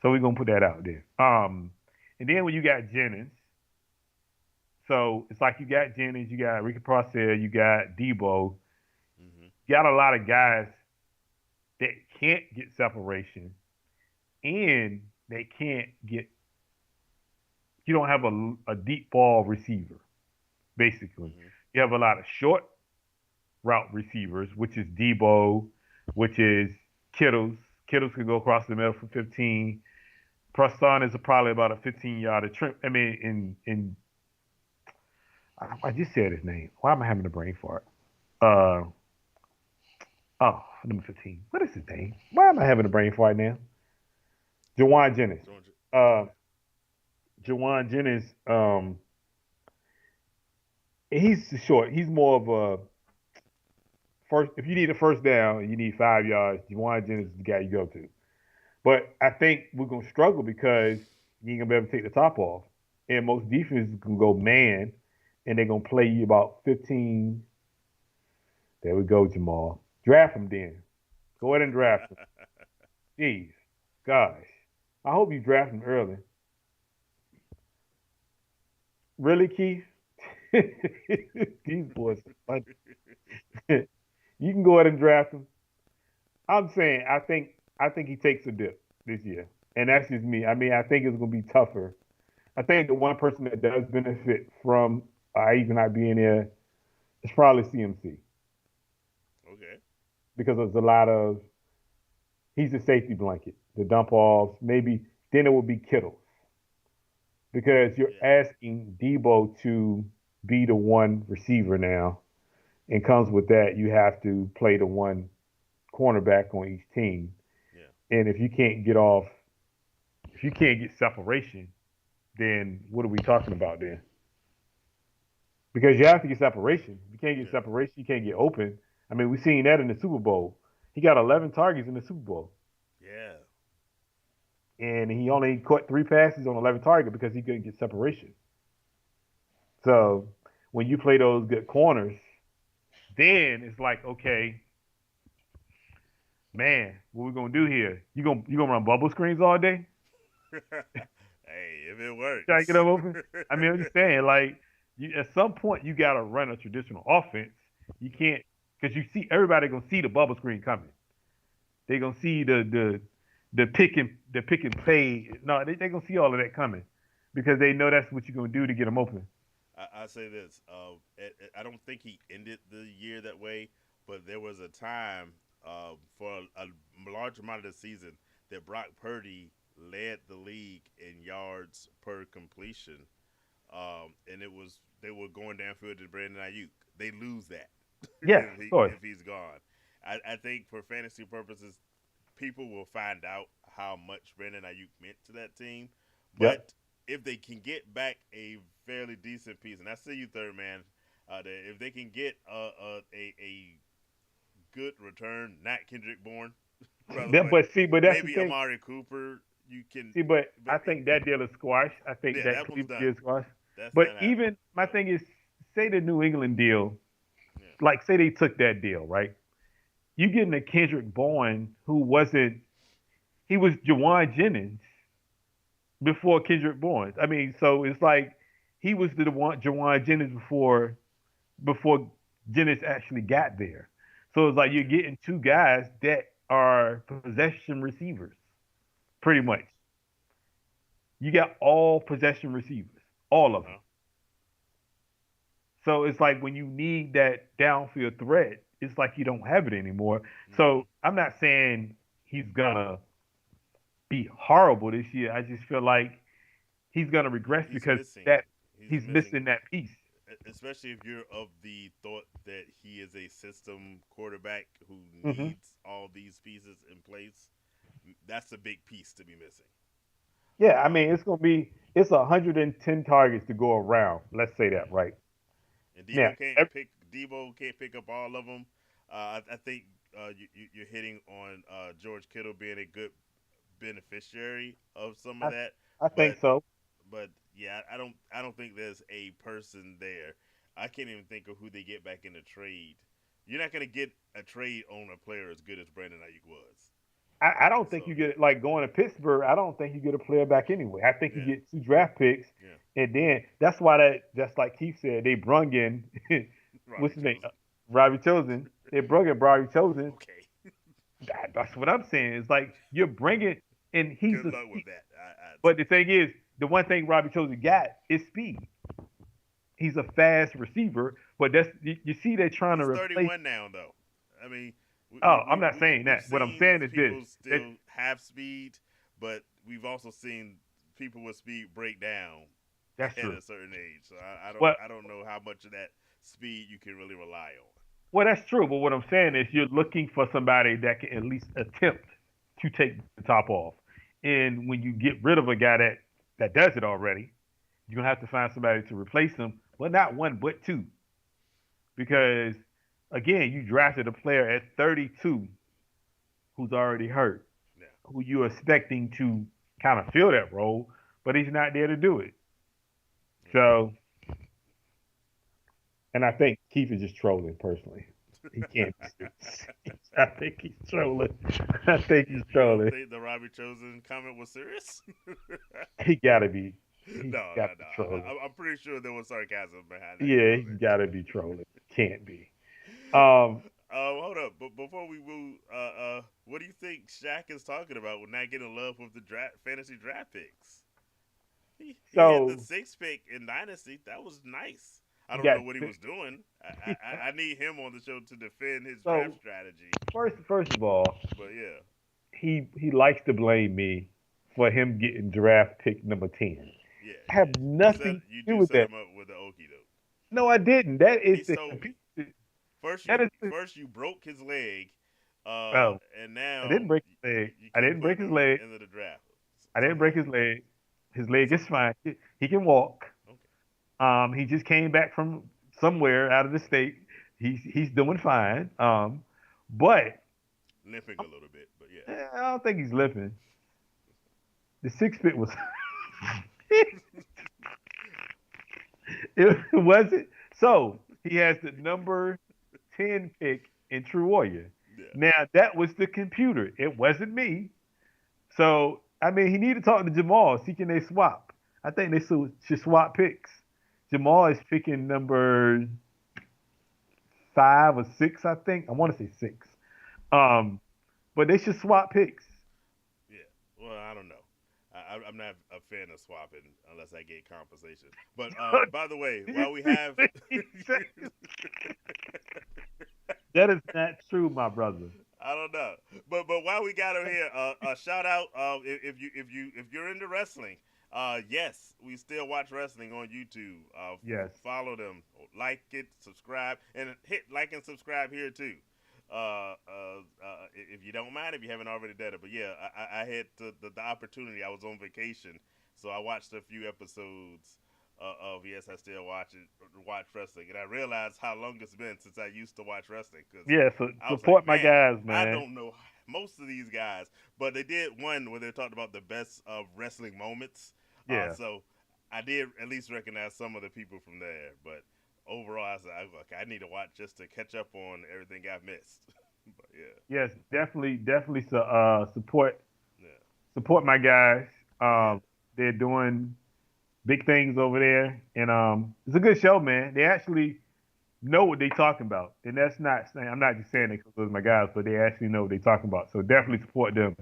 So we're gonna put that out there. And then when you got Jennings, so it's like you got Jennings, you got Ricky Parcell, you got Debo, Mm-hmm. you got a lot of guys that can't get separation, and they can't get. You don't have a deep ball receiver. Basically, Mm-hmm. you have a lot of short route receivers, which is Debo, which is Kittles. Kittles can go across the middle for 15. Preston is probably about a 15-yard trim. I mean, I just said his name. Why am I having a brain fart? Uh, number 15. What is his name? Why am I having a brain fart now? Jawan Jennings. Georgia. Uh, Okay. Jawan Jennings. He's short. He's more of a first. If you need a first down and you need 5 yards, Jawan Jennings is the guy you go to. But I think we're gonna struggle because you ain't gonna be able to take the top off. And most defenses can go man and they're gonna play you about 15. There we go, Jamal. Draft him then. Go ahead and draft him. Jeez. Gosh. I hope you draft him early. Really, Keith? These boys are funny. You can go ahead and draft him. I'm saying I think he takes a dip this year. And that's just me. I mean, I think it's gonna be tougher. I think the one person that does benefit from even not being there is probably CMC Okay. because there's a lot of he's a safety blanket, the dump offs. Maybe then it would be Kittles because you're Yeah. asking Debo to be the one receiver now, and comes with that you have to play the one cornerback on each team. Yeah. And if you can't get off, if you can't get separation, then what are we talking about then? Because you have to get separation. If you can't get Yeah. separation, you can't get open. I mean, we've seen that in the Super Bowl. He got 11 targets in the Super Bowl, Yeah. and he only caught 3 passes on 11 targets because he couldn't get separation. So when you play those good corners, then it's like, okay, man, what we gonna do here? You gonna run bubble screens all day? Hey, if it Try to get them works. open? I mean, I'm just saying, like, at some point you gotta run a traditional offense. You can't because you see everybody gonna see the bubble screen coming. They're gonna see the pick and play. No, they gonna see all of that coming because they know that's what you're gonna do to get them open. I say this. I don't think he ended the year that way, but there was a time for a large amount of the season that Brock Purdy led the league in yards per completion, and it was they were going downfield to Brandon Ayuk. They lose that Yes, of course. if he's gone. I think for fantasy purposes, people will find out how much Brandon Ayuk meant to that team. Yep. But if they can get back a fairly decent piece, and I see you, third man, if they can get a good return, not Kendrick Bourne, brother, but But that's the maybe thing. Amari Cooper, you can. See, but But I think that deal is squashed. I think yeah, that that one's Cleveland done. deal is squashed. That's But not happening. even my So thing is, say the New England deal, yeah, like say they took that deal, right? You getting a Kendrick Bourne who wasn't he was Jawan Jennings before Kendrick Bourne. I mean, so it's like he was the one Jawan Jennings before before Jennings actually got there. So it's like you're Okay. getting two guys that are possession receivers, pretty Yeah. much. You got all possession receivers, all Uh of them. huh. So it's like when you need that downfield threat, it's like you don't have it anymore. Mm-hmm. So I'm not saying he's gonna be horrible this year. I just feel like he's gonna regress He's because missing. that He's he's missing, missing that piece. especially if you're of the thought that he is a system quarterback who Hmm. needs all these pieces in place. That's a big piece to be missing. Yeah, I Um, mean it's 110 targets to go around. Let's say that yeah. right And now. Debo can't pick up all of them. I think you're hitting on George Kittle being a good beneficiary of some of I, that, I think but so. yeah, I don't think there's a person there. I can't even think of who they get back in the trade. You're not gonna get a trade on a player as good as Brandon Ayuk was. I don't think So you get like going to Pittsburgh. I don't think you get a player back anyway. I think you yeah, get two draft picks, yeah, and then that's why that's like Keith said. They brung in what's Robbie his name, Chosen. Robbie Chosen. They brung in Robbie Chosen. Okay, That's what I'm saying. It's like you're bringing, and he's good a luck with speed. that. But the thing is, the one thing Robbie Chosen got is speed. He's a fast receiver, but you see they're trying to He's replace. 31 now, though. I mean, Oh, I'm not saying we've that. What I'm seen saying is this: people that still have speed, but we've also seen people with speed break down that's at true. a certain age. So Well, I don't know how much of that speed you can really rely on. Well, that's true, but what I'm saying is you're looking for somebody that can at least attempt to take the top off. And when you get rid of a guy that does it already, you're gonna have to find somebody to replace him, but not one but two. Because again, you drafted a player at 32 who's already hurt, Yeah, who you're expecting to kind of fill that role, but he's not there to do it. yeah. So, and I think Keith is just trolling personally. He can't be serious. I think he's trolling. I think he's You don't trolling. think the Robbie Chosen comment was serious? He gotta be. He No, gotta no, no. be trolling. I'm pretty sure there was sarcasm behind that Yeah, he comment. gotta be trolling. Can't be. Um, Hold up, but before we move, what do you think Shaq is talking about with not getting love with the fantasy draft picks? He had the so six pick in Dynasty. That was nice. I he don't know got what he was doing. I need him on the show to defend his draft so strategy. first of all, But yeah, he likes to blame me for him getting draft pick number 10. yeah, I have yeah. nothing to You do do with set that. him up with the Okie doke. No, I didn't. That is He's the told me. computer. First That is the, first you broke his leg, oh, and I now didn't break his leg. you I keep didn't break putting his him leg. into the draft. I Tell didn't me break that. his leg. His leg So is fine. He can walk. okay, He just came back from somewhere out of the state. He's doing fine. But limping a little bit, but yeah. I don't think he's limping. The six pit was it wasn't. So he has the number 10 pick in True Warrior. Yeah. Now that was the computer. It wasn't me. So I mean, he need to talk to Jamal. See can they swap? I think they should swap picks. Jamal is picking number 5 or 6, I think. I want to say 6. Um, but they should swap picks. Yeah. Well, I don't know. I'm not a fan of swapping unless I get compensation. But by the way, Did you while we see have, what he said? That is not true, my brother. I don't know. But while we got him here, a shout out. If you're into wrestling, yes, we still watch wrestling on YouTube. Yes. Follow them, like it, subscribe, and hit like and subscribe here too. If you don't mind, if you haven't already done it, but yeah, I had the opportunity. I was on vacation, so I watched a few episodes of Yes, I Still watch wrestling, and I realized how long it's been since I used to watch wrestling because Yeah, so I was like, support my man, guys, I man. don't know most of these guys, but they did one where they talked about the best of wrestling moments. Yeah. So I did at least recognize some of the people from there, but overall, I was like, okay, I need to watch just to catch up on everything I've missed. But yeah, Yes, definitely support yeah, my guys. yeah, They're doing big things over there and it's a good show, man. They actually know what they talking about, and that's not saying I'm not just saying it because those are my guys, but they actually know what they talking about. So definitely support them.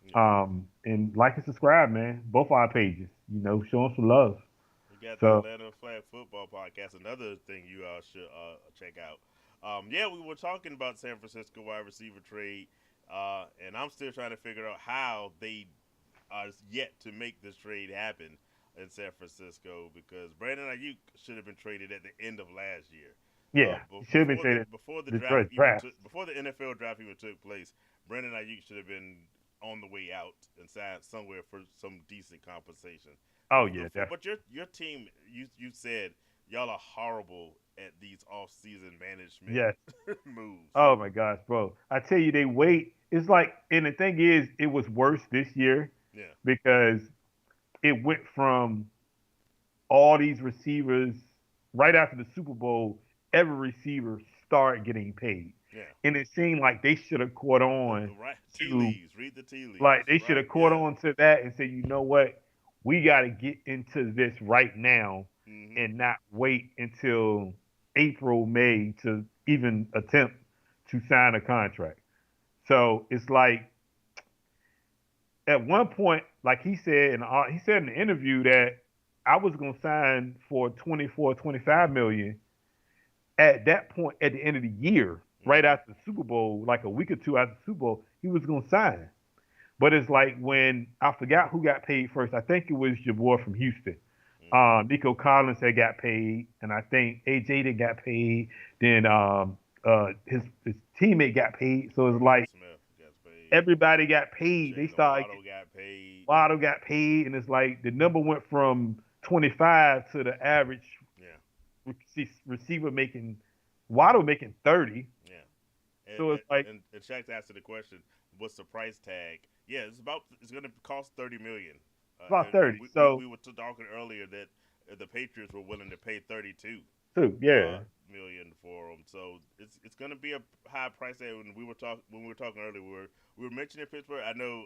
Yeah. And like and subscribe, man. Both our pages, show them some love. We got the So Atlanta Flag Football Podcast. Another thing you all should check out. Yeah, we were talking about San Francisco wide receiver trade, and I'm still trying to figure out how they are yet to make this trade happen in San Francisco because Brandon Ayuk should have been traded at the end of last year. yeah, you should have been saying Before the the draft even draft. took before the NFL draft even took place, Brandon Ayuk should have been on the way out and signed somewhere for some decent compensation. Oh yeah, But definitely. your team, you said y'all are horrible at these off season management Yes. moves. Oh my gosh, bro. I tell you, they wait. It's like, and the thing is, it was worse this year Yeah, because it went from all these receivers right after the Super Bowl, every receiver started getting paid. yeah. And it seemed like they should have caught The on right tea to, leaves. Read the tea like, leaves. they should Right. have caught Yeah. on to that and said, you know what? We got to get into this right now Mm-hmm. and not wait until April, May to even attempt to sign a contract. So it's like at one point, like he said in the interview that I was gonna sign for 24, 25 million at that point at the end of the year, right Mm-hmm. after the Super Bowl, like a week or two after the Super Bowl, he was gonna sign. But it's like when I forgot who got paid first. I think it was your boy from Houston. Mm-hmm. Nico Collins had got paid, and I think AJ did got paid. Then his teammate got paid. So it's Roquan like Smith gets paid. everybody got paid. They Jalen started Waddle got paid. Waddle got paid, and it's like the number went from 25 to the average Yeah. receiver making Waddle making 30. Yeah. So it's like And Shaq's asked the question, what's the price tag? Yeah, it's going to cost 30 million. about 30. So We were talking earlier that the Patriots were willing to pay 32 too, yeah, million for him. So it's going to be a high price tag. When we were talking earlier, we were mentioning Pittsburgh. I know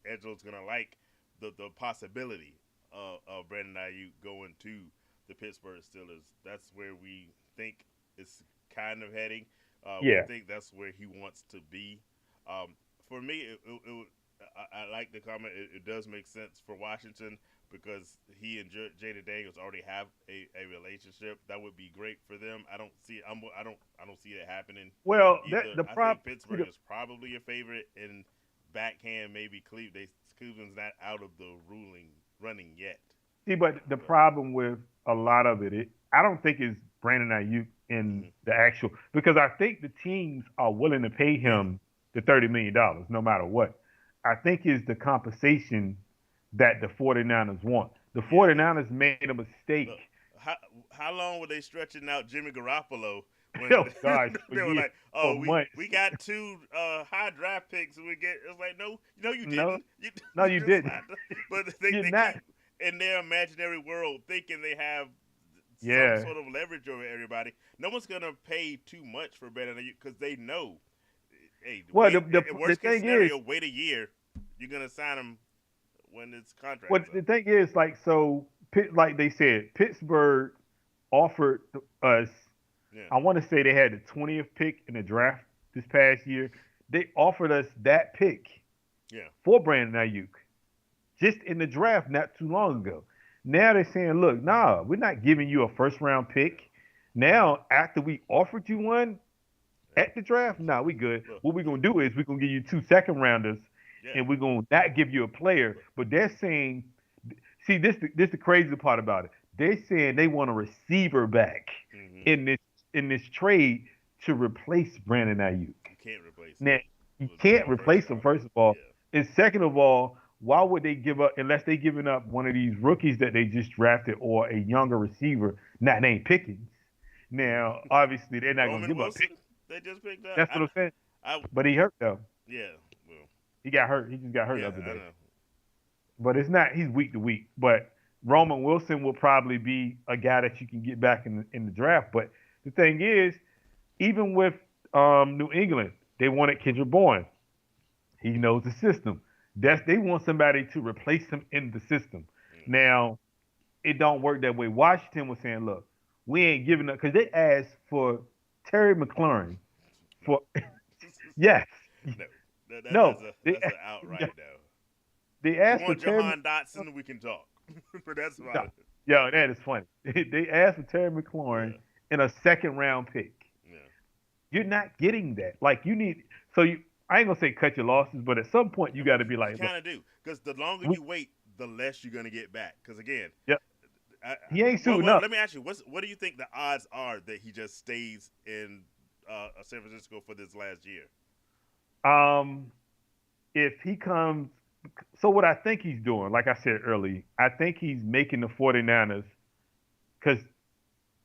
Edgel's going to like the possibility of Brandon Ayuk going to the Pittsburgh Steelers. That's where we think it's kind of heading. We yeah, think that's where he wants to be. For me, I like the comment. It does make sense for Washington because he and Jada Daniels already have a relationship. That would be great for them. I don't see it happening well, that either. the I prop. think Pittsburgh is probably a favorite, and backhand maybe Cleveland's not out of the running yet. See, but the But problem with a lot of I don't think it's Brandon Ayuk in hmm the actual because I think the teams are willing to pay yeah, him the $30 million no matter what. I think is the compensation that the 49ers want. The yeah. 49ers made a mistake. Look, how how long were they stretching out Jimmy Garoppolo when Oh gosh, for they were years, like, for "Oh, months. we got two high draft picks, and we get." It's like, no, you No, didn't. You no, you you just didn't. signed. But You're they not. keep in their imaginary world thinking they have some Yeah. sort of leverage over everybody. No one's gonna pay too much for Brandon because they know. Hey, Well, wait. In the worst case thing is, scenario, wait a year. You're gonna sign him when his what contract's the up. thing is, like so, like they said, Pittsburgh offered us. Yeah, I want to say they had the 20th pick in the draft this past year. They offered us that pick yeah, for Brandon Ayuk just in the draft not too long ago. Now they're saying, look, nah, we're not giving you a first round yeah. pick. Now, after we offered you one at the draft, nah, we good. Look, What we're gonna do is we're gonna give you two second rounders yeah. and we're gonna not give you a player. Look, But they're saying, see, this the crazy part about it. They're saying they want a receiver back hmm in this trade to replace Brandon Ayuk. you can't replace him Now, you with can't a first replace him, rounder. first of all. Yeah, And second of all, why would they give up unless they giving up one of these rookies that they just drafted or a younger receiver not named Pickens? Now, obviously, they're not gonna Roman give up Pickens. Wilson they just picked up. That's what I'm saying. I But he hurt though. yeah, well, He got hurt. He just got hurt the yeah, other I day. know. But it's not. He's week to week. But Roman Wilson will probably be a guy that you can get back in the draft. But the thing is, even with New England, they wanted Kendrick Bourne. He knows the system. They want somebody to replace him in the system. Mm-hmm. Now, it don't work that way. Washington was saying, look, We ain't giving up because they asked for Terry McLaurin No, for yes, no, no, they that's an outright no. they You asked for want Terry Jahan Dotson? We can talk, but that's about McLaurin. it. Yo, that is funny. They asked for Terry McLaurin Yeah, in a second round pick. yeah. You're not getting that. Like you need so you. I ain't gonna say cut your losses, but at some point I you got mean, to be you like, look, kind of do because the longer we, you wait, the less you're gonna get back. Because again, yeah, he ain't well, suiting up. let me ask you, what do you think the odds are that he just stays in San Francisco for this last year? Um, if he comes, so what I think he's doing, like I said earlier, I think he's making the 49ers because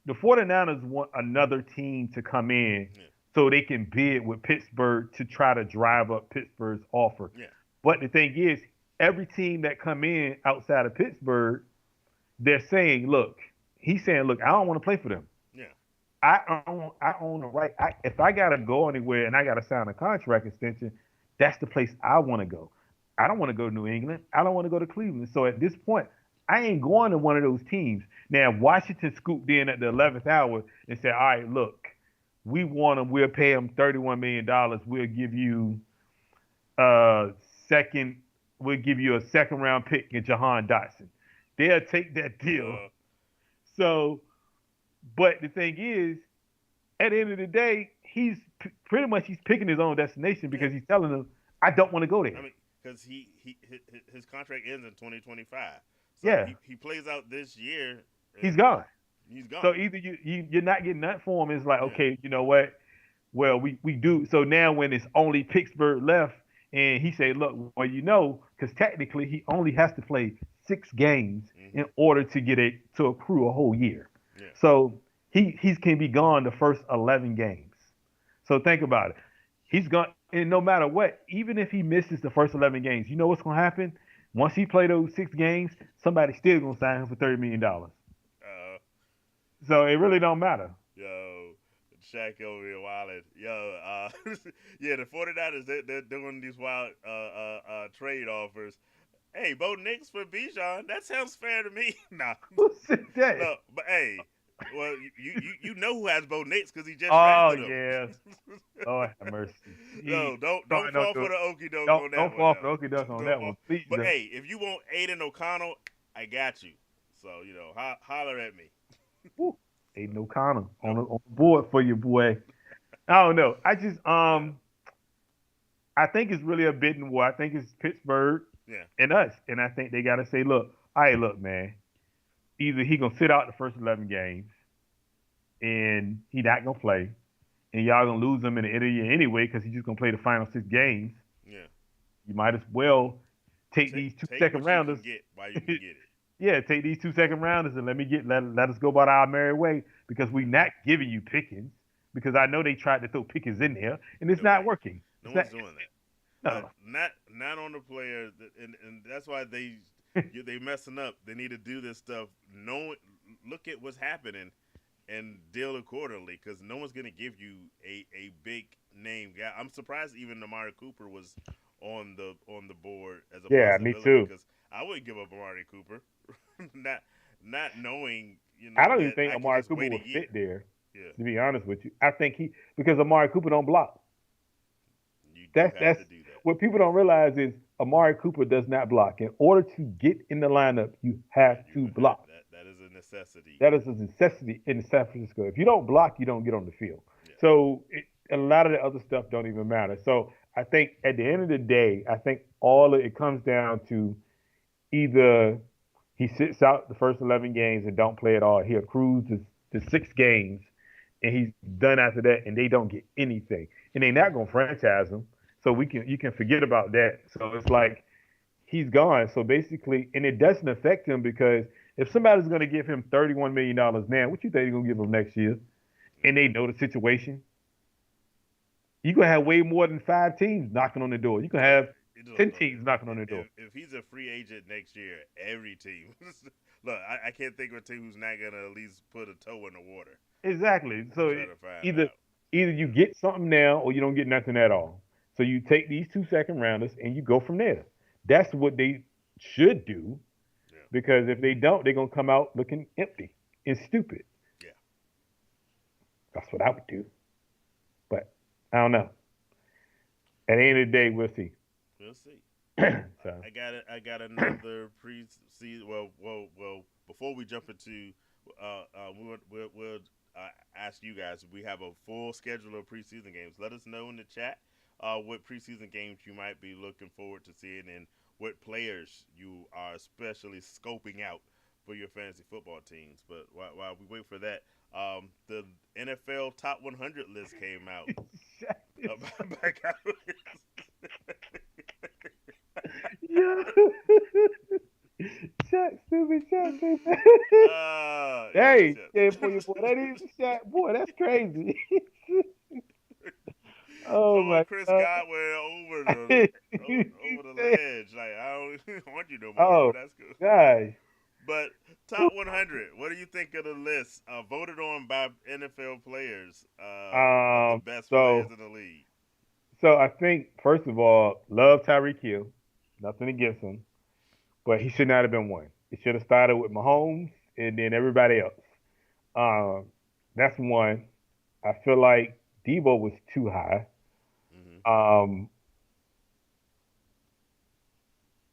the 49ers want another team to come in Yeah, so they can bid with Pittsburgh to try to drive up Pittsburgh's offer. yeah, But the thing is, every team that come in outside of Pittsburgh, they're saying, look, he's saying, look, I don't want to play for them. yeah, I own the right. If I gotta go anywhere and I gotta sign a contract extension, that's the place I want to go. I don't want to go to New England. I don't want to go to Cleveland. So at this point, I ain't going to one of those teams. Now Washington scooped in at the 11th hour and said, all right, look, we want him. We'll pay him $31 million. We'll give you a second. We'll give you a second round pick in Jahan Dotson. They'll take that deal. uh, So, but the thing is, at the end of the day, pretty much he's picking his own destination yeah. because he's telling them, I don't want to go I there. mean, because his contract ends in 2025, so Yeah, he plays out this year he's and gone. he's gone. So either you're not getting that for him. It's like, Yeah, okay, you know what? Well, we do. So now when it's only Pittsburgh left, and he said, look, well, because technically he only has to play 6 games hmm, in order to get it to accrue a whole year. yeah, So he can be gone the first 11 games. So think about it. He's gone, and no matter what, even if he misses the first 11 games, you know what's going to happen? Once he play those 6 games, somebody's still going to sign him for $30 million. uh, So it really don't matter. yo, Shaq over here wilding. Yo, yeah, the 49ers, they're doing these wild trade offers. Hey, Bo Nix for Bijan. That sounds fair to me. Nah, Who said that? no, but hey, well, you know who has Bo Nix because he just Oh drafted him. yeah. Lord have mercy. No, don't Don't fall do for it. the okey doke Don't on that don't one. fall for No, the okie doke on don't that fall. one, please. But hey, if you want Aiden O'Connell, I got you. So holler at me. Woo. Aiden O'Connell on Nope. the board for you, boy. I don't know. Yeah, I think it's really a bidding war. I think it's Pittsburgh yeah. and us, and I think they got to say, look, all right, look, man. Either he gonna sit out the first 11 games and he not gonna play, and y'all gonna lose him in the end of the year anyway because he's just gonna play the final 6 games. Yeah. You might as well take Take these two take second what you rounders. can get while you can get it. Yeah, take these 2 second rounders and let us go about our merry way because we Yeah. not giving you Pickens because I know they tried to throw Pickens in there and it's No not way. working. No It's not one's doing that. no. Not on the player, and that's why they messing up. They need to do this stuff. Look at what's happening and deal accordingly because no one's gonna give you a big name guy. I'm surprised even Amari Cooper was on the board as a Yeah, me possibility too. because I wouldn't give up Amari Cooper, not not knowing I don't even that think I could Amari just Cooper wait a will year. fit there. Yeah, To be honest with you, I think because Amari Cooper don't block. you do have That's to do that. what people don't realize is Amari Cooper does not block. In order to get in the lineup, you Yeah, have to block. that is a necessity. That is a necessity in San Francisco. If you don't block, you don't get on the field. Yeah, So a lot of the other stuff don't even matter. So I think at the end of the day, I think all of it comes down to either he sits out the first 11 games and don't play at all. He accrues the 6 games and he's done after that, and they don't get anything. And they're not gonna franchise him, so you can forget about that. So it's like he's gone. So basically, and it doesn't affect him because if somebody's gonna give him $31 million now, what you think they're gonna give him next year? And they know the situation. You're gonna have way more than 5 teams knocking on the door. You can yeah. have Look, 10 teams knocking on the door. if he's a free agent next year, every team. Look, I can't think of a team who's not gonna at least put a toe in the water Exactly. and So try to find either out. either you get something now or you don't get nothing at all. So you take these 2 second rounders and you go from there. That's what they should do Yeah, because if they don't, they're gonna come out looking empty and stupid. yeah. what I would do. But I don't know. At the end of the day, we'll see. We'll see. So I got it. I got another preseason. Well. Before we jump into, we'll ask you guys. We have a full schedule of preseason games. Let us know in the chat what preseason games you might be looking forward to seeing, and what players you are especially scoping out for your fantasy football teams. But while we wait for that, the NFL Top 100 list came out. By Cowboys. yeah. Shaq, stupid Shaq. Stupid. Yes, Hey, yeah, for your boy, that is Shaq. Boy, that's crazy. Oh Throwing my Chris God. Godwin over the Say- ledge. Like I don't want you no more, oh but that's good. gosh. But top 100. What do you think of the list voted on by NFL players of the Um. best players So, in the league? so I think first of all, love Tyreek Hill. Nothing against him, but he should not have been one. It should have started with Mahomes and then everybody else. Um. That's one. I feel like Debo was too high. Hmm. Um.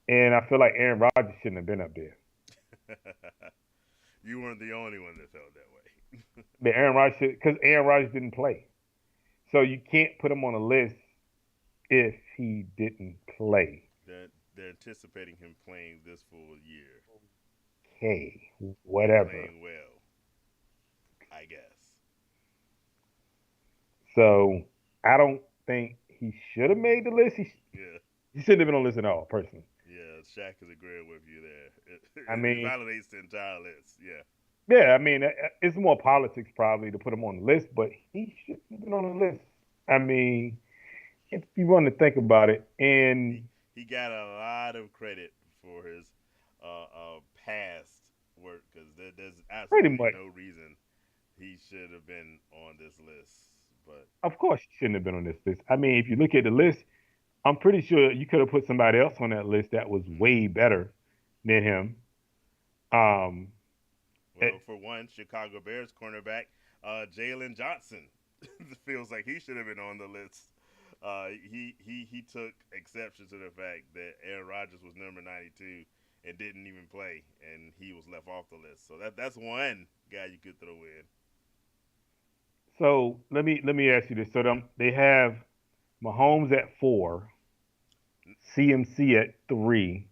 And I feel like Aaron Rodgers shouldn't have been up there. You weren't the only one that felt that way. But Aaron Rodgers, because Aaron Rodgers didn't play, so you can't put him on a list if he didn't play. They're anticipating him playing this full year Okay, and whatever. playing well, I guess. So I don't think he should have made the list. Yeah. He shouldn't have been on the list at all, personally. Yeah, Shaq is agreeing with you there. I It mean, validates the entire list. Yeah. yeah, I mean, it's more politics probably to put him on the list, but he should have been on the list. I mean, if you want to think about it, He and he got a lot of credit for his past work because there's pretty absolutely much, no reason he should have been on this list. But of course, he shouldn't have been on this list. I mean, if you look at the list, I'm pretty sure you could have put somebody else on that list that was hmm way better than him. Um, well, for one, Chicago Bears cornerback Jalen Johnson feels like he should have been on the list. He took exception to the fact that Aaron Rodgers was number 92 and didn't even play, and he was left off the list. So that's one guy you could throw in. so let me ask you this: so they have Mahomes at 4, CMC at 3,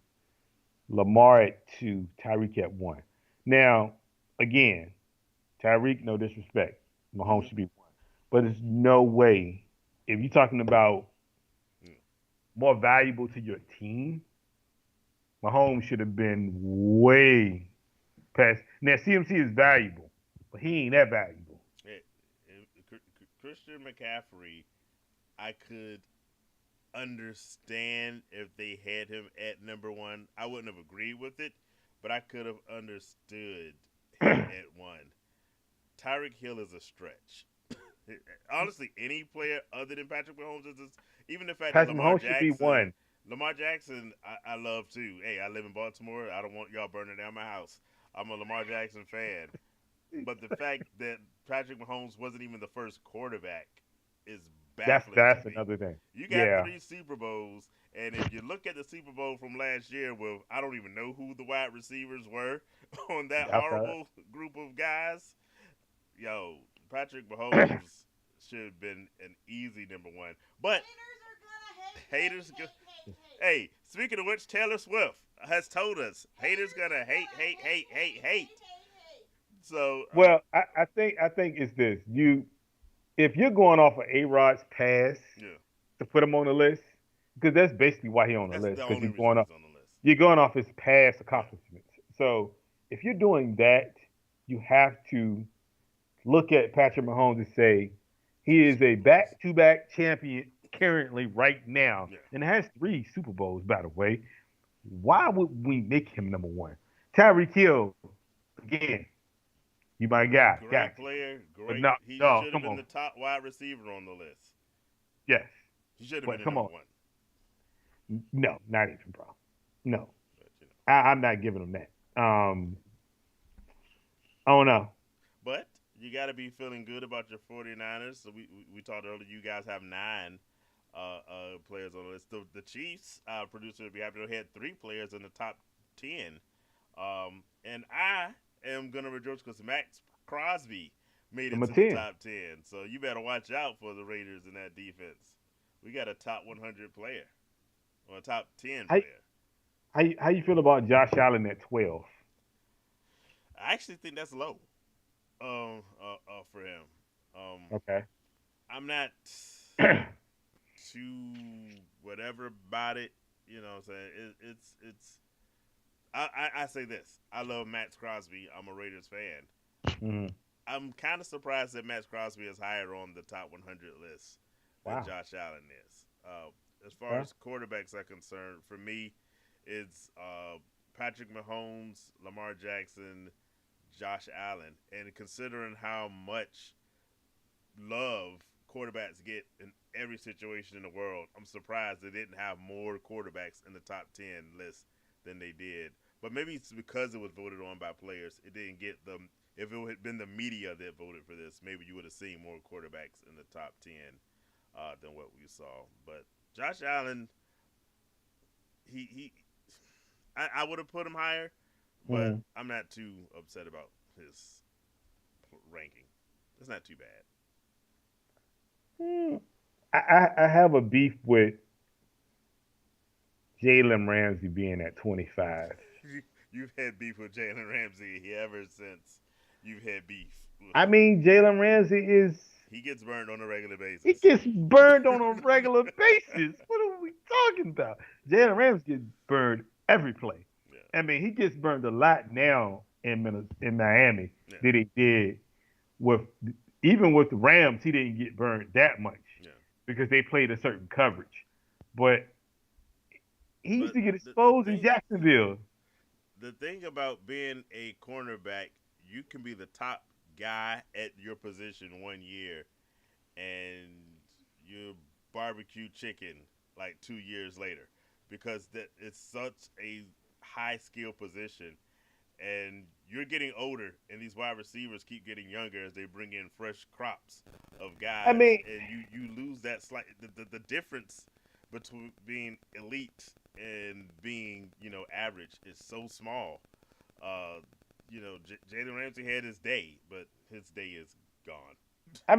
Lamar at 2, Tyreek at 1. Now, again, Tyreek, no disrespect, Mahomes Mm-hmm. should be 1, but there's no way if you're talking about Mm. more valuable to your team, Mahomes should have been way past. Now CMC is valuable, but he ain't that valuable. Christian McCaffrey, I could understand if they had him at number one. I wouldn't have agreed with it, but I could have understood him at one. Tyreek Hill is a stretch. Honestly, any player other than Patrick Mahomes is even the fact that Patrick Mahomes should be 1. Lamar Jackson, I love too. Hey, I live in Baltimore. I don't want y'all burning down my house. I'm a Lamar Jackson fan. But the fact that Patrick Mahomes wasn't even the first quarterback is That's baffling to that's me. another thing. You got Yeah, three Super Bowls, and if you look at the Super Bowl from last year, well, I don't even know who the wide receivers were on that that's horrible group of guys. Yo, Patrick Mahomes should have been an easy number one. But haters, hey, speaking of which, Taylor Swift has told us haters gonna hate. So, well, I think it's this. If you're going off of A Rod's past yeah, to put him on the list, because that's basically why he's on the that's the list, because only reason he's on the list. you're going off his past Yeah. accomplishments. So if you're doing that, you have to look at Patrick Mahomes and say he Three is Super a Bowls. back-to-back champion currently right now, Yeah. and has 3 Super Bowls, by the way. Why would we make him number one? Tyreek Hill, again, you my guy, Great got you. player. But Great. no, He no, should have come been on, the top wide receiver on the list. yes, He should have been but the come number on, one. no, not even, bro. No, But I'm not giving him that. I don't know. but you got to be feeling good about your 49ers. So we talked earlier. You guys have nine players on the list. The Chiefs producer would be happy to had three players in the top 10. And I am gonna rejoice because Max Crosby made it Number to the 10. top 10. So you better watch out for the Raiders in that defense. We got a top 100 player or a top 10 How, player. how you feel about Josh Allen at 12? I actually think that's low for him. Um, Okay. I'm not too whatever about it. You know what I'm saying? It's I say this. I love Max Crosby. I'm a Raiders fan. Mhm. I'm kind of surprised that Max Crosby is higher on the top 100 list than Wow. Josh Allen is. As far Okay. as quarterbacks are concerned, for me, it's Patrick Mahomes, Lamar Jackson, Josh Allen. And considering how much love quarterbacks get in every situation in the world, I'm surprised they didn't have more quarterbacks in the top 10 list than they did. But maybe it's because it was voted on by players. It didn't get them. If it had been the media that voted for this, maybe you would have seen more quarterbacks in the top 10 than what we saw. But Josh Allen, he I would have put him higher, but Mhm. I'm not too upset about his ranking. It's not too bad. Mm, I have a beef with Jalen Ramsey being at 25. You've had beef with Jalen Ramsey ever since you've had beef with I him. mean, Jalen Ramsey is He gets burned on a regular he basis. gets burned on a regular basis. What are we talking about? Jalen Ramsey gets burned every play. Yeah, I mean, he gets burned a lot now in Miami yeah, than he did with even with the Rams. He didn't get burned that much yeah. because they played a certain coverage. But he used But to get the exposed in thing Jacksonville. the thing about being a cornerback, you can be the top guy at your position one year, and you barbecue chicken like 2 years later, because that it's such a high skill position, and you're getting older, and these wide receivers keep getting younger as they bring in fresh crops of I guys, mean, and you lose that slight the difference between being elite and being average is so small. Uh, Jalen Ramsey had his day, but his day is gone.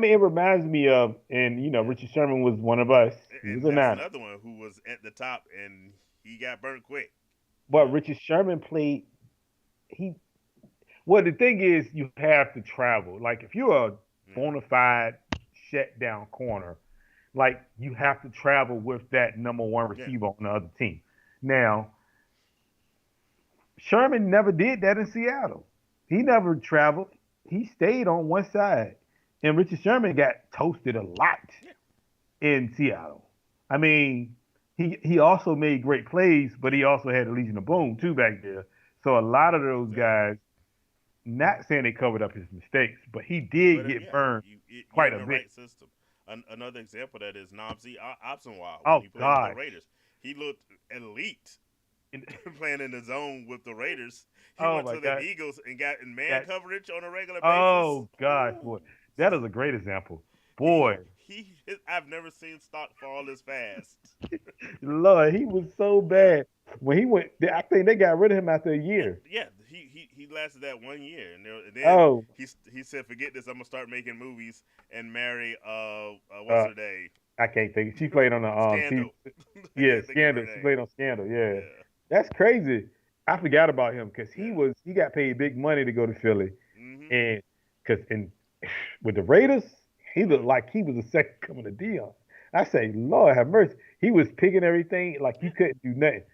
it reminds me of, and Yeah, Richard Sherman was one of us. He was and a that's Niner, another one who was at the top, and he got burnt quick. You but know. Richard Sherman played. He Well, the thing is, you have to travel. Like if you're a Yeah, bona fide shutdown corner, like you have to travel with that number one yeah, receiver on the other team. Now, Sherman never did that in Seattle. He never traveled. He stayed on one side. And Richard Sherman got toasted a lot yeah, in Seattle. I mean, he also made great plays, but yeah. he also had the Legion of Boom too back there. So a lot of those Exactly. guys, not saying they covered up his mistakes, but he did But get yeah, burned you're quite in a the bit. right system. Another example of that is Namzi Opsenwa when Oh he played with the gosh. Raiders. He looked elite And- playing in the zone with the Raiders. He oh went my to the God. Eagles and got in man That coverage on a regular basis. oh gosh, Ooh. boy. That is a great example. he Boy, I've never seen stock fall this fast. Lord, he was so Yeah. bad. When he went, I think they got rid of him after a Yeah, year. yeah. He lasted that 1 year, and then Oh, he said, "Forget this. I'm gonna start making movies and marry what's uh, her name, I can't think. She played on the TV. Scandal." I Yeah, can't think of her Scandal. She name. played on Scandal. Yeah, Yeah, that's crazy. I forgot about him because yeah. he got paid big money to go to Philly, Mhm. and because with the Raiders, he looked like he was the second coming of Dion. I say, Lord have mercy. He was picking everything like you Yeah. couldn't do nothing.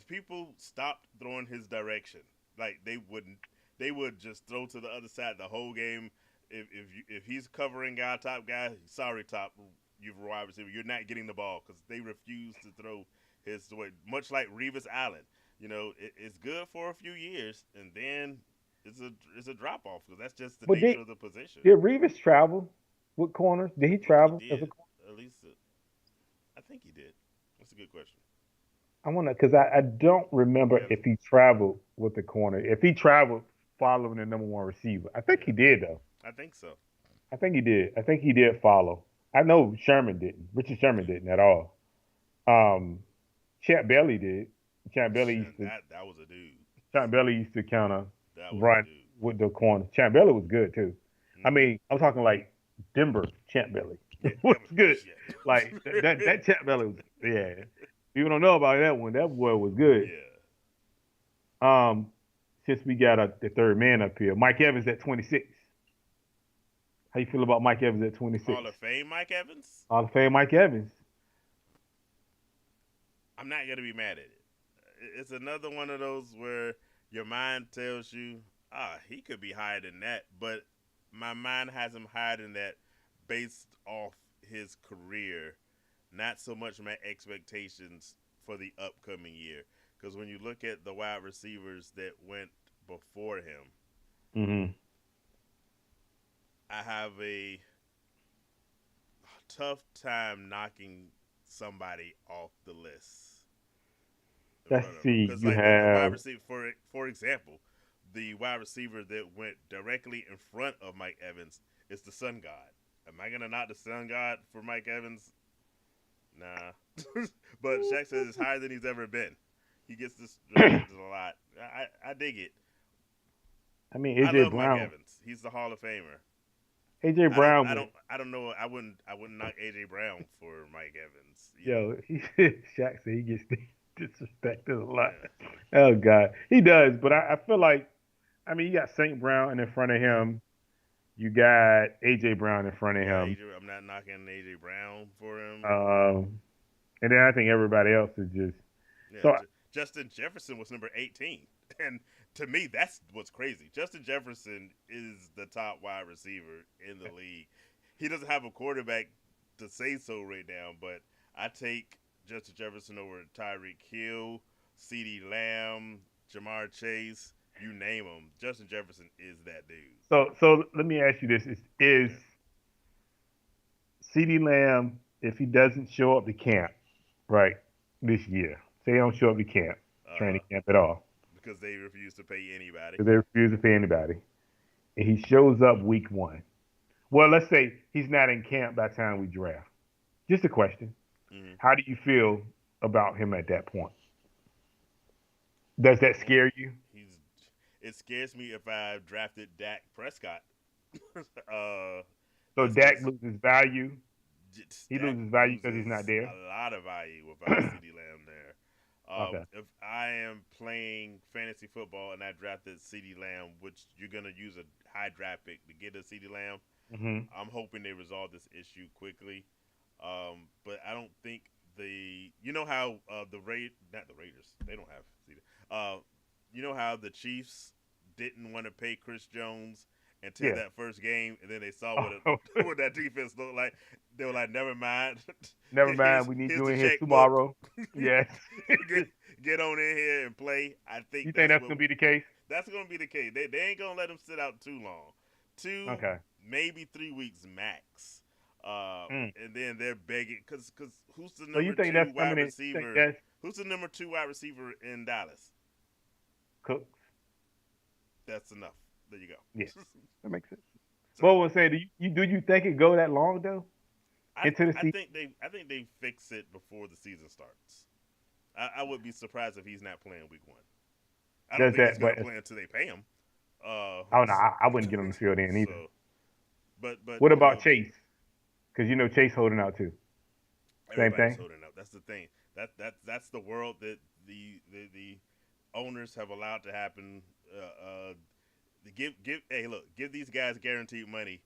People stopped throwing his direction. Like they wouldn't. They would just throw to the other side the whole game. If he's covering guy top guy, sorry top, you've wide receiver. You're not getting the ball because they refuse to throw his way. Much like Revis Allen, it's good for a few years and then it's a drop off because that's just the But nature of the position. did Reeves travel with corners? Did I he think he travel as a did. corner? At least I think he did. That's a good question. I want to because I don't remember Yeah, if he traveled with the corner. If he traveled following the number one receiver, I think yeah. he did though. I think so. I think he did. I think he did follow. I know Sherman didn't. Richard Sherman Yeah. didn't at all. Um, Champ Bailey did. Champ Bailey used to. That was a dude. Champ Bailey used to kind of That was a run dude. with the corner. Champ Bailey was good too. I Mm-hmm. mean, I'm talking like Denver Champ Bailey Yeah, was that was good. Like yeah. that Champ Bailey was People don't know about that one. That boy was good. Yeah. Um, since we got the third man up here, Mike Evans at 26. How you feel about Mike Evans at Hall 26? of Fame, Mike Evans. Hall of Fame Mike Evans. I'm not gonna be mad at it. It's another one of those where your mind tells you, he could be higher than that, but my mind has him higher than that based off his career, not so much my expectations for the upcoming year. Because when you look at the wide receivers that went before him, Hmm. I have a tough time knocking somebody off the list in Let's front of him. see. Because You like the wide have receiver, for example, the wide receiver that went directly in front of Mike Evans is the Sun God. Am I gonna knock the Sun God for Mike Evans? Nah. But Shaq says it's higher than he's ever been. He gets disrespected a lot. I dig it. I mean I AJ love Mike Brown. Evans. He's the Hall of Famer. AJ I don't Brown I was don't I don't know. I wouldn't knock AJ Brown for Mike Evans. You know. yo, Shaq said he gets disrespected a lot. Yeah. Oh God. He does, but I feel like I mean you got St. Brown in front of him. You got AJ Brown in front of Yeah, him. AJ. I'm not knocking AJ Brown for him. Um and then I think everybody else is just Yeah, so Justin Jefferson was number 18, and to me, that's what's crazy. Justin Jefferson is the top wide receiver in the league. He doesn't have a quarterback to say so right now, but I take Justin Jefferson over Tyreek Hill, CeeDee Lamb, Jamar Chase, you name them. Justin Jefferson is that dude. so let me ask you this. Is Yeah. CeeDee Lamb, if he doesn't show up to camp, right, this year, say he don't show up to camp, Uh training huh. camp at all, Because they refuse to pay anybody. because they refuse to pay anybody, and he shows up week one. Well, let's say he's not in camp by the time we draft. Just a question. Mm-hmm. How do you feel about him at that point? Does that Well, scare you? he's. It scares me if I drafted Dak Prescott. uh, So just Dak because loses value. He Dak loses value because he's not loses there. a lot of value without CeeDee Lamb there. Okay. If I am playing fantasy football and I drafted CeeDee Lamb, which you're gonna use a high draft pick to get a CeeDee Lamb, Hmm. I'm hoping they resolve this issue quickly. But I don't think you know how not the Raiders, they don't have CeeDee. You know how the Chiefs didn't want to pay Chris Jones until Yeah. that first game, and then they saw Oh, what that defense looked like. They were like, "Never mind. never mind. We need Here's you the in here checkbook. tomorrow. Yes. get get on in here and play." I think You think that's what gonna be the case? that's going to be the case. They ain't going to let him sit out too long. 2, Okay. maybe 3 weeks max. Mm. And then they're begging because who's the So you number think two that's wide coming in? You think receiver? that's Who's the number 2 wide receiver in Dallas? Cooks? That's enough. There you Yeah, go. that makes sense. But So I was saying, do you think it go that long though into the I season? think they fix it before the season starts. I would be surprised if he's not playing week 1. I don't Does think he's that? going But to play until they pay him. Uh, oh no, I wouldn't get on the field in either. so, but What you about know, Chase? Because Chase holding out too. Same everybody's thing. holding up. That's the thing. That's the world that the owners have allowed to happen. Give these guys guaranteed money.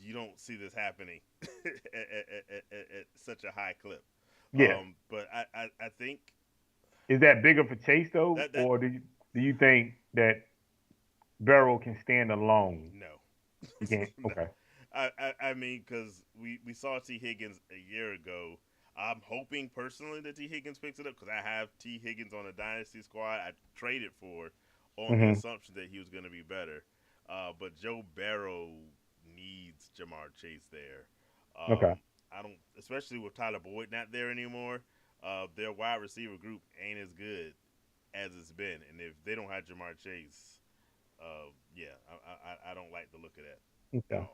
You don't see this happening at such a high clip. Yeah. But I think Is that bigger for Chase though, that or do you think that Barrow can stand alone? no. He can't. No. Okay. I mean, because we saw T. Higgins a year ago. I'm hoping personally that T. Higgins picks it up because I have T. Higgins on a dynasty squad I traded for on the Hmm. assumption that he was going to be better. But Joe Barrow needs Jamar Chase there. Okay. I don't, especially with Tyler Boyd not there anymore. Their wide receiver group ain't as good as it's been, and if they don't have Jamar Chase, yeah, I don't like the look of that. Okay.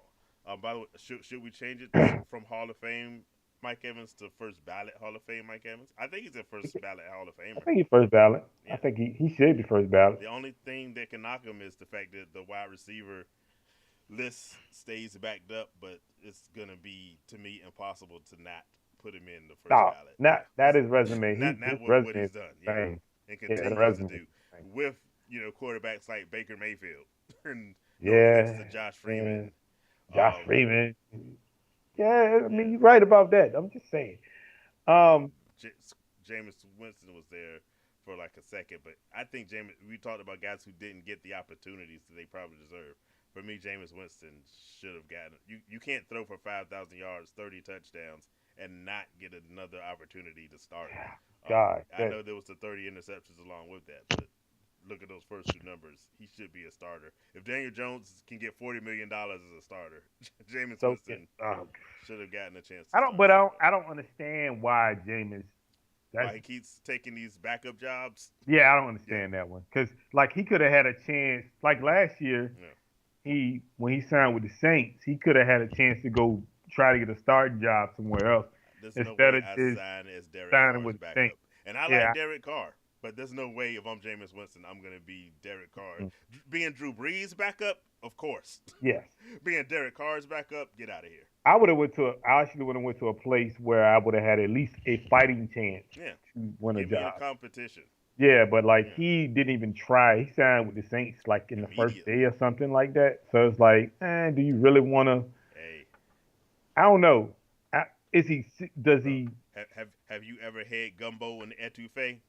Oh, by the way, should we change it from Hall of Fame Mike Evans to first ballot Hall of Fame Mike Evans? I think he's a first ballot Hall of I Famer. think he's first ballot. I Yeah. think he should be first ballot. The only thing that can knock him is the fact that the wide receiver list stays backed up, but it's gonna be to me impossible to not put him in the first No, ballot. not his resume. Not His what resume is he's done, yeah, insane. and Yeah, the continues to resume is do insane. with quarterbacks like Baker Mayfield. And no offense Yeah, to Josh yeah. Freeman, Josh um, Freeman. Yeah, I mean yeah, you're right about that. I'm just saying. I mean, Um, J- Jameis Winston was there for like a second, but I think Jameis. We talked about guys who didn't get the opportunities that they probably deserve. For me, Jameis Winston should have gotten. You can't throw for 5,000 yards, 30 touchdowns, and not get another opportunity to start. God, I that know there was the 30 interceptions along with that, but look at those first two numbers. He should be a starter. If Daniel Jones can get $40 million as a starter, Jameis so yeah, Winston should have gotten a chance to I don't, start but somewhere. I don't understand why Jameis. That's Why he keeps taking these backup jobs? yeah, I don't Yeah, understand that one because like he could have had a chance. Like last year, yeah. he when he signed with the Saints, he could have had a chance to go try to get a starting job somewhere else There's no instead way of I just sign as Derek signing Carr's with the Saints. backup. And I like Yeah, Derek Carr, but there's no way if I'm Jameis Winston, I'm going to be Derek Carr. mm, Being Drew Brees' backup, of course. yes. Being Derek Carr's backup, get out of here. I would have went to. I actually would have went to a place where I would have had at least a fighting chance Yeah, to win a get me in job. competition. Yeah, but like Yeah, he didn't even try. He signed with the Saints like in the first day immediately. or something like that. So it's like, do you really want to? Hey, I don't know. Is he? Does bro, he? have you ever had gumbo and etouffee?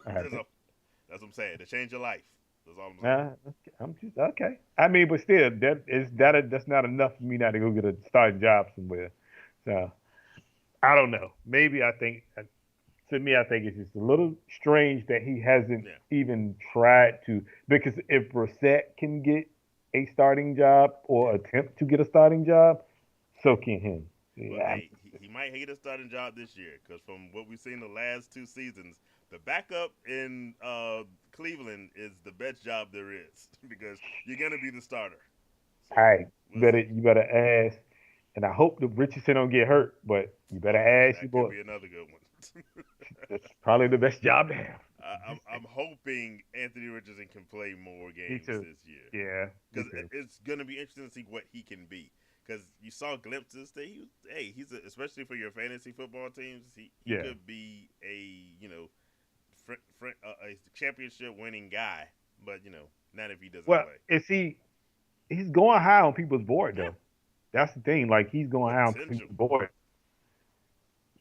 I that's, haven't. that's what I'm saying. To change your life. That's all I'm saying. Uh, I'm just okay. I mean, but still, that's not enough for me not to go get a starting job somewhere. So I don't know. Maybe I think to me, I think it's just a little strange that he hasn't Yeah. even tried to. Because if Brissett can get a starting job or Yeah. attempt to get a starting job, so can him. Well, Yeah, hey, he might hate a starting job this year because from what we've seen the last two seasons, the backup in Cleveland is the best job there is because you're gonna be the starter. So all right. we'll see. You better ask, and I hope the Richardson don't get hurt. But you better ask your That could boy. be another good one. That's probably the best job to have. I, I'm I'm just saying. I'm hoping Anthony Richardson can play more Me games too. this year Yeah, me because too. it's gonna be interesting to see what he can be. Because you saw glimpses that especially for your fantasy football teams, he Yeah. could be a a championship winning guy, but not if he doesn't Well, play. is he? He's going high on people's board Yeah, though. That's the thing. Like he's going high on potential. people's board.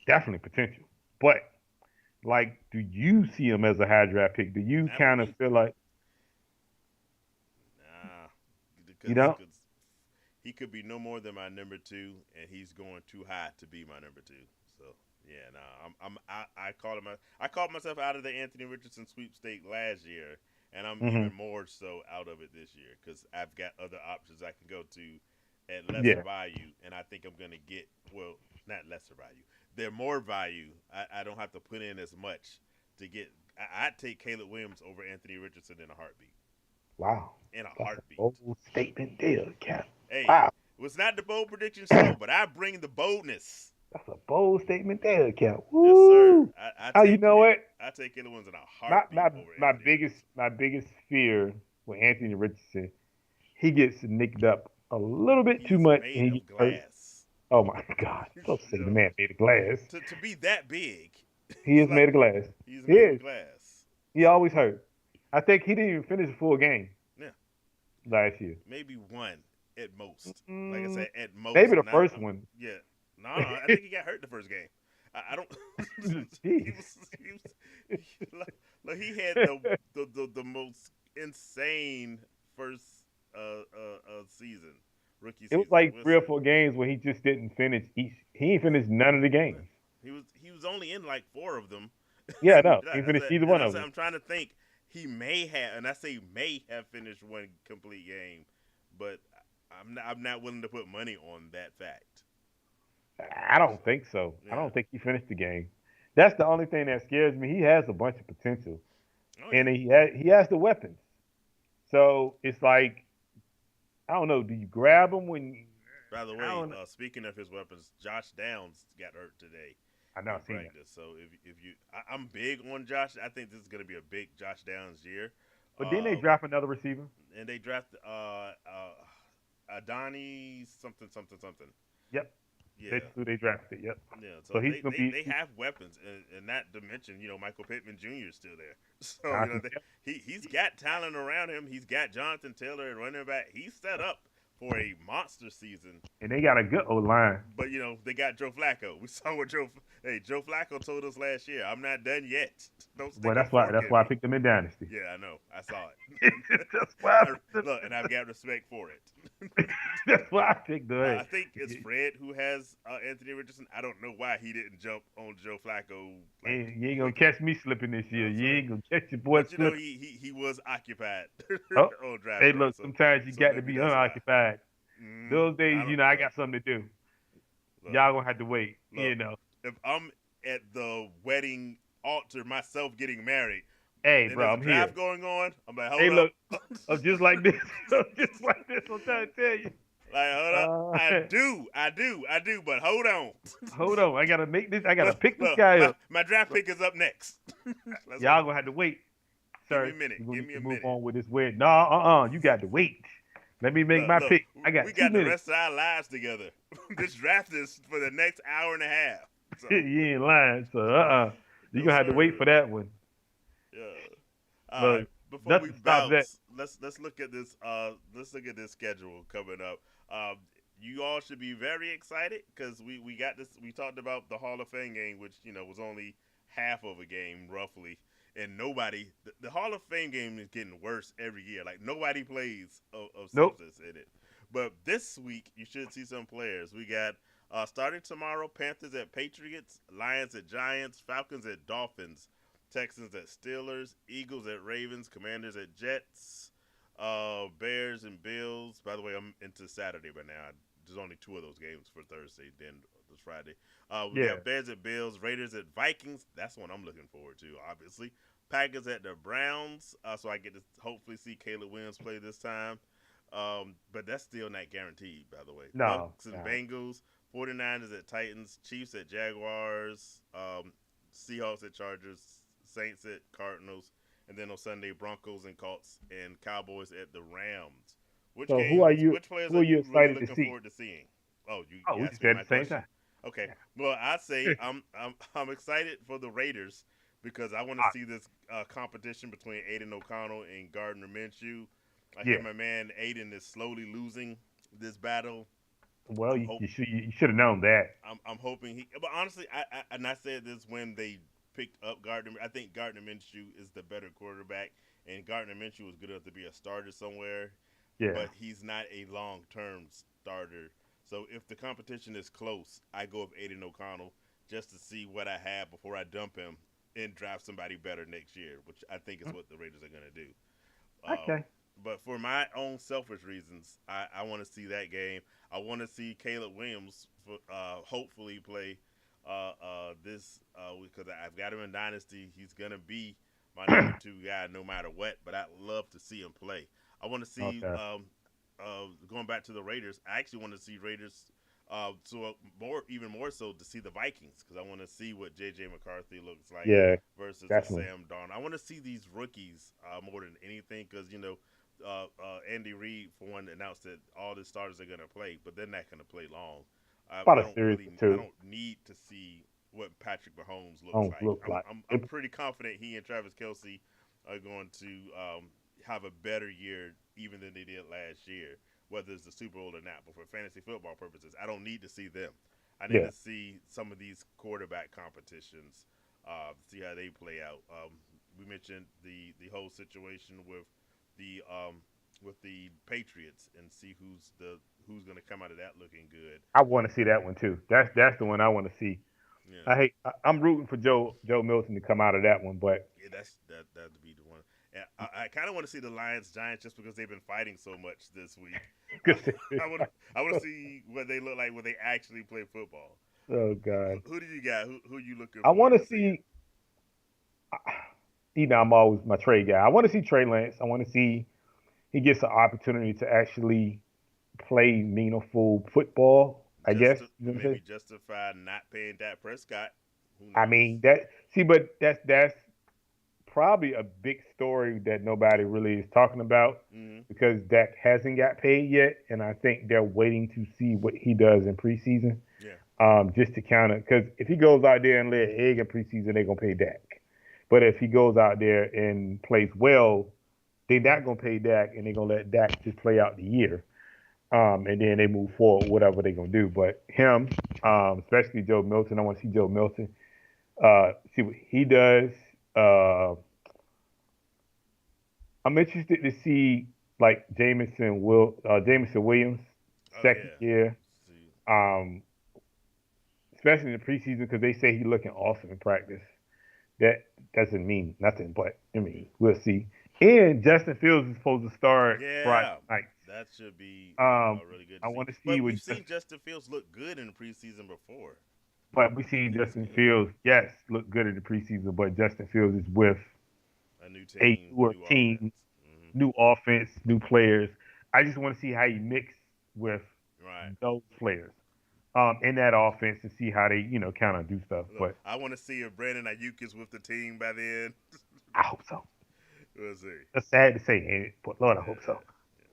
Definitely potential. But like, do you see him as a high draft pick? Do you Not for kind of me. feel like Nah, you because know? he could be no more than my number two, and he's going too high to be my number two. So yeah, nah, I called myself out of the Anthony Richardson sweepstake last year, and I'm Hmm. even more so out of it this year because I've got other options I can go to at lesser Yeah. value, and I think I'm gonna get not lesser value. They're more value. I don't have to put in as much to get. I'd take Caleb Williams over Anthony Richardson in a heartbeat. Wow. In a That's a heartbeat. bold statement there, Cap. Hey, Wow. it was not the bold prediction show, but I bring the boldness. That's a bold statement there, Cap. Yes, sir. Woo. I Oh, you take know what? I take Caleb Williams in a My heartbeat my over Anthony Richardson. my biggest fear with Anthony Richardson, he gets nicked up a little bit too He's much and made he of gets hurt. glass. Oh my God. Don't say the Yo, man made of glass. to be that big, He it's is like made of glass. he's He made of is. glass. He So always hurt. I think he didn't even finish a full game yeah, last year. maybe one at most. Like I Mm, said, at maybe most. the Not first one. yeah. No, I think he got hurt the first game. I don't. he Jeez. was he was like he had the most insane first season, rookie It was season. like three or four games where he just didn't finish each. He didn't finish none of the games. He was only in like four of them. Yeah, no, and he didn't finish either one I of said them. I'm trying to think. He may have, and I say may have finished one complete game, but I'm not willing to put money on that fact. I don't So think so. I yeah. don't think he finished the game. That's the only thing that scares me. He has a bunch of potential, Oh yeah. and he has the weapons. So it's like I don't know. Do you grab him when? By the I way, don't know. speaking of his weapons, Josh Downs got hurt today I in not seen that. practice. So if you, I'm big on Josh. I think this is going to be a big Josh Downs year. But then they Uh, draft another receiver. and they draft Adani something something something. Yep. That's Yeah, who they drafted. Yep. yeah. So So he's gonna be. they have weapons, and not to mention Michael Pittman Jr. is still there. So I can tell. he's got talent around him. He's got Jonathan Taylor at running back. He's set up for a monster season. And they got a good old line. But they got Joe Flacco. We saw what Joe Flacco told us last year. I'm not done yet. Don't Well, stick a fork that's in why I me. picked them in Dynasty. Yeah, I know. I saw it. That's why I picked them. Look, and I've got respect for it. That's why I picked I them. think it's Fred who has Anthony Richardson. I don't know why he didn't jump on Joe Flacco like Hey, you ain't gonna quickly. catch me slipping this You know year. what I'm You saying? ain't gonna catch your boy But slipping. he was occupied Oh, on draft hey, day, look. Sometimes you so got to maybe be that's why. unoccupied. Those I days, don't I look got something to do. look Y'all gonna have to wait. look. If I'm at the wedding altar myself getting married, Hey, and bro, there's a I'm here. draft going on, I'm like, Hey, hold up. look. I'm just like this. I'm just like this. I'm trying to tell you. Like, hold up. I do, but hold on. Hold on. I gotta make this. I gotta look, pick this look, guy my, up. my draft pick is up next. Let's hold Y'all on. gonna have to wait, Give me sir. a minute. We're gonna Give need me to a move minute. on with this wedding. No, you got to wait. Let me make my Look, pick. I we got two got the minutes. rest of our lives together. This draft is for the next hour and a half. So, You ain't lying. So you no gonna have to wait sir. for that one. Yeah. All right. Look, Before we nothing stops that. bounce, let's look at this. Let's look at this schedule coming up. Um, you all should be very excited because we got this. We talked about the Hall of Fame game, which was only half of a game roughly, and nobody. The Hall of Fame game is getting worse every year. Like nobody plays of Nope. substance in it. But this week you should see some players. We got starting tomorrow: Panthers at Patriots, Lions at Giants, Falcons at Dolphins, Texans at Steelers, Eagles at Ravens, Commanders at Jets, Bears and Bills. By the way, I'm into Saturday by now. There's only two of those games for Thursday, then this Friday. We Yeah. got Bears at Bills, Raiders at Vikings. That's one I'm looking forward to, obviously. Packers at the Browns, so I get to hopefully see Caleb Williams play this time. But that's still not guaranteed, by the way. No. Bucks and No. Bengals, 49ers at Titans, Chiefs at Jaguars, Seahawks at Chargers, Saints at Cardinals, and then on Sunday Broncos and Colts and Cowboys at the Rams. Which So who are games? you? Which players Who are are you you really excited to looking see? forward to seeing? Oh, Oh, you we can asked say me at my the same question. time. Okay. Well, I say I'm excited for the Raiders because I want to Ah, see this competition between Aiden O'Connell and Gardner Minshew. I hear yeah. my man Aiden is slowly losing this battle. Well, I'm hope you should have known that. I'm hoping he. But honestly, I said this when they picked up Gardner. I think Gardner Minshew is the better quarterback, and Gardner Minshew was good enough to be a starter somewhere, Yeah. but he's not a long term starter. So if the competition is close, I go with Aiden O'Connell just to see what I have before I dump him and draft somebody better next year, which I think is what the Raiders are going to do. Um, Okay. but for my own selfish reasons, I want to see that game. I want to see Caleb Williams hopefully play this because I've got him in Dynasty. He's going to be my number two guy no matter what, but I'd love to see him play. I want to see, Okay. going back to the Raiders, I actually want to see Raiders. Even more so to see the Vikings because I want to see what JJ McCarthy looks like Yeah. versus a Definitely. Sam Darnold. I want to see these rookies more than anything because Andy Reid for one announced that all the starters are going to play, but they're not going to play long. About I a don't series or really I two. don't need to see what Patrick Mahomes looks Homes like. look like. I'm pretty confident he and Travis Kelsey are going to have a better year even than they did last year, whether it's the Super Bowl or not. But for fantasy football purposes, I don't need to see them. I need Yeah. to see some of these quarterback competitions, see how they play out. We mentioned the whole situation the with the Patriots and see who's going to come out of that looking good. I want to see that one too. That's the one I want to see. Yeah, I'm rooting for Joe Milton to come out of that one, but yeah, that'd be the one. And I kind of want to see the Lions Giants just because they've been fighting so much this week. Uh, I want to see what they look like when they actually play football. oh god, Who do you got? Who you looking I want forward to to seeing? see. I'm always my trade guy. I want to see Trey Lance. I want to see he gets an opportunity to actually play meaningful football. I guess you know what I'm Maybe saying. justify not paying Dak Prescott. Who I knows? mean that. See, but that's probably a big story that nobody really is talking about Hmm. because Dak hasn't got paid yet, and I think they're waiting to see what he does in preseason, Yeah. just to count it. Because if he goes out there and lay an egg in preseason, they're gonna pay Dak. But if he goes out there and plays well, they're not gonna pay Dak, and they're gonna let Dak just play out the year. And then they move forward, whatever they're gonna do. But him, especially Joe Milton, I want to see Joe Milton, see what he does. Uh, I'm interested to see like Jameson Williams, Oh second yeah. year, See. um, especially in the preseason because they say he's looking awesome in practice. That doesn't mean nothing, but I mean we'll see. And Justin Fields is supposed to start Friday Yeah. night. That should be Um, really good to I see. want to see But what we've seen Justin Fields look good in the preseason before. but we seen Justin Fields, yes, look good in the preseason, but Justin Fields is with A new a team, newer new team, offense. Hmm. new offense, new players. I just want to see how he mix with Right. those players in that offense to see how they, kind of do stuff. Look, But I want to see if Brandon Ayuk is with the team by then. I hope so. We'll see. It's sad to say, ain't it? But Lord, I hope so.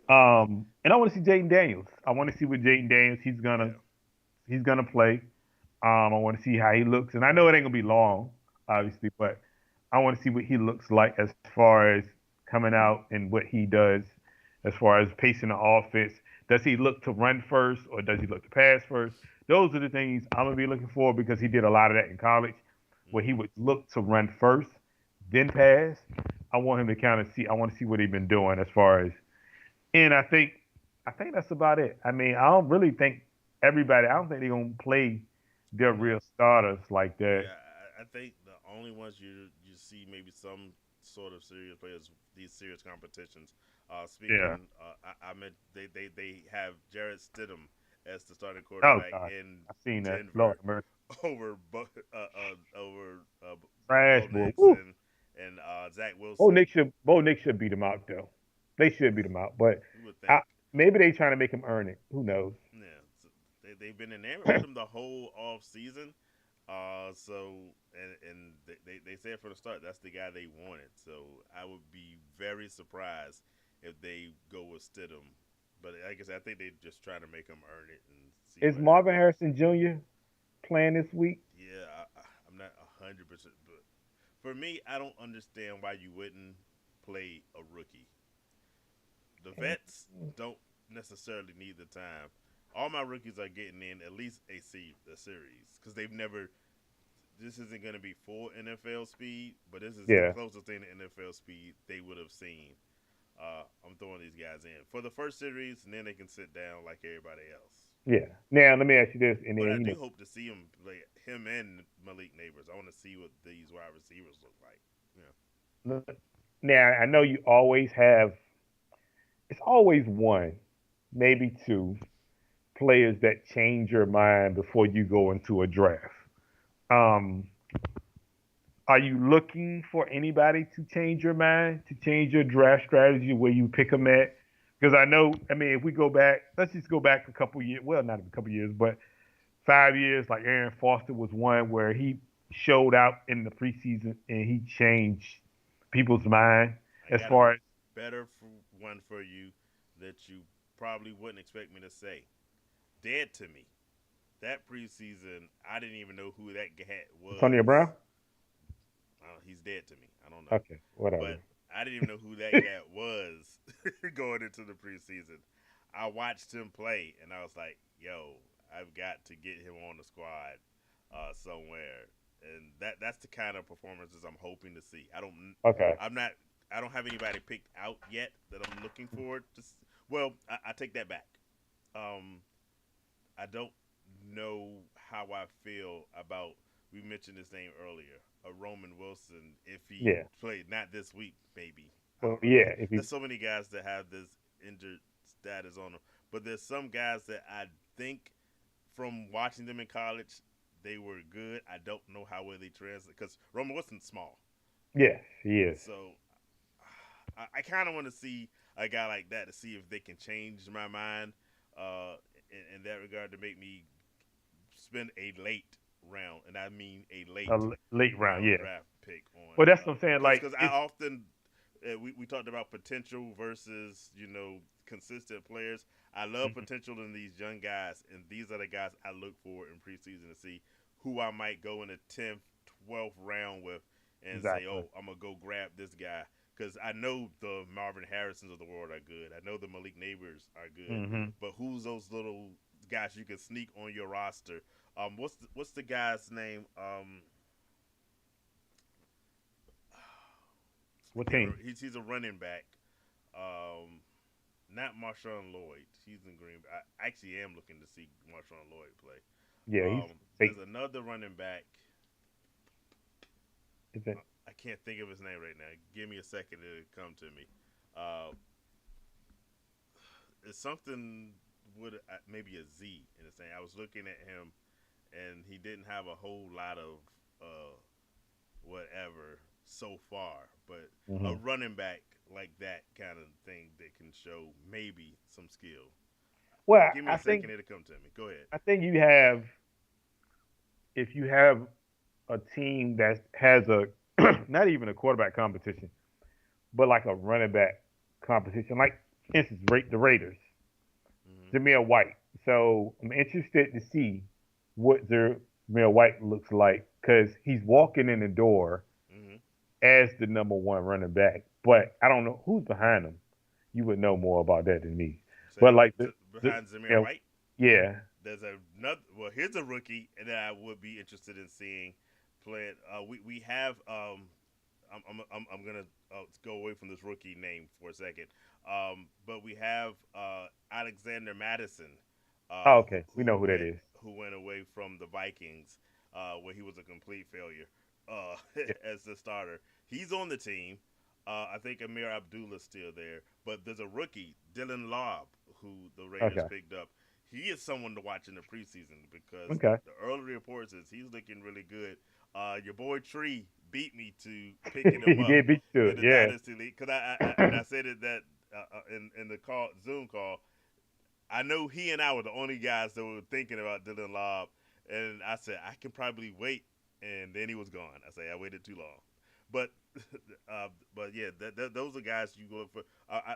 Yeah. And I want to see Jaden Daniels. I want to see what Jaden Daniels Yeah. he's gonna play. I want to see how he looks, and I know it ain't gonna be long, Yeah. obviously, but I want to see what he looks like as far as coming out and what he does as far as pacing the offense. Does he look to run first or does he look to pass first? Those are the things I'm gonna be looking for because he did a lot of that in college, where he Hmm. would look to run first, then pass. I want him to kind of see. I want to see what he's been doing as far as, and I think that's about it. I mean, I don't really think everybody. I don't think they're gonna play their No. real starters like that. Yeah, I think the only ones you see maybe some sort of serious players, these serious competitions. Yeah. Speaking, I meant they have Jarrett Stidham as the starting Oh quarterback God, in I've seen that. Lord Denver have mercy. over over Trash Bo boy. Nix Woo. and Zach Bo Wilson. Nick should Bo Nick should beat him out though. They should beat him out, but You would I, think. maybe they trying to make him earn it. Who knows? Yeah, so they've been enamored with him the whole off season. And they said from the start that's the guy they wanted. So I would be very surprised if they go with Stidham. But I guess I think they're just trying to make him earn it and see Is what Marvin happens. Harrison Jr. playing this week? Yeah, I'm not 100%, but for me, I don't understand why you wouldn't play a rookie. The vets don't necessarily need the time. All my rookies are getting in at least a series because they've never. This isn't going to be full NFL speed, but this is the Yeah, closest thing to NFL speed they would have seen. I'm throwing these guys in for the first series, and then they can sit down like everybody else. yeah. Now let me ask you this, and But then I do hope to see him play him and Malik Neighbors. I want to see what these wide receivers look like. Yeah, now I know you always have. It's always one, maybe two players that change your mind before you go into a draft. Um, Are you looking for anybody to change your mind, to change your draft strategy where you pick them at? Because I know, I mean, if we go back, let's just go back a couple years. Well, not a couple years, but 5 years. Like Aaron Foster was one where he showed out in the preseason and he changed people's mind I as got a far as better one for you that you probably wouldn't expect me to say. Dead to me. That preseason, I didn't even know who that guy Antonio Brown. was. He's dead to me. I don't know, Okay, whatever. but I didn't even know who that guy was going into the preseason. I watched him play, and I was like, "Yo, I've got to get him on the squad somewhere." And that's the kind of performances I'm hoping to see. Okay. I'm not, I don't have anybody picked out yet that I'm looking forward to. Well, I take that back. Um, I don't know how I feel about. We mentioned his name earlier, a Roman Wilson. If he Yeah. played not this week, maybe I Well, don't know. yeah. If There's you so many guys that have this injured status on them, but there's some guys that I think from watching them in college, they were good. I don't know how well they translate because Roman Wilson's small, yes, he is. so I kind of want to see a guy like that to see if they can change my mind. uh, in that regard to make me spend a late round, and I mean a late Late round, round yeah. draft pick on Well, that's what I'm saying. Like because I it's often we talked about potential versus consistent players. I love mhm, potential in these young guys, and these are the guys I look for in preseason to see who I might go in the 10th, 12th round with, and say, exactly. oh, I'm gonna go grab this guy because I know the Marvin Harrisons of the world are good. I know the Malik Neighbors are good, Hmm. but who's those little guys you can sneak on your roster? What's the guy's name? I What can't team? remember. He's a running back. Um, Not Marshawn Lloyd. He's in Green Bay. I actually am looking to see Marshawn Lloyd play. Yeah, he's There's fake. another running back. Is it? I can't think of his name right now. Give me a second to come to me. Uh, it's something with maybe a Z in the thing. I was looking at him, and he didn't have a whole lot of whatever so far, but a Hmm. running back like that kind of thing that can show maybe some skill. Well, Give me a second here to come to me. Go ahead. I think you have if you have a team that has a not even a quarterback competition, but like a running back competition, like for instance, rate the Raiders, Hmm. Jameer White. So I'm interested to see what Jameer White looks like because he's walking in the door Hmm. as the number one running back, but I don't know who's behind him. You would know more about that than me. Say But what like the behind Zamir yeah, White? yeah, There's another. Well, here's a rookie that I would be interested in seeing playing. We have. I'm gonna go away from this rookie name for a second. But we have Alexander Madison, oh, who, okay, we know who that went is. away from the Vikings, where he was a complete failure uh, Yeah. as the starter. He's on the team. I think Amir Abdullah's still there, but there's a rookie, Dylan Lobb, who the Raiders Okay, picked up. He is someone to watch in the preseason because okay. the early reports is he's looking really good. Your boy Tree beat me to picking him He up did beat you in to the it, dynasty league because I said it that in the call Zoom call. I know he and I were the only guys that were thinking about Dylan Lobb, and I said I can probably wait, and then he was gone. I say I waited too long, but but yeah, those are guys you go look for. I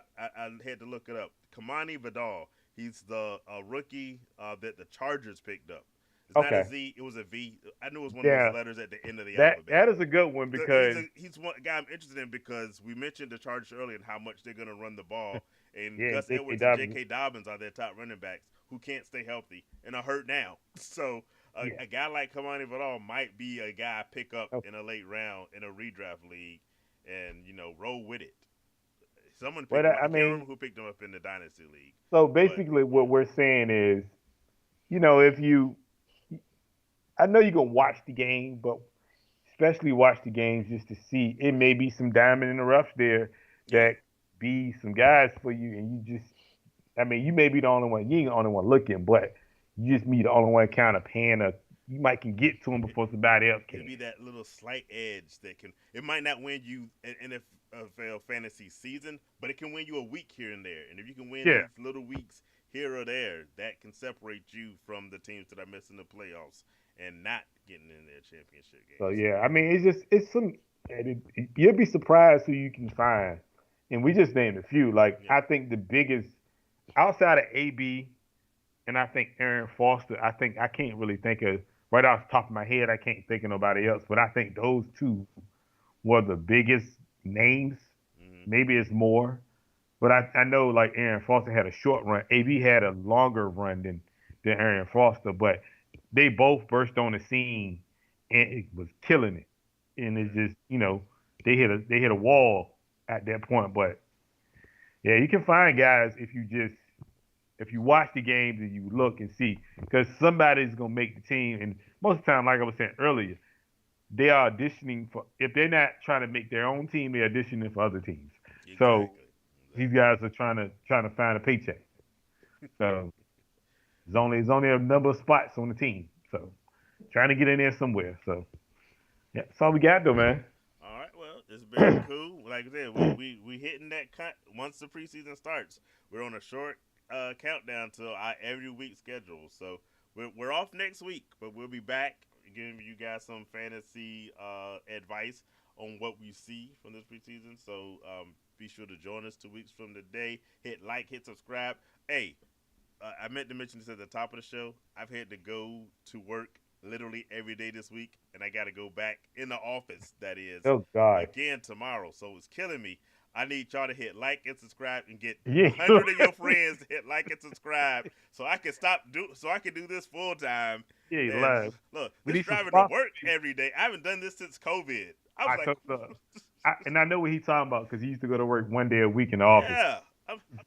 had to look it up. Kamani Vidal, he's the rookie that the Chargers picked up. It's yeah. not a Okay, Z, it was a V. I knew it was one of those yeah. letters at the end of the That alphabet. that is a good one because He's one guy I'm interested in because we mentioned the Chargers earlier and how much they're going to run the ball, and yeah, Gus J.K. Edwards and Dobbins. J.K. Dobbins are their top running backs who can't stay healthy and are hurt now. So Yeah. a guy like Kamani Vidal might be a guy I pick up Okay. in a late round in a redraft league, and roll with it. Someone Well, picked him up. I I can't mean, remember who picked him up in the dynasty league, so but basically, what we're saying is, if I know you're gonna watch the game, but especially watch the games just to see it may be some diamond in the rough there yeah, that be some guys for you, and you just, I mean, you may be the only one, you ain't the only one looking, but you just be the only one kind of paying a, you might can get to him before somebody else it'd can. be that little slight edge that can. It might not win you an NFL fantasy season, but it can win you a week here and there. And if you can win Yeah. these little weeks here or there, that can separate you from the teams that are missing the playoffs and not getting in their championship So games. yeah, I mean, it's some. You'll be surprised who you can find, and we just named a few. Like Yeah, I think the biggest outside of AB, and I think Aaron Foster. I think I can't really think of right off the top of my head. I can't think of nobody else, but I think those two were the biggest names. hmm, Maybe it's more, but I know like Aaron Foster had a short run. AB had a longer run than Aaron Foster, but they both burst on the scene and it was killing it. And it's yeah. just they hit a wall at that point. But yeah, you can find guys if you watch the games and you look and see because somebody's gonna make the team. And most of the time, like I was saying earlier, they are auditioning for if they're not trying to make their own team, they're auditioning for other teams. So Exactly, these exactly. guys are trying to find a paycheck. So there's only a number of spots on the team. So trying to get in there somewhere. So yeah, that's all we got though, man. All right, well, it's been cool. Like I said, we hitting that cut once the preseason starts. We're on a short countdown to our every week schedule. So we're off next week, but we'll be back giving you guys some fantasy advice on what we see from this preseason. So be sure to join us 2 weeks from today. Hit like, hit subscribe. Hey, I meant to mention this at the top of the show. I've had to go to work literally every day this week, and I got to go back in the office. That is Oh God. again tomorrow, so it's killing me. I need y'all to hit like and subscribe and get Yeah. 100 of your friends to hit like and subscribe, so I can so I can do this full time. Yeah, And live. look, We this need some driving to sponsors. work every day. I haven't done this since COVID. I was I like, took the, and I know what he's talking about because he used to go to work one day a week in the office. yeah.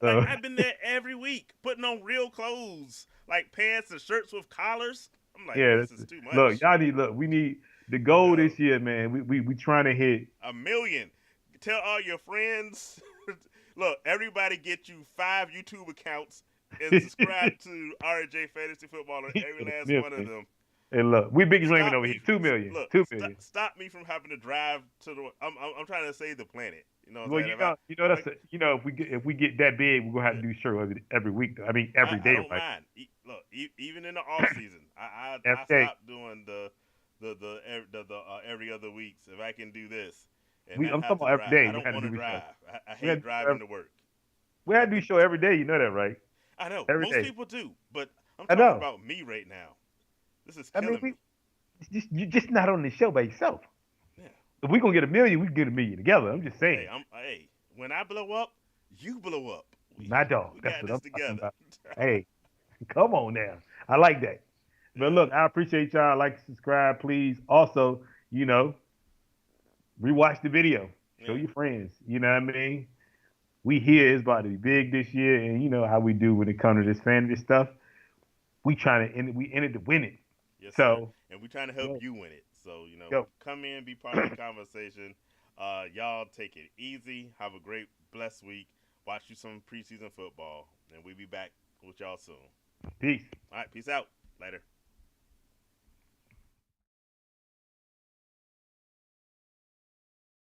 So I've been there every week, putting on real clothes, like pants and shirts with collars. I'm like, yeah, this is too look, much. y'all need look. We need the goal Yo, this year, man. We trying to hit. a million. Tell all your friends. Look, everybody get you 5 YouTube accounts and subscribe to RJ Fantasy Football on every last one of them. And look, we big dreaming Stop over me. here. 2 million. Look, 2 million. stop me from having to drive to the. I'm trying to save the planet. You know what I'm Well, saying? If I, that's if if we get that big, we're gonna have I to do show every week. I mean, every I day, don't right? mind. Look, even in the off season, I Every day. stopped doing the every other weeks. If I can do this and not I'm have talking to about every drive, day. I We don't had to want to do a show. drive. I We had hate to do show driving to work. we had to do show every day. You know that, right? I know Every most day. people do, but I'm I talking know. about me right now. This is I mean, killing me. you're just not on the show by yourself. Yeah. If we gonna get a million, we can get a million together. I'm just Hey, saying. when I blow up, you blow up. My dog. We That's got what this I'm talking together. about. Hey, come on now. I like that. But Yeah. look, I appreciate y'all. Like, subscribe, please. Also, you know, rewatch the video. Show Yeah. your friends. You know what I mean? We here is about to be big this year, and you know how we do when it comes to this fantasy stuff. We trying to end it. We in it to win it. Yes, sir. So, And we're trying to help yo, you win it. So, yo, come in, be part of the conversation. Y'all take it easy. Have a great, blessed week. Watch you some preseason football. And we'll be back with y'all soon. peace. All right, peace out. Later.